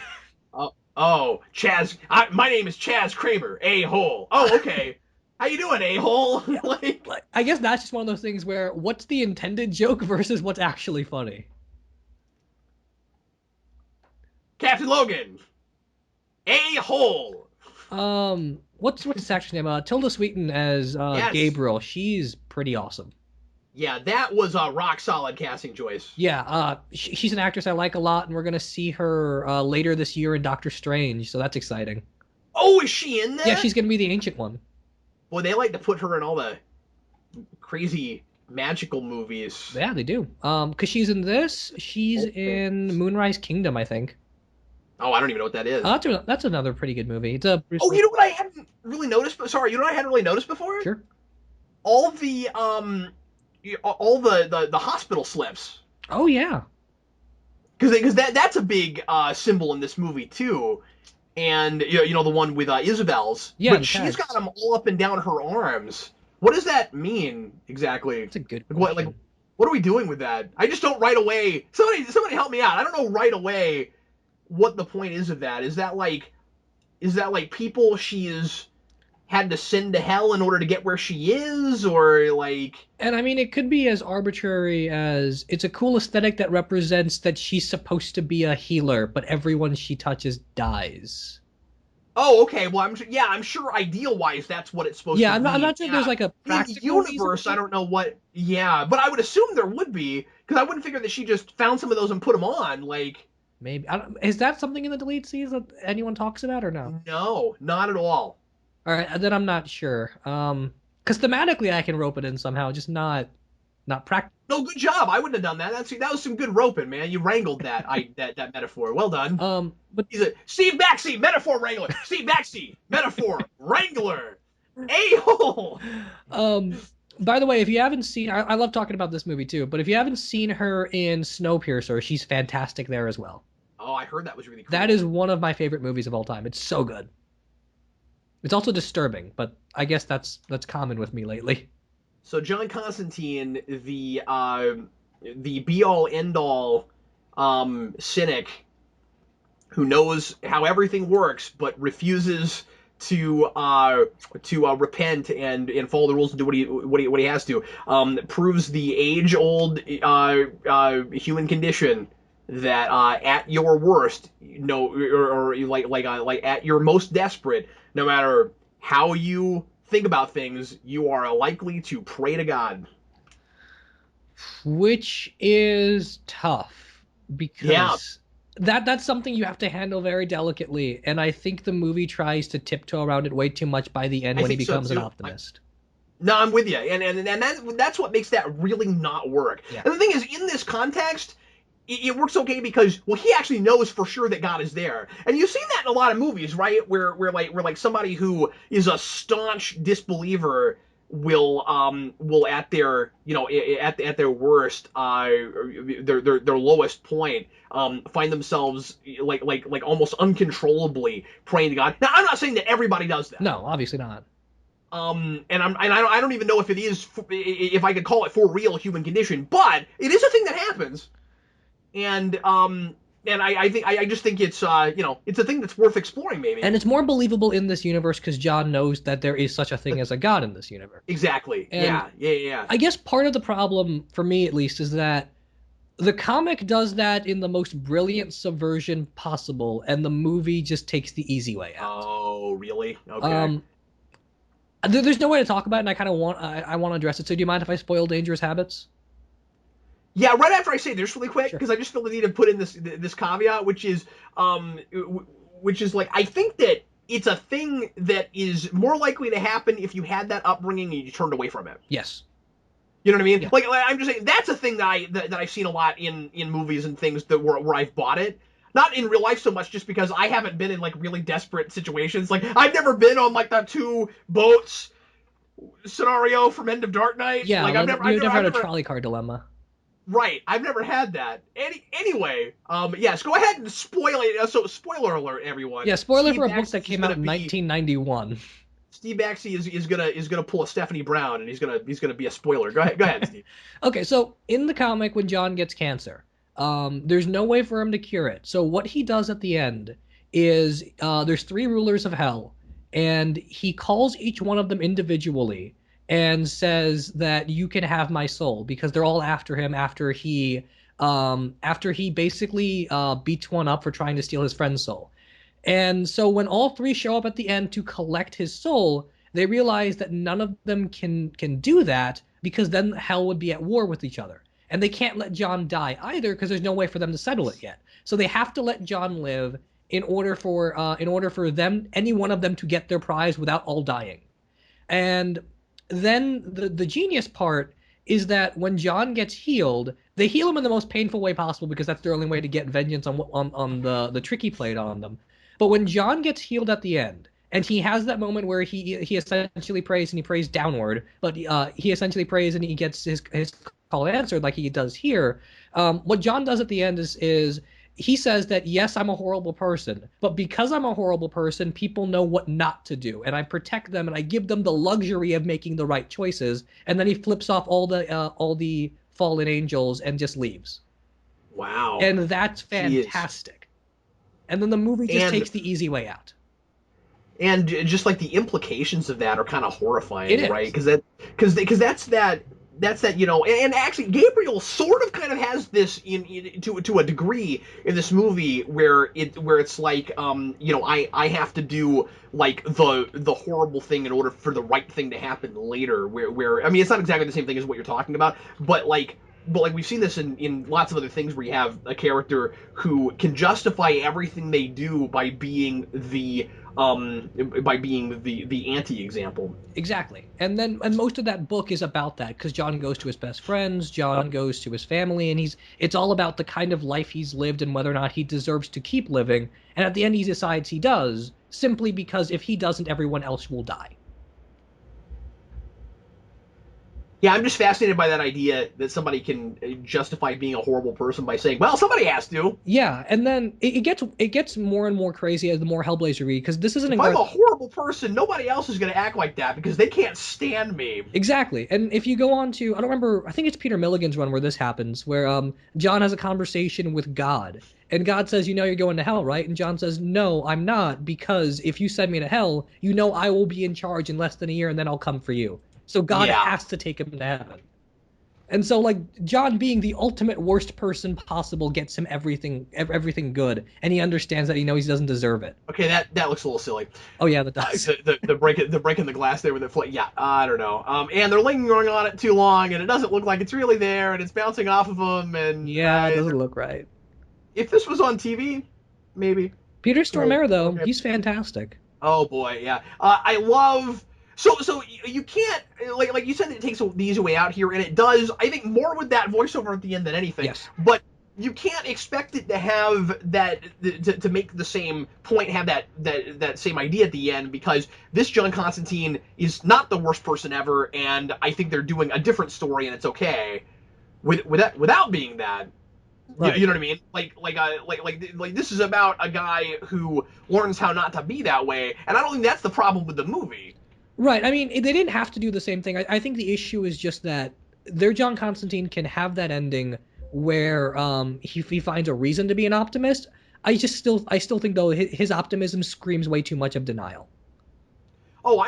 Oh, my name is Chaz Kramer, a-hole. Oh, okay. How you doing, a-hole? Yeah, Like, like I guess that's just one of those things where what's the intended joke versus what's actually funny. Captain Logan, a-hole. What's his actress name? Tilda Swinton as Yes. Gabriel. She's pretty awesome. Yeah, that was a rock solid casting choice. Yeah, she's an actress I like a lot, and we're gonna see her later this year in Doctor Strange, so that's exciting. Oh, is she in Yeah, that? she's gonna be the ancient one. Boy, they like to put her in all the crazy magical movies. Yeah, they do. Cause she's in this. She's Old in things. Moonrise Kingdom, I think. Oh, I don't even know what that is. That's another pretty good movie. It's a Bruce Oh, Lee. you know what I hadn't really noticed? Sorry, you know what I hadn't really noticed before? Sure. All the hospital slips. Oh yeah. Because that's a big symbol in this movie too, and the one with Isabel's, Yeah, but the she's got tags. them all up and down her arms. What does that mean exactly? That's a good Like question. what are we doing with that? I just don't right away. Somebody help me out. I don't know right away what the point is of that. Is that like people she is had to send to hell in order to get where she is, or like? And I mean, it could be as arbitrary as it's a cool aesthetic that represents that she's supposed to be a healer, but everyone she touches dies. Oh, okay. Well, I'm sure ideal wise that's what it's supposed Yeah, to I'm mean. not sure if there's Yeah. like a In the practical reason universe, I for it. don't know what. Yeah, but I would assume there would be because I wouldn't figure that she just found some of those and put them on. Like, Maybe. Is that something in the delete scenes that anyone talks about or no? no, not at all. All right, then I'm not sure. Because thematically I can rope it in somehow, just not practical. No, good job. I wouldn't have done that. That was some good roping, man. You wrangled that metaphor. Well done. But He's a Steve Baxi, metaphor wrangler. Steve Baxi, metaphor wrangler. A hole. um, by the way, if you haven't seen, I love talking about this movie too. But if you haven't seen her in Snowpiercer, she's fantastic there as well. Oh, I heard that was really That is cool. one of my favorite movies of all time. It's so good. It's also disturbing, but I guess that's common with me lately. So John Constantine, the be all end all cynic who knows how everything works but refuses to repent and follow the rules and do what he has to, proves the age old human condition that at your worst, or like at your most desperate, no matter how you think about things, you are likely to pray to God. Which is tough Yeah, because that's something you have to handle very delicately, and I think the movie tries to tiptoe around it way too much by the end I when he think so becomes an too. optimist. No, I'm with you, and that's what makes that really not work. Yeah. And the thing is, in this context, it works okay because well, he actually knows for sure that God is there, and you've seen that in a lot of movies, right? Where somebody who is a staunch disbeliever will at their at their worst their lowest point find themselves like almost uncontrollably praying to God. Now, I'm not saying that everybody does that. No, obviously not. And I don't even know if it is, if I could call it for real human condition, but it is a thing that happens. And I just think it's it's a thing that's worth exploring maybe. And it's more believable in this universe because John knows that there is such a thing as a god in this universe. Exactly. And Yeah. I guess part of the problem, for me at least, is that the comic does that in the most brilliant subversion possible, and the movie just takes the easy way out. Oh, really? Okay. Um, there's no way to talk about it, and I want to address it. So, do you mind if I spoil Dangerous Habits? Yeah, right after I say this really quick, Sure. because I just feel the need to put in this caveat, um, which is like I think that it's a thing that is more likely to happen if you had that upbringing and you turned away from it. Yes. You know what I mean? Yeah. Like I'm just saying that's a thing that I've seen a lot in movies and things that where I've bought it. Not in real life so much, just because I haven't been in like really desperate situations. Like I've never been on like the two boats scenario from End of Dark Knight. Yeah. Like Well, you've never I've had a never. trolley car dilemma. Right, I've never had that. Anyway, yes, go ahead and spoil it. So, spoiler alert, everyone. Yeah. Spoiler Steve for a book Baxi that is came out gonna in be 1991. Steve Baxi is gonna pull a Stephanie Brown, and he's gonna be a spoiler. Go ahead, Steve. Okay. So, in the comic, when John gets cancer, there's no way for him to cure it. So, what he does at the end is there's three rulers of hell, and he calls each one of them individually and says that you can have my soul because they're all after him after he basically beats one up for trying to steal his friend's soul. And so when all three show up at the end to collect his soul, they realize that none of them can do that because then hell would be at war with each other. And they can't let John die either because there's no way for them to settle it yet. So they have to let John live in order for them any one of them to get their prize without all dying. And then the genius part is that when John gets healed, they heal him in the most painful way possible because that's their only way to get vengeance on the trick he played on them. But when John gets healed at the end, and he has that moment where he essentially prays and he prays downward, but he essentially prays and he gets his call answered like he does here. What John does at the end is he says that yes, I'm a horrible person, but because I'm a horrible person, people know what not to do, and I protect them and I give them the luxury of making the right choices. And then he flips off all the fallen angels and just leaves. Wow. And that's Jeez. fantastic. And then the movie just And takes the easy way out. just like the implications of that are kind of It horrifying, right? is. Because that's that, and actually Gabriel sort of kind of has this to a degree in this movie where it's like I have to do like the horrible thing in order for the right thing to happen later, where I mean it's not exactly the same thing as what you're talking about, but we've seen this in lots of other things where you have a character who can justify everything they do by being the anti-example. Exactly. And most of that book is about that because John goes to his best friends, John goes to his family, and it's all about the kind of life he's lived and whether or not he deserves to keep living. And at the end he decides he does, simply because if he doesn't, everyone else will die. Yeah, I'm just fascinated by that idea that somebody can justify being a horrible person by saying, "Well, somebody has to." Yeah, and then it gets more and more crazy as the more Hellblazer read because this isn't If in I'm Garth. a horrible person, nobody else is going to act like that because they can't stand me. Exactly. And if you go on to, I don't remember, I think it's Peter Milligan's run where this happens, where John has a conversation with God. And God says, "You know you're going to hell, right?" And John says, "No, I'm not, because if you send me to hell, you know I will be in charge in less than a year and then I'll come for you." So God Yeah. has to take him to heaven. And so like John being the ultimate worst person possible gets him everything good, and he understands that he knows he doesn't deserve it. Okay, that looks a little silly. Oh yeah, that does. The breaking the glass there with the flame. Yeah, I don't know. And they're lingering on it too long, and it doesn't look like it's really there, and it's bouncing off of them. And Yeah, it doesn't look right. if this was on TV, maybe. Peter Right. Stormare though, Okay. he's fantastic. Oh boy, yeah. I love. So you can't like you said it takes the easy way out here, and it does. I think more with that voiceover at the end than anything. Yes. But you can't expect it to have that to make the same point, have that same idea at the end, because this John Constantine is not the worst person ever, and I think they're doing a different story, and it's okay without being that. Right. You know what I mean? Like this is about a guy who learns how not to be that way, and I don't think that's the problem with the movie. Right. I mean, they didn't have to do the same thing. I think the issue is just that their John Constantine can have that ending where he finds a reason to be an optimist. I still think though his optimism screams way too much of denial. Oh,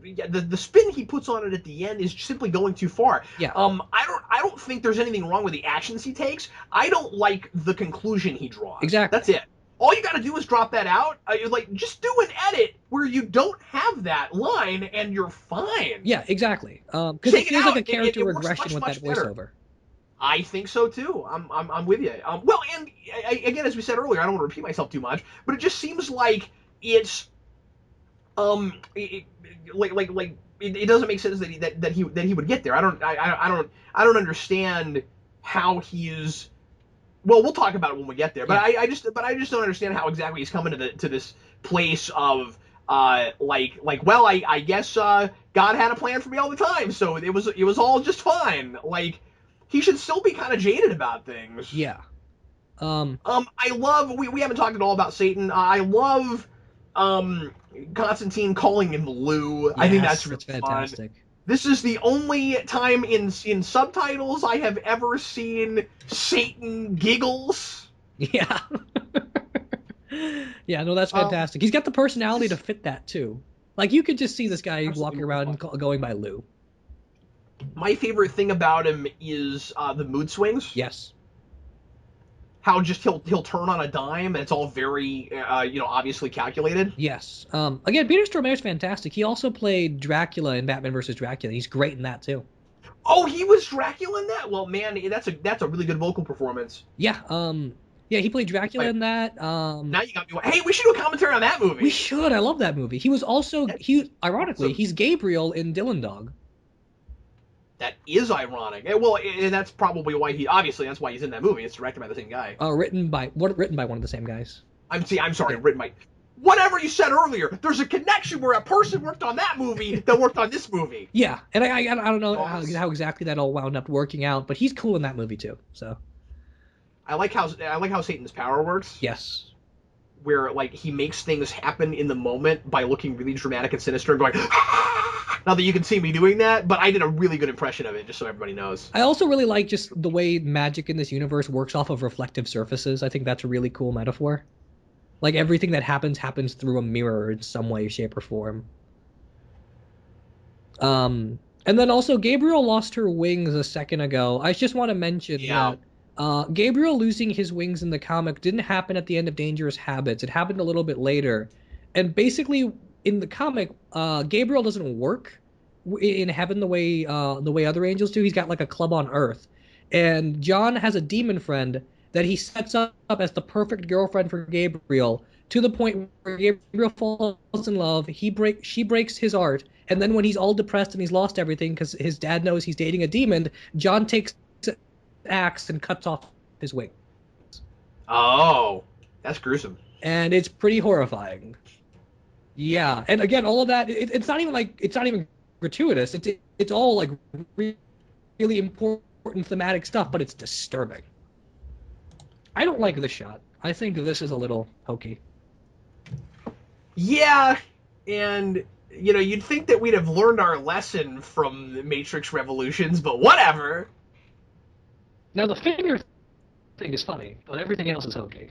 yeah, the spin he puts on it at the end is simply going too far. Yeah. I don't think there's anything wrong with the actions he takes. I don't like the conclusion he draws. That's Exactly. it. All you got to do is drop that out. Like just do an edit where you don't have that line, and you're fine. Yeah, exactly. Because it Take it feels like out. a character It works regression much with that much better. voiceover. I think so too. I'm with you. Well, and again, as we said earlier, I don't want to repeat myself too much, but it just seems like it's it, it doesn't make sense that he would get there. I don't understand how he's. Well, we'll talk about it when we get there. But Yeah. I just don't understand how exactly he's coming to this place of well, I guess God had a plan for me all the time, so it was all just fine. Like he should still be kind of jaded about things. Yeah. Um. I love we haven't talked at all about Satan. I love um Constantine calling him Lou. I think that's Yes, really that's fun. fantastic. This is the only time in subtitles I have ever seen Satan giggles. Yeah. Yeah, no, that's Um, fantastic. He's got the personality to fit that too. Like you could just see this guy walking absolutely around fun. going by Lou. My favorite thing about him is the mood swings. Yes. How just he'll turn on a dime, and it's all very obviously calculated. Yes. Again, Peter Stormare's fantastic. He also played Dracula in Batman versus Dracula. He's great in that too. Oh, he was Dracula in that. Well, man, that's a really good vocal performance. Yeah. Yeah, he played Dracula Like in that. now you got me. Hey, we should do a commentary on that We movie. should. I love that movie. He was also That's ironically, awesome. he's Gabriel in Dylan Dog. That is ironic. Well, and that's probably why that's why he's in that movie. It's directed by the same guy. Written by one of the same guys. I'm sorry, Yeah. written by whatever you said earlier. There's a connection where a person worked on that movie that worked on this movie. Yeah, and I don't know Boss. how exactly that all wound up working out, but he's cool in that movie too. So I like how Satan's power works, yes, where like he makes things happen in the moment by looking really dramatic and sinister and going. Not that you can see me doing that, but I did a really good impression of it, just so everybody knows. I also really like just the way magic in this universe works off of reflective surfaces. I think that's a really cool metaphor. Like everything that happens through a mirror in some way, shape, or form. And then also Gabriel lost her wings a second ago. I just want to mention Yeah. that Gabriel losing his wings in the comic didn't happen at the end of Dangerous Habits. It happened a little bit later. And basically in the comic, Gabriel doesn't work in heaven the way other angels do. He's got like a club on Earth. And John has a demon friend that he sets up as the perfect girlfriend for Gabriel to the point where Gabriel falls in love. She breaks his heart, and then when he's all depressed and he's lost everything because his dad knows he's dating a demon, John takes an axe and cuts off his wing, Oh, that's gruesome. and it's pretty horrifying. Yeah. Yeah, and again, all of that it's not even gratuitous. It's all like really important thematic stuff, but it's disturbing. I don't like this shot. I think this is a little hokey. Yeah, and you'd think that we'd have learned our lesson from the Matrix Revolutions, but whatever. Now the finger thing is funny, but everything else is hokey.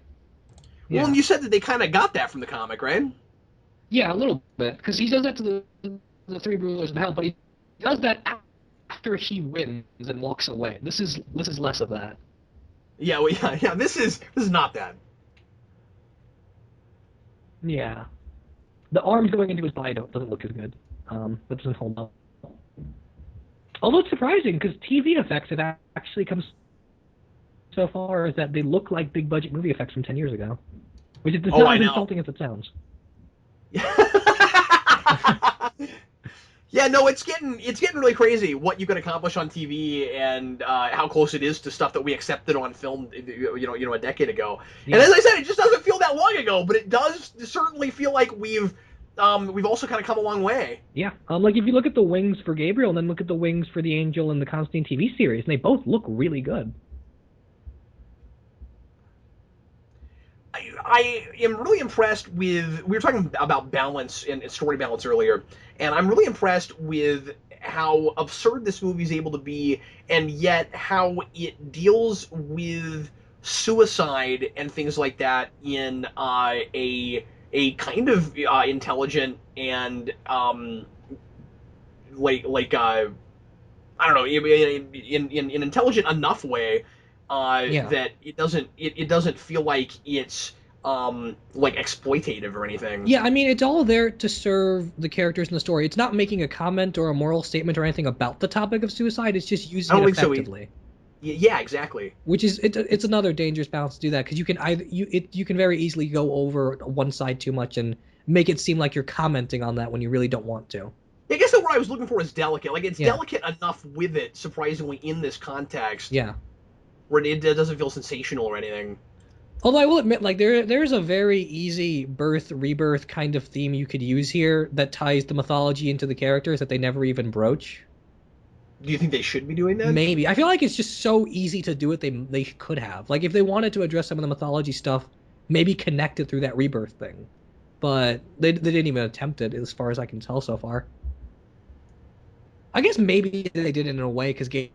Well, Yeah. and you said that they kind of got that from the comic, right? Yeah, a little bit, because he does that to the three rulers of hell, but he does that after he wins and walks away. This is less of that. Yeah, well, yeah. This is not that. Yeah, the arms going into his body doesn't look as good. That doesn't hold up. Although it's surprising because TV effects have actually come so far as that they look like big budget movie effects from 10 years ago, which is Oh, not I as know. insulting as it sounds. Yeah, no, it's getting really crazy what you can accomplish on TV and how close it is to stuff that we accepted on film, a decade ago. And Yeah. as I said, it just doesn't feel that long ago, but it does certainly feel like we've also kind of come a long way. Yeah. Like if you look at the wings for Gabriel and then look at the wings for the Angel in the Constantine TV series, and they both look really good. I am really impressed with. We were talking about balance and story balance earlier, and I'm really impressed with how absurd this movie is able to be, and yet how it deals with suicide and things like that in a kind of intelligent and I don't know, in an intelligent enough way Yeah. that it doesn't feel like it's like exploitative or anything. Yeah, I mean, it's all there to serve the characters in the story. It's not making a comment or a moral statement or anything about the topic of suicide. It's just I using it don't think so. effectively, Yeah, exactly. which is it's another dangerous balance to do that because you can either you can very easily go over one side too much and make it seem like you're commenting on that when you really don't want to. I guess the word I was looking for is delicate. Like it's Yeah, delicate enough with it, surprisingly, in this context, yeah. where it doesn't feel sensational or anything. Although I will admit, like there's a very easy birth rebirth kind of theme you could use here that ties the mythology into the characters that they never even broach. Do you think they should be doing that? Maybe. I feel like it's just so easy to do it. They could have. Like if they wanted to address some of the mythology stuff, maybe connect it through that rebirth thing. But they didn't even attempt it as far as I can tell so far. I guess maybe they did it in a way because game's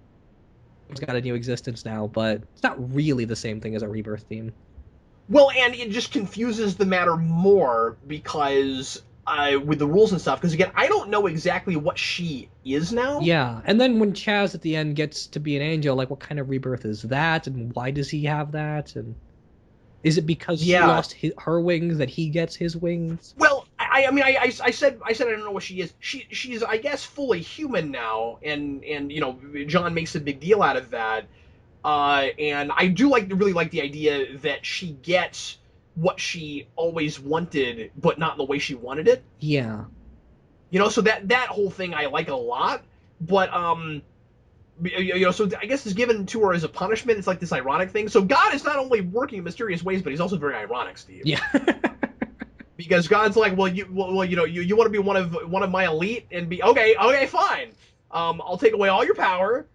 got a new existence now, but it's not really the same thing as a rebirth theme. Well, and it just confuses the matter more because with the rules and stuff. Because again, I don't know exactly what she is now. Yeah, and then when Chaz at the end gets to be an angel, like what kind of rebirth is that, and why does he have that, and is it because she Yeah. lost her wings that he gets his wings? Well, I mean, I said I don't know what she is. She's I guess fully human now, and John makes a big deal out of that. And I do really like the idea that she gets what she always wanted, but not in the way she wanted it. Yeah, So that whole thing I like a lot. But so I guess it's given to her as a punishment. It's like this ironic thing. So God is not only working in mysterious ways, but he's also very ironic, Steve. yeah. Because God's like, well, you want to be one of my elite and be okay, fine. I'll take away all your power,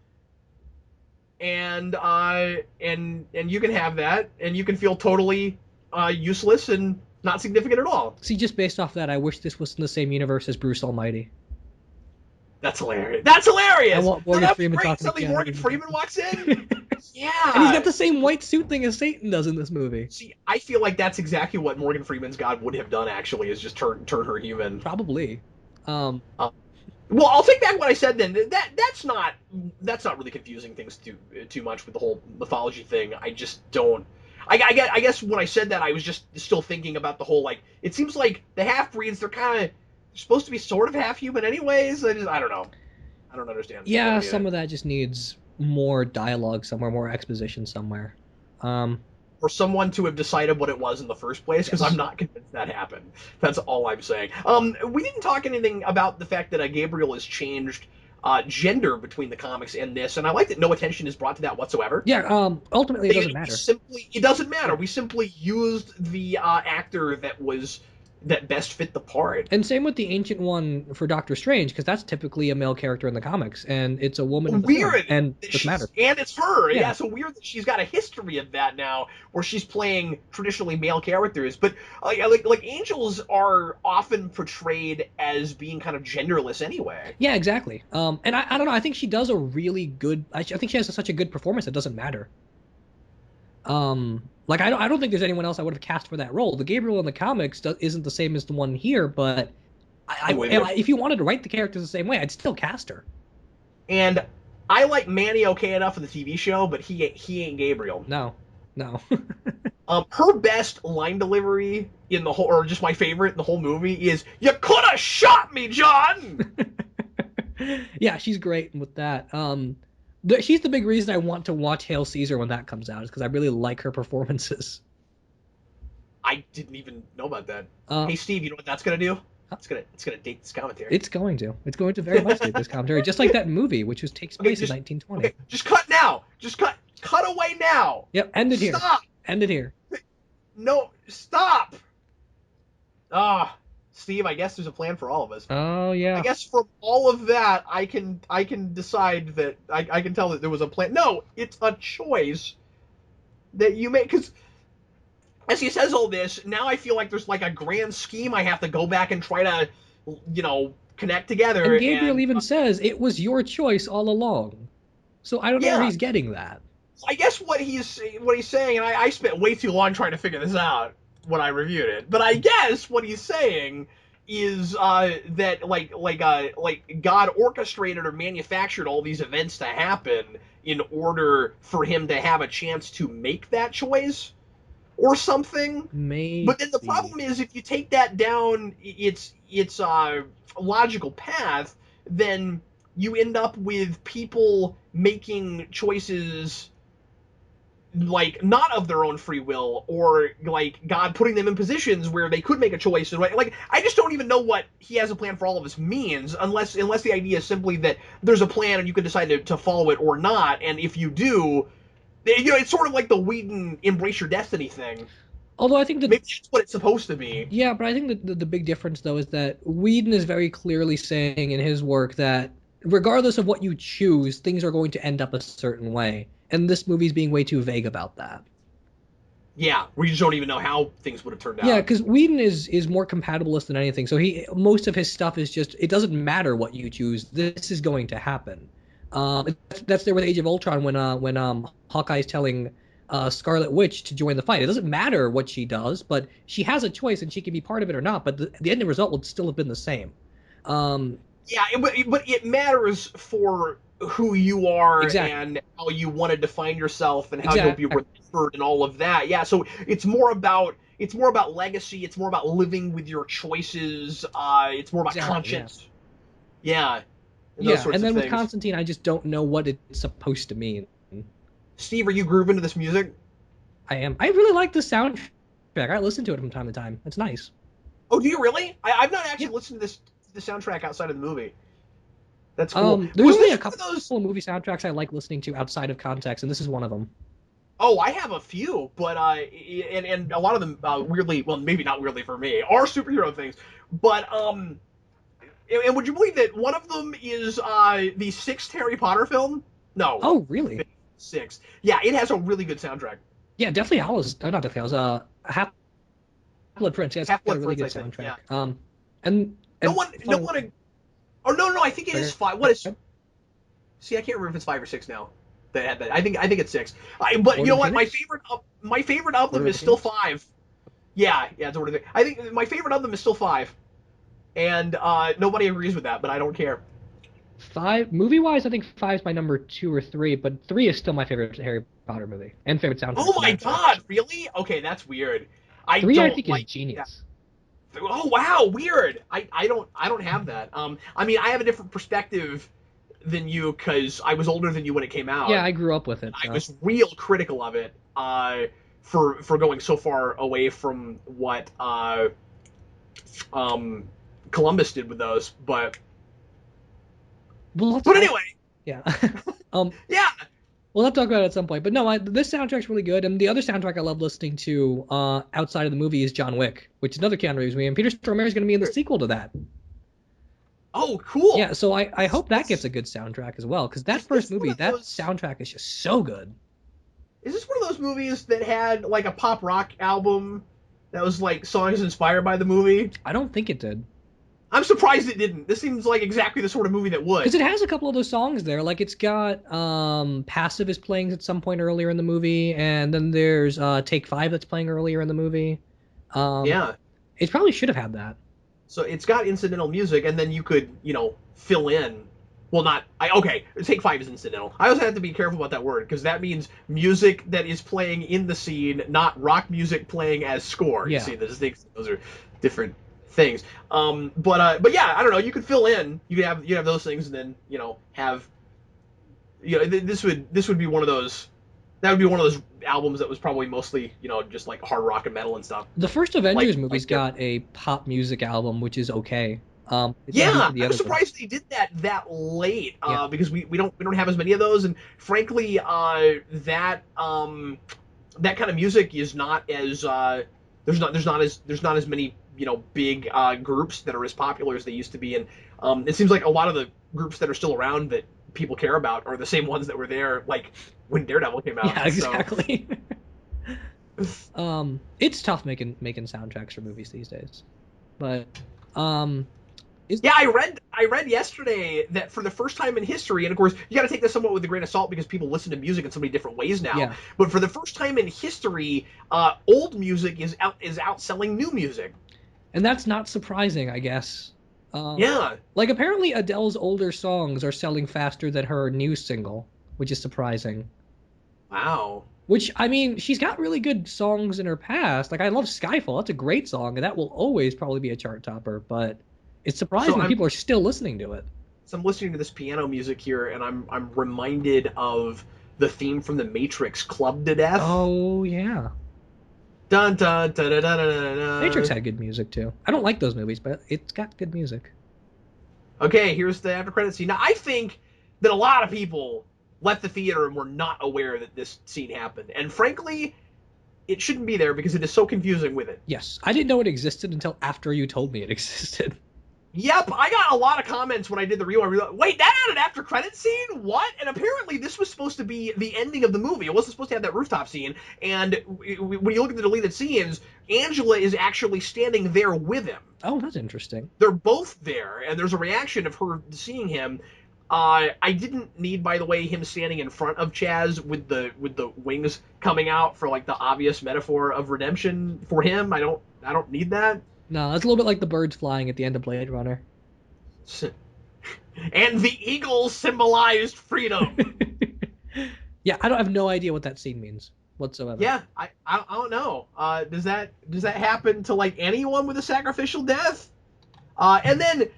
and you can have that, and you can feel totally useless and not significant at all. See, just based off that, I wish this was in the same universe as Bruce Almighty. That's hilarious. That's I hilarious. want No, Morgan that'd be Freeman great. talking to Suddenly Keanu Morgan Reeves. Freeman walks in. And he's Yeah. got the same white suit thing as Satan does in this movie. See, I feel like that's exactly what Morgan Freeman's God would have done. Actually, is just turn her human. Probably. Um, Well, I'll take back what I said then. That's not really confusing things too much with the whole mythology thing. I just don't. I guess when I said that, I was just still thinking about the whole like. It seems like the half breeds they're kind of supposed to be sort of half human anyways. I don't know. I don't understand. yeah, Any of some it. of that just needs more dialogue somewhere, more exposition somewhere. For someone to have decided what it was in the first place, because I'm Yes. not convinced that happened. That's all I'm saying. We didn't talk anything about the fact that Gabriel has changed gender between the comics and this, and I like that no attention is brought to that whatsoever. Yeah, ultimately it doesn't matter. It doesn't matter. Yeah. We simply used the actor that best fit the part. And same with the Ancient One for Doctor Strange, because that's typically a male character in the comics, and it's a woman in the film, Weird and it that doesn't matter. it's her. Yeah. Yeah, so weird that she's got a history of that now, where she's playing traditionally male characters. But like angels are often portrayed as being kind of genderless anyway. Yeah, exactly. And I don't know. I think she does a really good. I think she has such a good performance. It doesn't matter. Like I don't think there's anyone else I would have cast for that role. The Gabriel in the comics isn't the same as the one here, but I'm with you. if you wanted to write the characters the same way, I'd still cast her. And I like Manny okay enough for the TV show, but he ain't Gabriel. No, no. Her best line delivery in the whole, or just my favorite in the whole movie, is "You could have shot me, John." Yeah, she's great with that. She's the big reason I want to watch Hail Caesar when that comes out, is because I really like her performances. I didn't even know about that. Uh, Hey Steve, you know what that's gonna do? It's gonna date this commentary. it's going to. It's going to very much take this commentary, just like that movie, which takes Okay, place in 1920. okay, just cut now. Just cut away now. Yep, end it here. Stop. End it here. No, stop. Steve, I guess there's a plan for all of us. Oh yeah. I guess from all of that, I can decide that I can tell that there was a plan. No, it's a choice that you make. Because as he says all this, now I feel like there's like a grand scheme I have to go back and try to, connect together. And Gabriel And even says it was your choice all along. So I don't know where yeah, he's getting that. I guess what he's saying, and I spent way too long trying to figure this out when I reviewed it. But I guess what he's saying is that like God orchestrated or manufactured all these events to happen in order for him to have a chance to make that choice or something. Maybe. But then the problem is, if you take that down its logical path, then you end up with people making choices like not of their own free will, or like God putting them in positions where they could make a choice. And like I just don't even know what he has a plan for all of us means, unless the idea is simply that there's a plan and you can decide to follow it or not. And if you do, it's sort of like the Whedon embrace your destiny thing. Although I think that Maybe that's what it's supposed to be. yeah, but I think that the big difference though is that Whedon is very clearly saying in his work that regardless of what you choose, things are going to end up a certain way. And this movie's being way too vague about that. Yeah, we just don't even know how things would have turned out. Yeah, because Whedon is more compatibilist than anything. So most of his stuff is just it doesn't matter what you choose. This is going to happen. That's there with Age of Ultron when Hawkeye's telling Scarlet Witch to join the fight. It doesn't matter what she does, but she has a choice and she can be part of it or not. But the ending result would still have been the same. Um, Yeah, but it matters for who you are exactly. and how you want to define yourself and how you'll be Exactly. remembered and all of that. Yeah, so it's more about legacy. It's more about living with your choices. It's more about Exactly. Yeah. conscience. Yeah, and those Yeah. sorts And of then with things. Constantine, I just don't know what it's supposed to mean. Steve, are you grooving to this music? I am. I really like the soundtrack. I listen to it from time to time. It's nice. Oh, do you really? I've not Yeah. actually listened to the soundtrack outside of the movie. That's cool. There's Was only a this one couple of those? of movie soundtracks I like listening to outside of context, and this is one of them. Oh, I have a few, but and a lot of them weirdly, well, maybe not weirdly for me, are superhero things. But and would you believe that one of them is the sixth Harry Potter film? No, Oh, really? fifth, sixth. Yeah, it has a really good soundtrack. Yeah, Deathly Hallows. Not Deathly Hallows. Half Blood Prince. Yeah, it's Half got a Blood really Prince, good I think. soundtrack. Yeah. No And one. Oh no, no, I think it is five. What is? See, I can't remember if it's five or six now. That had that. I think it's six. But you Order know of the what? Phoenix. My favorite of Order them of is the still Phoenix. five. Yeah, yeah, it's Order of the. I think my favorite of them is still five, and nobody agrees with that, but I don't care. Five movie wise, I think five's my number two or three, but three is still my favorite Harry Potter movie and favorite soundtrack Oh for my that matter. god, really? Okay, that's weird. I Three, I don't think, is like that. genius. Oh wow, weird. I don't have that. I mean, I have a different perspective than you because I was older than you when it came Yeah, out. I grew up with And it, I so. was real critical of it. For going so far away from what um Columbus did with those. We'll have to, But anyway, yeah. um, yeah. we'll have to talk about it at some point. But no, this soundtrack's really good, and the other soundtrack I love listening to, outside of the movie is John Wick, which is another Keanu Reeves movie, and Peter Stormare is going to be in the sequel to that. Oh, Yeah, cool. so I Is hope that gets a good soundtrack as well, because that is first this one movie, of that those? soundtrack is just so good. Is this one of those movies that had like a pop rock album that was like songs inspired by the movie? I don't think it did. I'm surprised it didn't. This seems like exactly the sort of movie that Because would. it has a couple of those songs there. Like it's got Passive is playing at some point earlier in the movie, and then there's Take Five that's playing earlier in the movie. Um, Yeah. it probably should have had that. So it's got incidental music, and then you could, fill in. Well, not. Okay, take five is incidental. I also have to be careful about that word because that means music that is playing in the scene, not rock music playing as score. You Yeah. see, those are different things. But yeah, I don't know. You could fill in. You could have those things, and then have this would be one of those. That would be one of those albums that was probably mostly just like hard rock and metal and stuff. The first Like Avengers like movie's got a pop music album, which is okay. It doesn't do Yeah, for the I was other ones. surprised they did that late Yeah. because we don't have as many of those, and frankly, that kind of music is not as there's not as many big groups that are as popular as they used to be, and it seems like a lot of the groups that are still around that people care about are the same ones that were there like when Daredevil came out. Yeah, So exactly. It's tough making soundtracks for movies these days. But um, is yeah, I read yesterday that for the first time in history, and of course you got to take this somewhat with a grain of salt because people listen to music in so many different ways now. yeah, But for the first time in history, old music is outselling new music. and that's not surprising, I guess. Um, Yeah. like apparently Adele's older songs are selling faster than her new single, which is surprising. Wow. Which I mean, she's got really good songs in her past. Like I love Skyfall. That's a great song, and that will always probably be a chart topper. But it's So surprising that people are still listening to it. I'm listening to this piano music here, and I'm reminded of the theme from The Matrix, "Clubbed to Death." Oh yeah, Dun dun dun dun dun dun. Matrix Dun. had good music too. I don't like those movies, but it's got good music. Okay, here's the after credit scene. Now, I think that a lot of people left the theater and were not aware that this scene happened. And frankly, it shouldn't be there because it is so confusing with it. Yes, I didn't know it existed until after you told me it existed. Yep, I got a lot of comments when I did the review. I realized, wait, that had an after credit scene? What? And apparently, this was supposed to be the ending of the movie. It wasn't supposed to have that rooftop scene. And when you look at the deleted scenes, Angela is actually standing there with him. Oh, that's interesting. They're both there, and there's a reaction of her seeing him. I didn't need, by the way, him standing in front of Chaz with the wings coming out for like the obvious metaphor of redemption for him. I don't need that. No, it's a little bit like the birds flying at the end of Blade Runner. And the eagle symbolized freedom. Yeah, I have no idea what that scene means whatsoever. Yeah, I don't know. Does that happen to like anyone with a sacrificial death? And then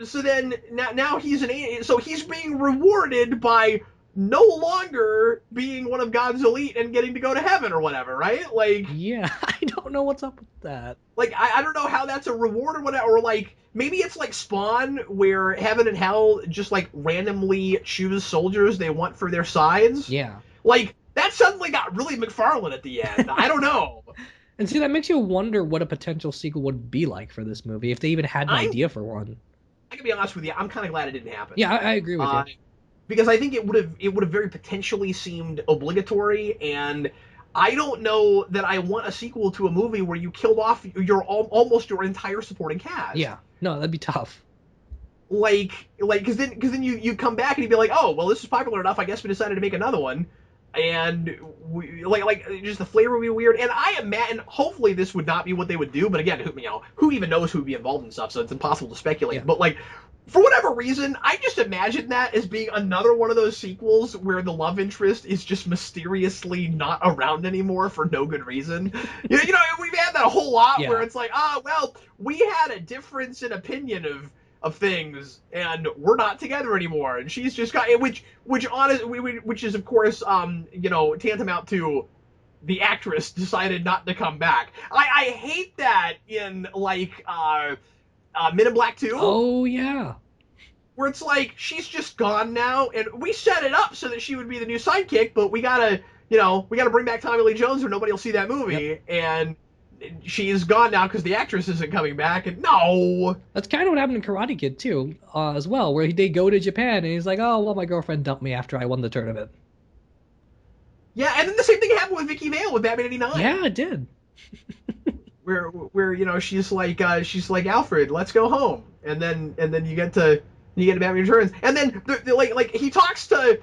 so then now he's so he's being rewarded by no longer being one of God's elite and getting to go to heaven or whatever, right? Yeah, I don't know what's up with that. I don't know how that's a reward or whatever, or like maybe it's like Spawn where heaven and hell just like randomly choose soldiers they want for their sides. Yeah. Like that suddenly got really McFarlane at the end. I don't know. And see, that makes you wonder what a potential sequel would be like for this movie, if they even had an I'm idea for one. I can be honest with you. I'm kind of glad it didn't happen. Yeah, I agree with you. Because I think it would have very potentially seemed obligatory, and I don't know that I want a sequel to a movie where you killed off almost your entire supporting cast. Yeah, no, that'd be tough. Because then you come back and you'd be like, oh well, this is popular enough. I guess we decided to make another one, and just the flavor would be weird. And I imagine hopefully this would not be what they would do. But again, who even knows who would be involved in stuff? So it's impossible to speculate. Yeah. But like, for whatever reason, I just imagine that as being another one of those sequels where the love interest is just mysteriously not around anymore for no good reason. We've had that a whole lot where it's like, well, we had a difference in opinion of things, and we're not together anymore. And she's just got which is of course tantamount to the actress decided not to come back. I hate that in Men in Black 2. Oh yeah. Where it's like she's just gone now, and we set it up so that she would be the new sidekick, but we gotta bring back Tommy Lee Jones or nobody will see that movie. Yep. And she's gone now because the actress isn't coming back. And no, that's kind of what happened in Karate Kid too, as well, where they go to Japan and he's like, oh well, my girlfriend dumped me after I won the tournament. Yeah, and then the same thing happened with Vicky Vale with Batman '89. Yeah, it did. where she's like Alfred, let's go home, and then you get to Batman Returns, and then like he talks to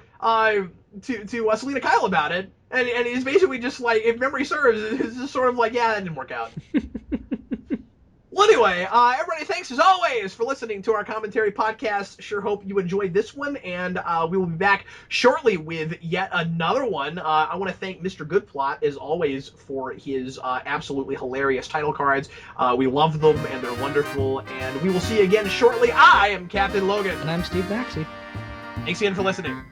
Selena Kyle about it, and he's basically just like, if memory serves, it's just sort of like, yeah, that didn't work out. Well, anyway, everybody, thanks as always for listening to our commentary podcast. Sure hope you enjoyed this one, and we will be back shortly with yet another one. I want to thank Mr. Goodplot, as always, for his absolutely hilarious title cards. We love them, and they're wonderful, and we will see you again shortly. I am Captain Logan. And I'm Steve Baxi. Thanks again for listening.